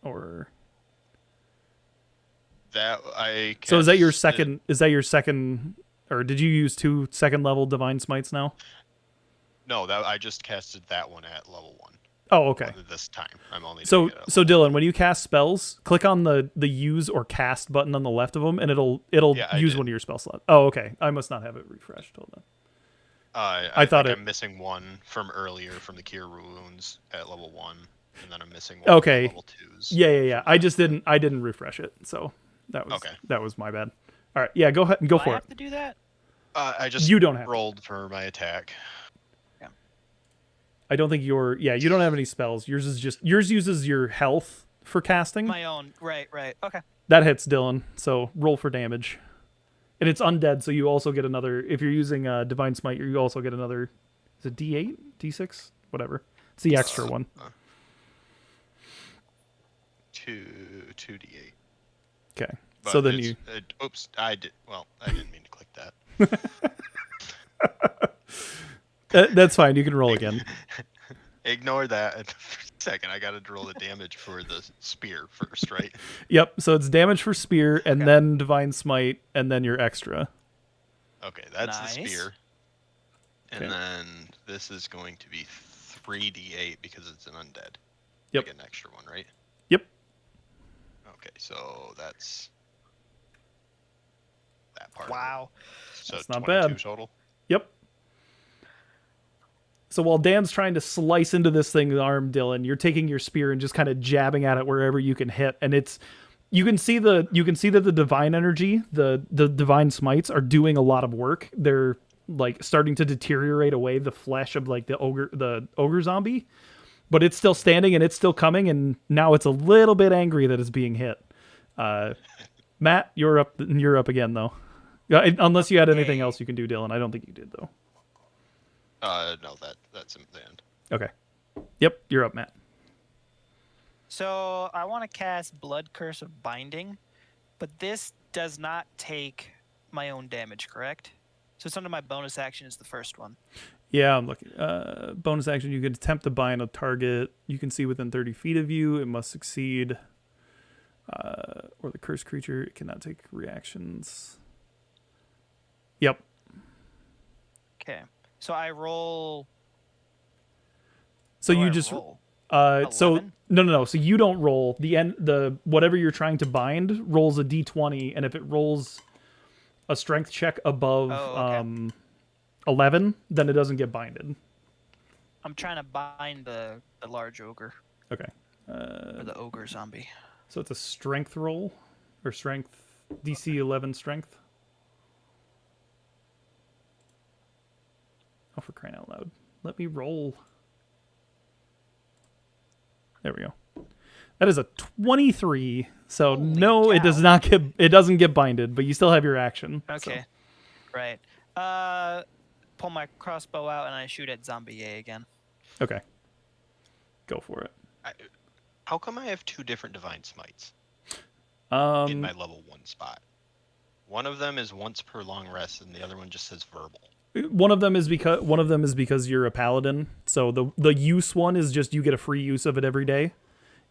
Or That I. so is that your cast second? Is that your second? Or did you use 2 second level Divine Smites now? No, that I just casted that one at level 1. Oh, okay. This time I'm only. So doing it at so Dylan, when you cast spells, click on the use or cast button on the left of them, and it'll Yeah, I use did. one of your spell slots. Oh, okay. I must not have it refreshed. Hold on. I thought think it- I'm missing one from earlier from the Cure Wounds at level 1, and then I'm missing one Okay. from level 2s. Yeah. I didn't refresh it, so Okay. that was my bad. All right, yeah, go ahead and go Do for I it. have to do that? I just You don't have to. rolled for my attack. I don't think you don't have any spells. Yours uses your health for casting. My own. Right. Okay. That hits Dylan, so roll for damage. And it's undead, so you also get another. If you're using Divine Smite, you also get another. Is it D8, D6, whatever? It's the extra one. 2d8. Okay. But So then it's- you. oops, I didn't mean to click that. That's fine. You can roll again. Ignore that. For a second, I got to roll the damage for the spear first, right? Yep. So it's damage for spear, and then Divine Smite, and then your extra. Okay, that's Nice. the spear. And Okay. then this is going to be 3d8 because it's an undead. Yep. I get an extra one, right? Yep. Okay, so that's that part. Wow. So That's not 22 bad. total. Yep. So while Dan's trying to slice into this thing's arm, Dylan, you're taking your spear and just kind of jabbing at it wherever you can hit, and you can see that the divine energy, the divine smites are doing a lot of work. They're like starting to deteriorate away the flesh of like the ogre zombie, but it's still standing and it's still coming, and now it's a little bit angry that it's being hit. Matt, you're up. You're up again though. Unless you had anything Okay. else you can do, Dylan. I don't think you did though. No, that's in the end. Okay. Yep, you're up, Matt. So I want to cast Blood Curse of Binding, but this does not take my own damage, correct? So it's under my bonus action is the first one. Yeah, I'm looking. Bonus action, you can attempt to bind a target you can see within 30 feet of you. It must succeed. Or the cursed creature, it cannot take reactions. Yep. Okay. So I roll. So what do you I just roll? so 11? no. So you don't roll. The whatever you're trying to bind rolls a d20, and if it rolls a strength check above Oh, okay. 11, then it doesn't get binded. I'm trying to bind the large ogre Okay. or the ogre zombie. So it's a strength roll or strength DC 11 strength. Oh, for crying out loud. Let me roll. There we go. That is a 23. So Holy no, it does cow. not get. It doesn't get binded, but you still have your action. so. Okay. Right. Pull my crossbow out and I shoot at Zombie A again. Okay. Go for it. How come I have 2 different divine smites in my level 1 spot? One of them is once per long rest, and the other one just says verbal. One of them is because you're a paladin. So the use one is just you get a free use of it every day,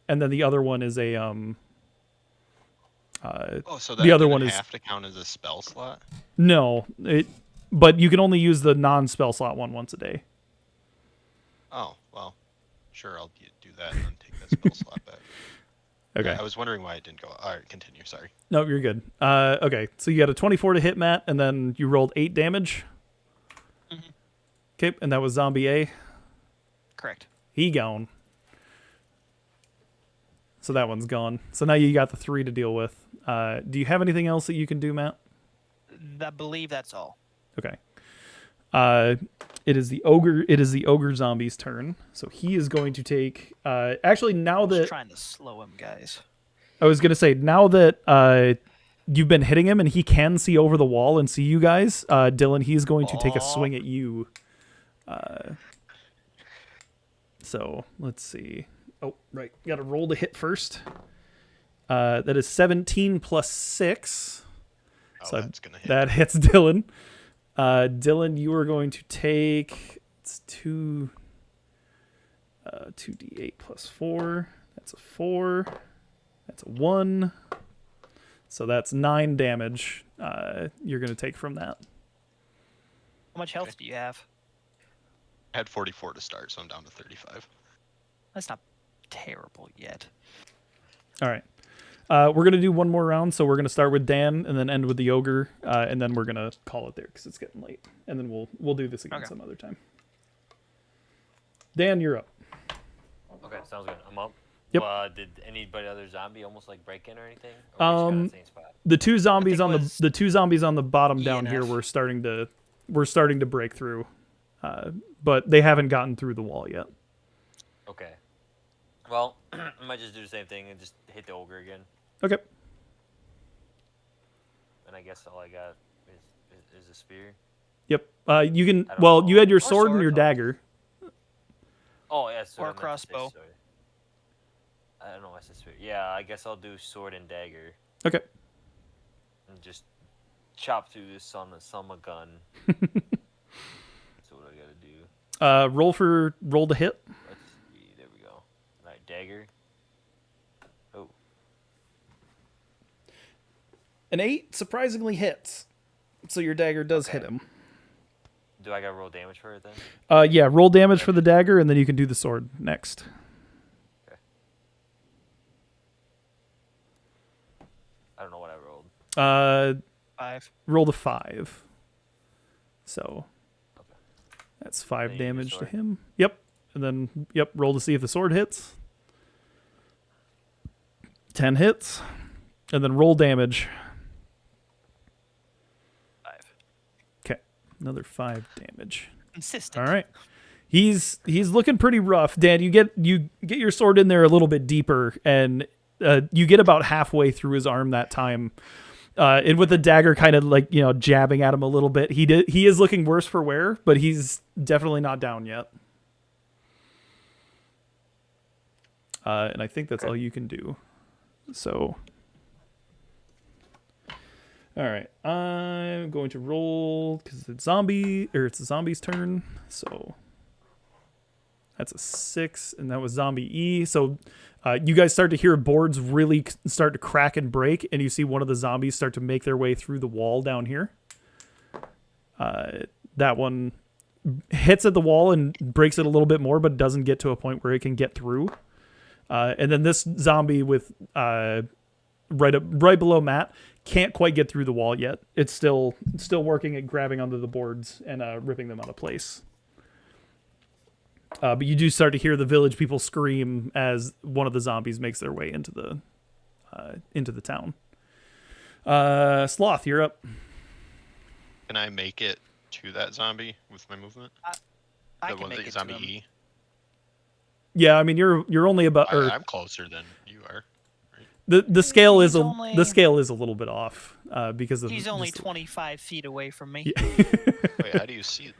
and then the other one is a So that the other didn't one is have to count as a spell slot. no, but you can only use the non-spell slot one once a day. Oh well, sure, I'll do that and then take that spell slot back. Okay. Yeah, I was wondering why it didn't go. All right, continue. Sorry. No, you're good. Okay, so you got a 24 to hit, Matt, and then you rolled 8 damage. Okay, and that was Zombie A. Correct. He gone. So that one's gone. So now you got the 3 to deal with. Do you have anything else that you can do, Matt? I believe that's all. Okay. It is the ogre zombie's turn. So he is going to take. Actually, now Just that trying to slow him, guys. I was gonna say, now that you've been hitting him and he can see over the wall and see you guys, Dylan, he's going to take a swing at you. So let's see. Oh, right. Got to roll to hit first. That is 17 plus 6. Oh, So that's gonna hit. that hits Dylan. Dylan, you are going to take it's 2d8 plus 4. That's a 4. That's a 1. So that's 9 damage you're going to take from that. How much health do you have? I had 44 to start, so I'm down to 35. That's not terrible yet. All right. We're going to do one more round, so we're going to start with Dan and then end with the ogre, and then we're going to call it there because it's getting late. And then we'll do this again Okay. some other time. Dan, you're up. Okay, sounds good. I'm up. Yep. Did anybody other zombie almost like break in or anything? Or we just got in the same spot? The two zombies it on was the two zombies on the bottom down here ENF. we're starting to break through, but they haven't gotten through the wall yet. Okay. Well, I might just do the same thing and just hit the ogre again. Okay. And I guess all I got is a spear. Yep. You can. I don't Well, know. you had your Or sword and sword. your dagger. Oh, yeah, sword. Or I meant to say crossbow. sword. I don't know why I said spear. Yeah, I guess I'll do sword and dagger Okay. and just chop through this on a gun. That's what I gotta do. Roll to hit. Let's see. There we go. All right, dagger. Oh. An 8 surprisingly hits, so your dagger does hit him. Do I gotta roll damage for it then? Yeah. Roll damage for the dagger, and then you can do the sword next. Okay. I don't know what I rolled. 5. Roll to 5. So Okay. that's 5 Then you do damage to sword. him. Yep. And then roll to see if the sword hits. 10 hits, and then roll damage. 5. Okay, another 5 damage. Consistent. All right. He's looking pretty rough. Dan, you get your sword in there a little bit deeper, and you get about halfway through his arm that time. And with the dagger kind of like, jabbing at him a little bit. He is looking worse for wear, but he's definitely not down yet. And I think that's all you can do. So, all right, I'm going to roll because it's the zombie's turn. So that's a 6, and that was zombie E. So you guys start to hear boards really start to crack and break, and you see one of the zombies start to make their way through the wall down here. That one hits at the wall and breaks it a little bit more, but doesn't get to a point where it can get through. And then this zombie with right below Matt can't quite get through the wall yet. It's still working at grabbing onto the boards and ripping them out of place. But you do start to hear the village people scream as one of the zombies makes their way into the town. Sloth, you're up. Can I make it to that zombie with my movement? I The can one make that it zombie to him. E. Yeah, I mean you're only about I'm closer than you are. the scale is He's the scale is a little bit off because of He's only just- 25 feet away from me. Wait, how do you see?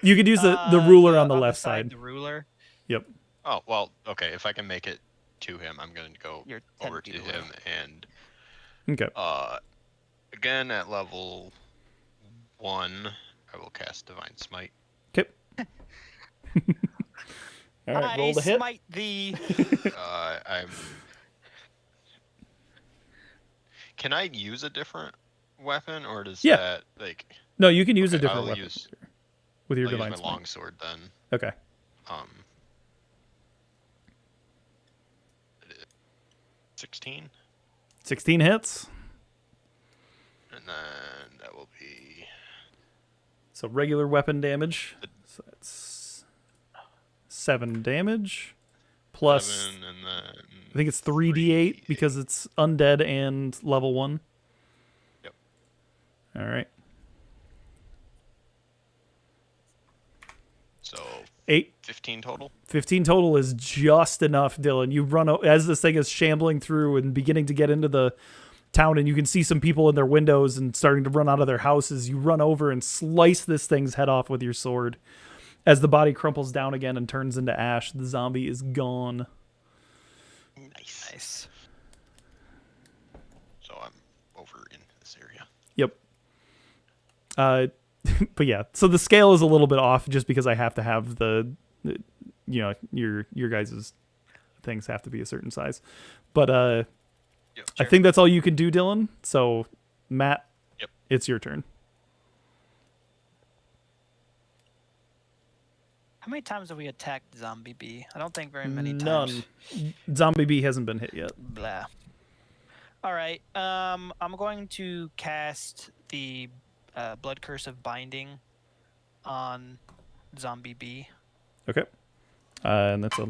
You could use the ruler on the on left side. side. The ruler. Yep. Oh well, okay. If I can make it to him, I'm gonna go You're 10 over to feet away. him and Okay. again at level 1, I will cast Divine Smite. Okay. All right, I roll the hit. smite thee. I'm. Can I use a different weapon, or does Yeah. that like? No, you can use a Okay, different I'll weapon use- with your I'll use divine my smite. longsword then. Okay. 16, 16 hits. and then that will be So regular weapon damage. So that's 7 damage. Plus, 7, and then I think it's 3d8 3d8. because it's undead and level 1. Yep. All right. So 8. 15 total. 15 total is just enough, Dylan. You run as this thing is shambling through and beginning to get into the town, and you can see some people in their windows and starting to run out of their houses. You run over and slice this thing's head off with your sword. As the body crumples down again and turns into ash, the zombie is gone. Nice. Nice. So I'm over in this area. Yep. But yeah, so the scale is a little bit off just because I have to have your guys' things have to be a certain size. But Yep. I think that's all you can do, Dylan. So Matt, Yep. it's your turn. How many times have we attacked Zombie B? I don't think very many None. times. Zombie B hasn't been hit yet. Blah. All right. I'm going to cast the Blood Curse of Binding on Zombie B. Okay. And that's a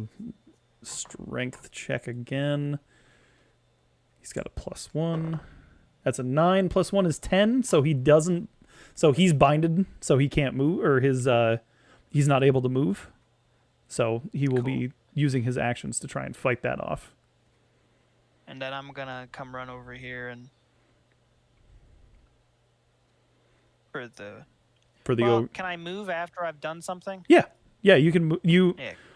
strength check again. He's got a +1. That's a 9. +1 is 10. So he doesn't. So he's binded. So he can't move, or he's not able to move. So he will be using his actions to try and fight that off. And then I'm gonna come run over here and for the. Well, can I move after I've done something? yeah, you can. Yeah,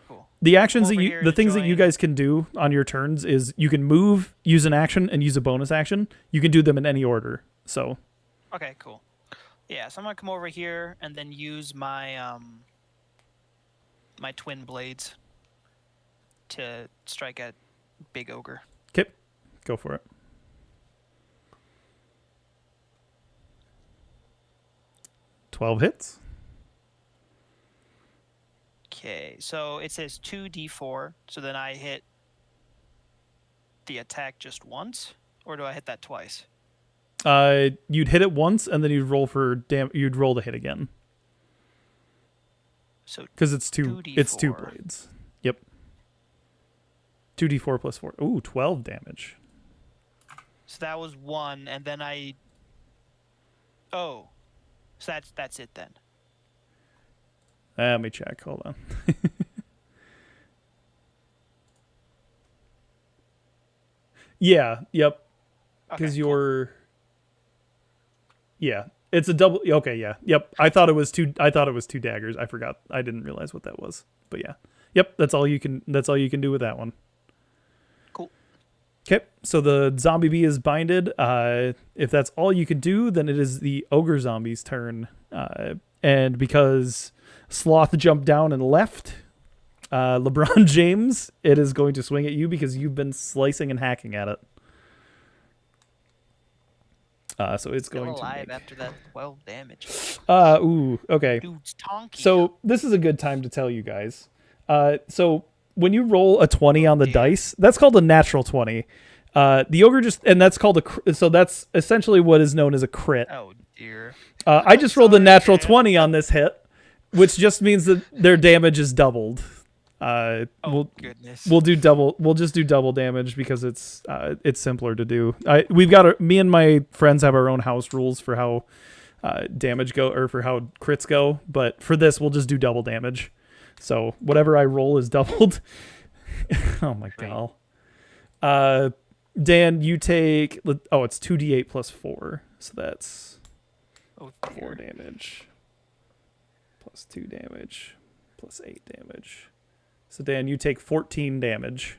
Cool. the actions that Over you, here the to things that you join. guys can do on your turns is you can move, use an action, and use a bonus action. You can do them in any order. So Okay, cool. Yeah, so I'm gonna come over here and then use my my twin blades to strike at Big Ogre. okay, go for it. $12 hits. Okay, so it says 2d4, so then I hit the attack just once, or do I hit that twice? You'd hit it once, and then you'd roll for you'd roll to hit again So because it's two. It's 2 2d4. blades. Yep. 2d4 plus 4. Ooh, 12 damage. So that was 1, and then I. Oh, so that's it then. Let me check. Hold on. Yeah. Yep. Because Okay, you're. Yeah, it's a double. Okay. Yeah. Yep. I thought it was 2 daggers. I forgot. I didn't realize what that was. But yeah. Yep. That's all you can. That's all you can do with that one. Cool. Okay, so the zombie bee is binded. If that's all you can do, then it is the ogre zombie's turn. And because Sloth jumped down and left, LeBron James, it is going to swing at you because you've been slicing and hacking at it. So it's Still going to alive make... after that 12 damage. Okay. Dude's tonky. So this is a good time to tell you guys. So when you roll a 20 on the dice, that's called a natural 20. The ogre and that's called so that's essentially what is known as a crit. Oh dear. I just rolled a natural 20 on this hit, which just means that their damage is doubled. Goodness. We'll just do double damage because it's simpler to do. Me and my friends have our own house rules for how damage go, or for how crits go. But for this, we'll just do double damage. So whatever I roll is doubled. Oh my god. Dan, you take. Oh, it's 2d8 plus 4, so that's Oh, 4 damage. Plus 2 damage. Plus 8 damage. So Dan, you take 14 damage.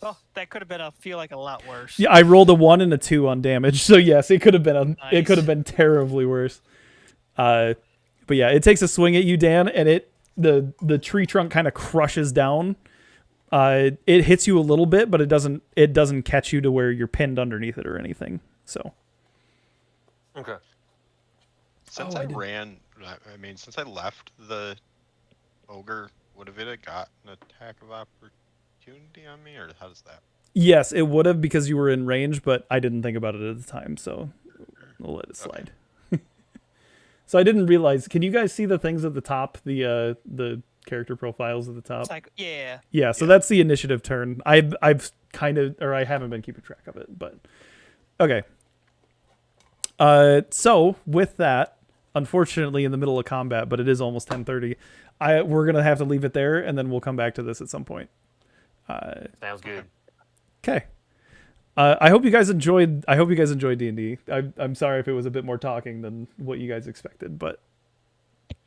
Oh, that could have been feel like a lot worse. Yeah, I rolled a 1 and a 2 on damage, so yes, it could have been it could have Nice. been terribly worse. But yeah, it takes a swing at you, Dan, and the tree trunk kind of crushes down. It hits you a little bit, but it doesn't catch you to where you're pinned underneath it or anything. So Okay. Since Oh, I I, didn't- ran, I mean, since I left the ogre, would have it got an attack of opportunity on me, or how does that? yes, it would have because you were in range, but I didn't think about it at the time, so we'll let it slide. So I didn't realize. Can you guys see the things at the top? The character profiles at the top. It's like, yeah. Yeah, so that's the initiative turn. I've kind of, or I haven't been keeping track of it, but okay. So with that, unfortunately, in the middle of combat, but it is almost 10:30. We're gonna have to leave it there, and then we'll come back to this at some point. Sounds good. Okay. I hope you guys enjoyed. I hope you guys enjoyed D&D. I'm sorry if it was a bit more talking than what you guys expected, but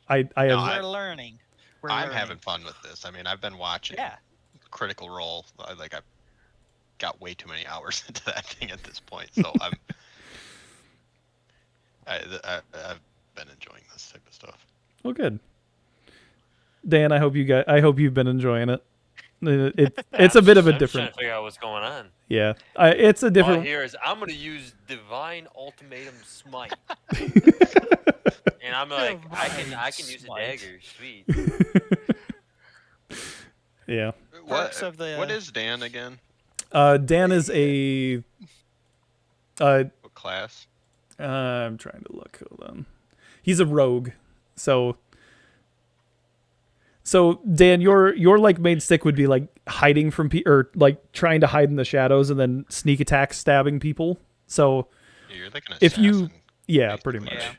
I have. No, We're learning. I'm having fun with this. I mean, I've been watching Yeah. Critical Role. Like, I've got way too many hours into that thing at this point, so I've been enjoying this type of stuff. Well, good. Dan, I hope you've been enjoying it. It's a bit of a I'm just trying different. to figure out what's going on. Yeah, it's a All I different. hear is I'm gonna use Divine Ultimatum Smite, and I'm like, I can use a Smite. dagger. Sweet. Yeah. Perks of the, What is Dan again? Dan is a. What class? I'm trying to look. Hold on. He's a rogue. So Dan, your like main stick would be like hiding from or like trying to hide in the shadows and then sneak attack stabbing people. So You're like an if you, assassin, yeah, pretty much. basically. Yeah.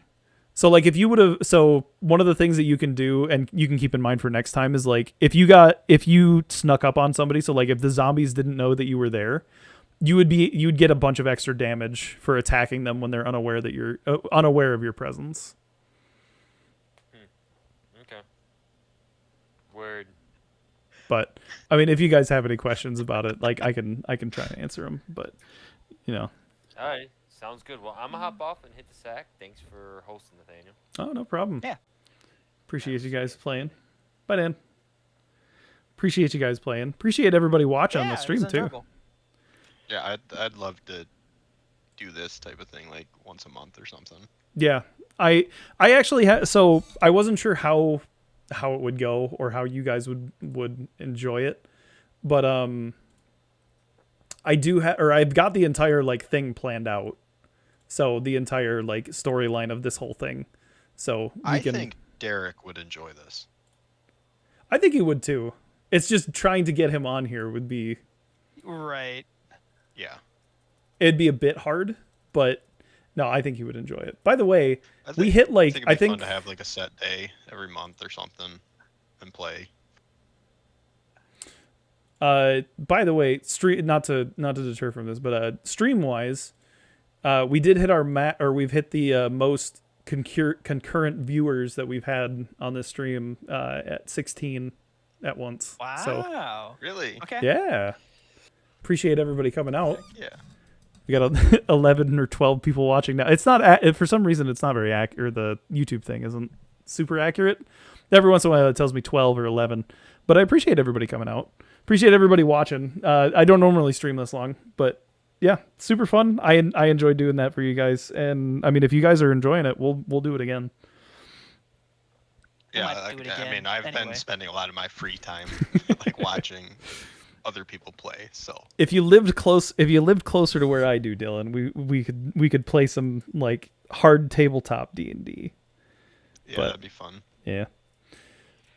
So like if you would have, so one of the things that you can do and you can keep in mind for next time is like if you snuck up on somebody, so like if the zombies didn't know that you were there, you'd get a bunch of extra damage for attacking them when they're unaware that you're unaware of your presence. Okay. Word. But I mean, if you guys have any questions about it, like I can try to answer them. But you know, All right. Sounds good. Well, I'm gonna hop off and hit the sack. Thanks for hosting, Nathaniel. oh no problem. Yeah. Appreciate you guys playing. Bye, Dan. Appreciate you guys playing. Appreciate everybody watching on the it was stream too. enjoyable. Yeah, I'd love to do this type of thing like once a month or something. Yeah, I actually had, so I wasn't sure how it would go or how you guys would enjoy it, but I do have, or I've got the entire like thing planned out, so the entire like storyline of this whole thing. So I think Derek would enjoy this. I think he would too. It's just trying to get him on here would be, Right. Yeah. it'd be a bit hard, but no, I think he would enjoy it. By the way, we hit I like think I it'd be think fun to have like a set day every month or something and play. by the way, not to deter from this, but stream wise, we did hit our we've hit the most concurrent viewers that we've had on this stream at 16 at once. So Wow. Really? Okay. yeah, appreciate everybody coming out. Yeah. We got 11 or 12 people watching now. It's not for some reason it's not very accurate. The YouTube thing isn't super accurate. Every once in a while it tells me 12 or 11. But I appreciate everybody coming out. Appreciate everybody watching. I don't normally stream this long, but yeah, super fun. I enjoy doing that for you guys. And I mean, if you guys are enjoying it, we'll do it again. Yeah, might do it I mean, again I've anyway. been spending a lot of my free time like watching other people play. So If you lived closer to where I do, Dylan, we could play some like hard tabletop D&D. yeah, But- that'd be fun. Yeah.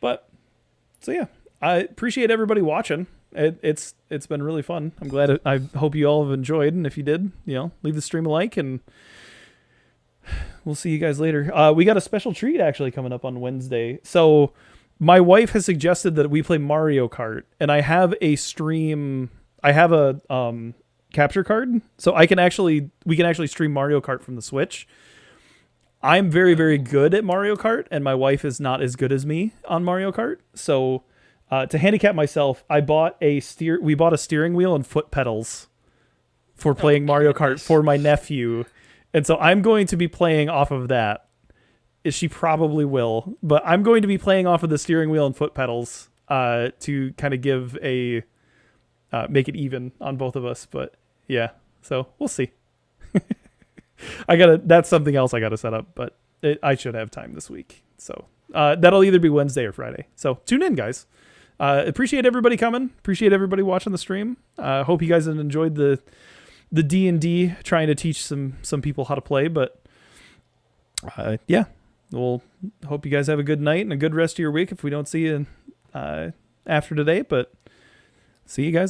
But so yeah, I appreciate everybody watching. It's been really fun. I'm glad. I hope you all have enjoyed, and if you did, leave the stream a like, and we'll see you guys later. We got a special treat actually coming up on Wednesday. So my wife has suggested that we play Mario Kart, and I have a stream. I have a capture card, so we can actually stream Mario Kart from the Switch. I'm very, very good at Mario Kart, and my wife is not as good as me on Mario Kart. So to handicap myself, we bought a steering wheel and foot pedals for playing Mario Kart for my nephew. And so I'm going to be playing off of that. She probably will, but I'm going to be playing off of the steering wheel and foot pedals to kind of give make it even on both of us. But yeah, so we'll see. That's something else I gotta set up, but I should have time this week. So that'll either be Wednesday or Friday. So tune in, guys. Appreciate everybody coming. Appreciate everybody watching the stream. Hope you guys have enjoyed the D&D, trying to teach some people how to play. But yeah, we'll hope you guys have a good night and a good rest of your week if we don't see you after today. But see you guys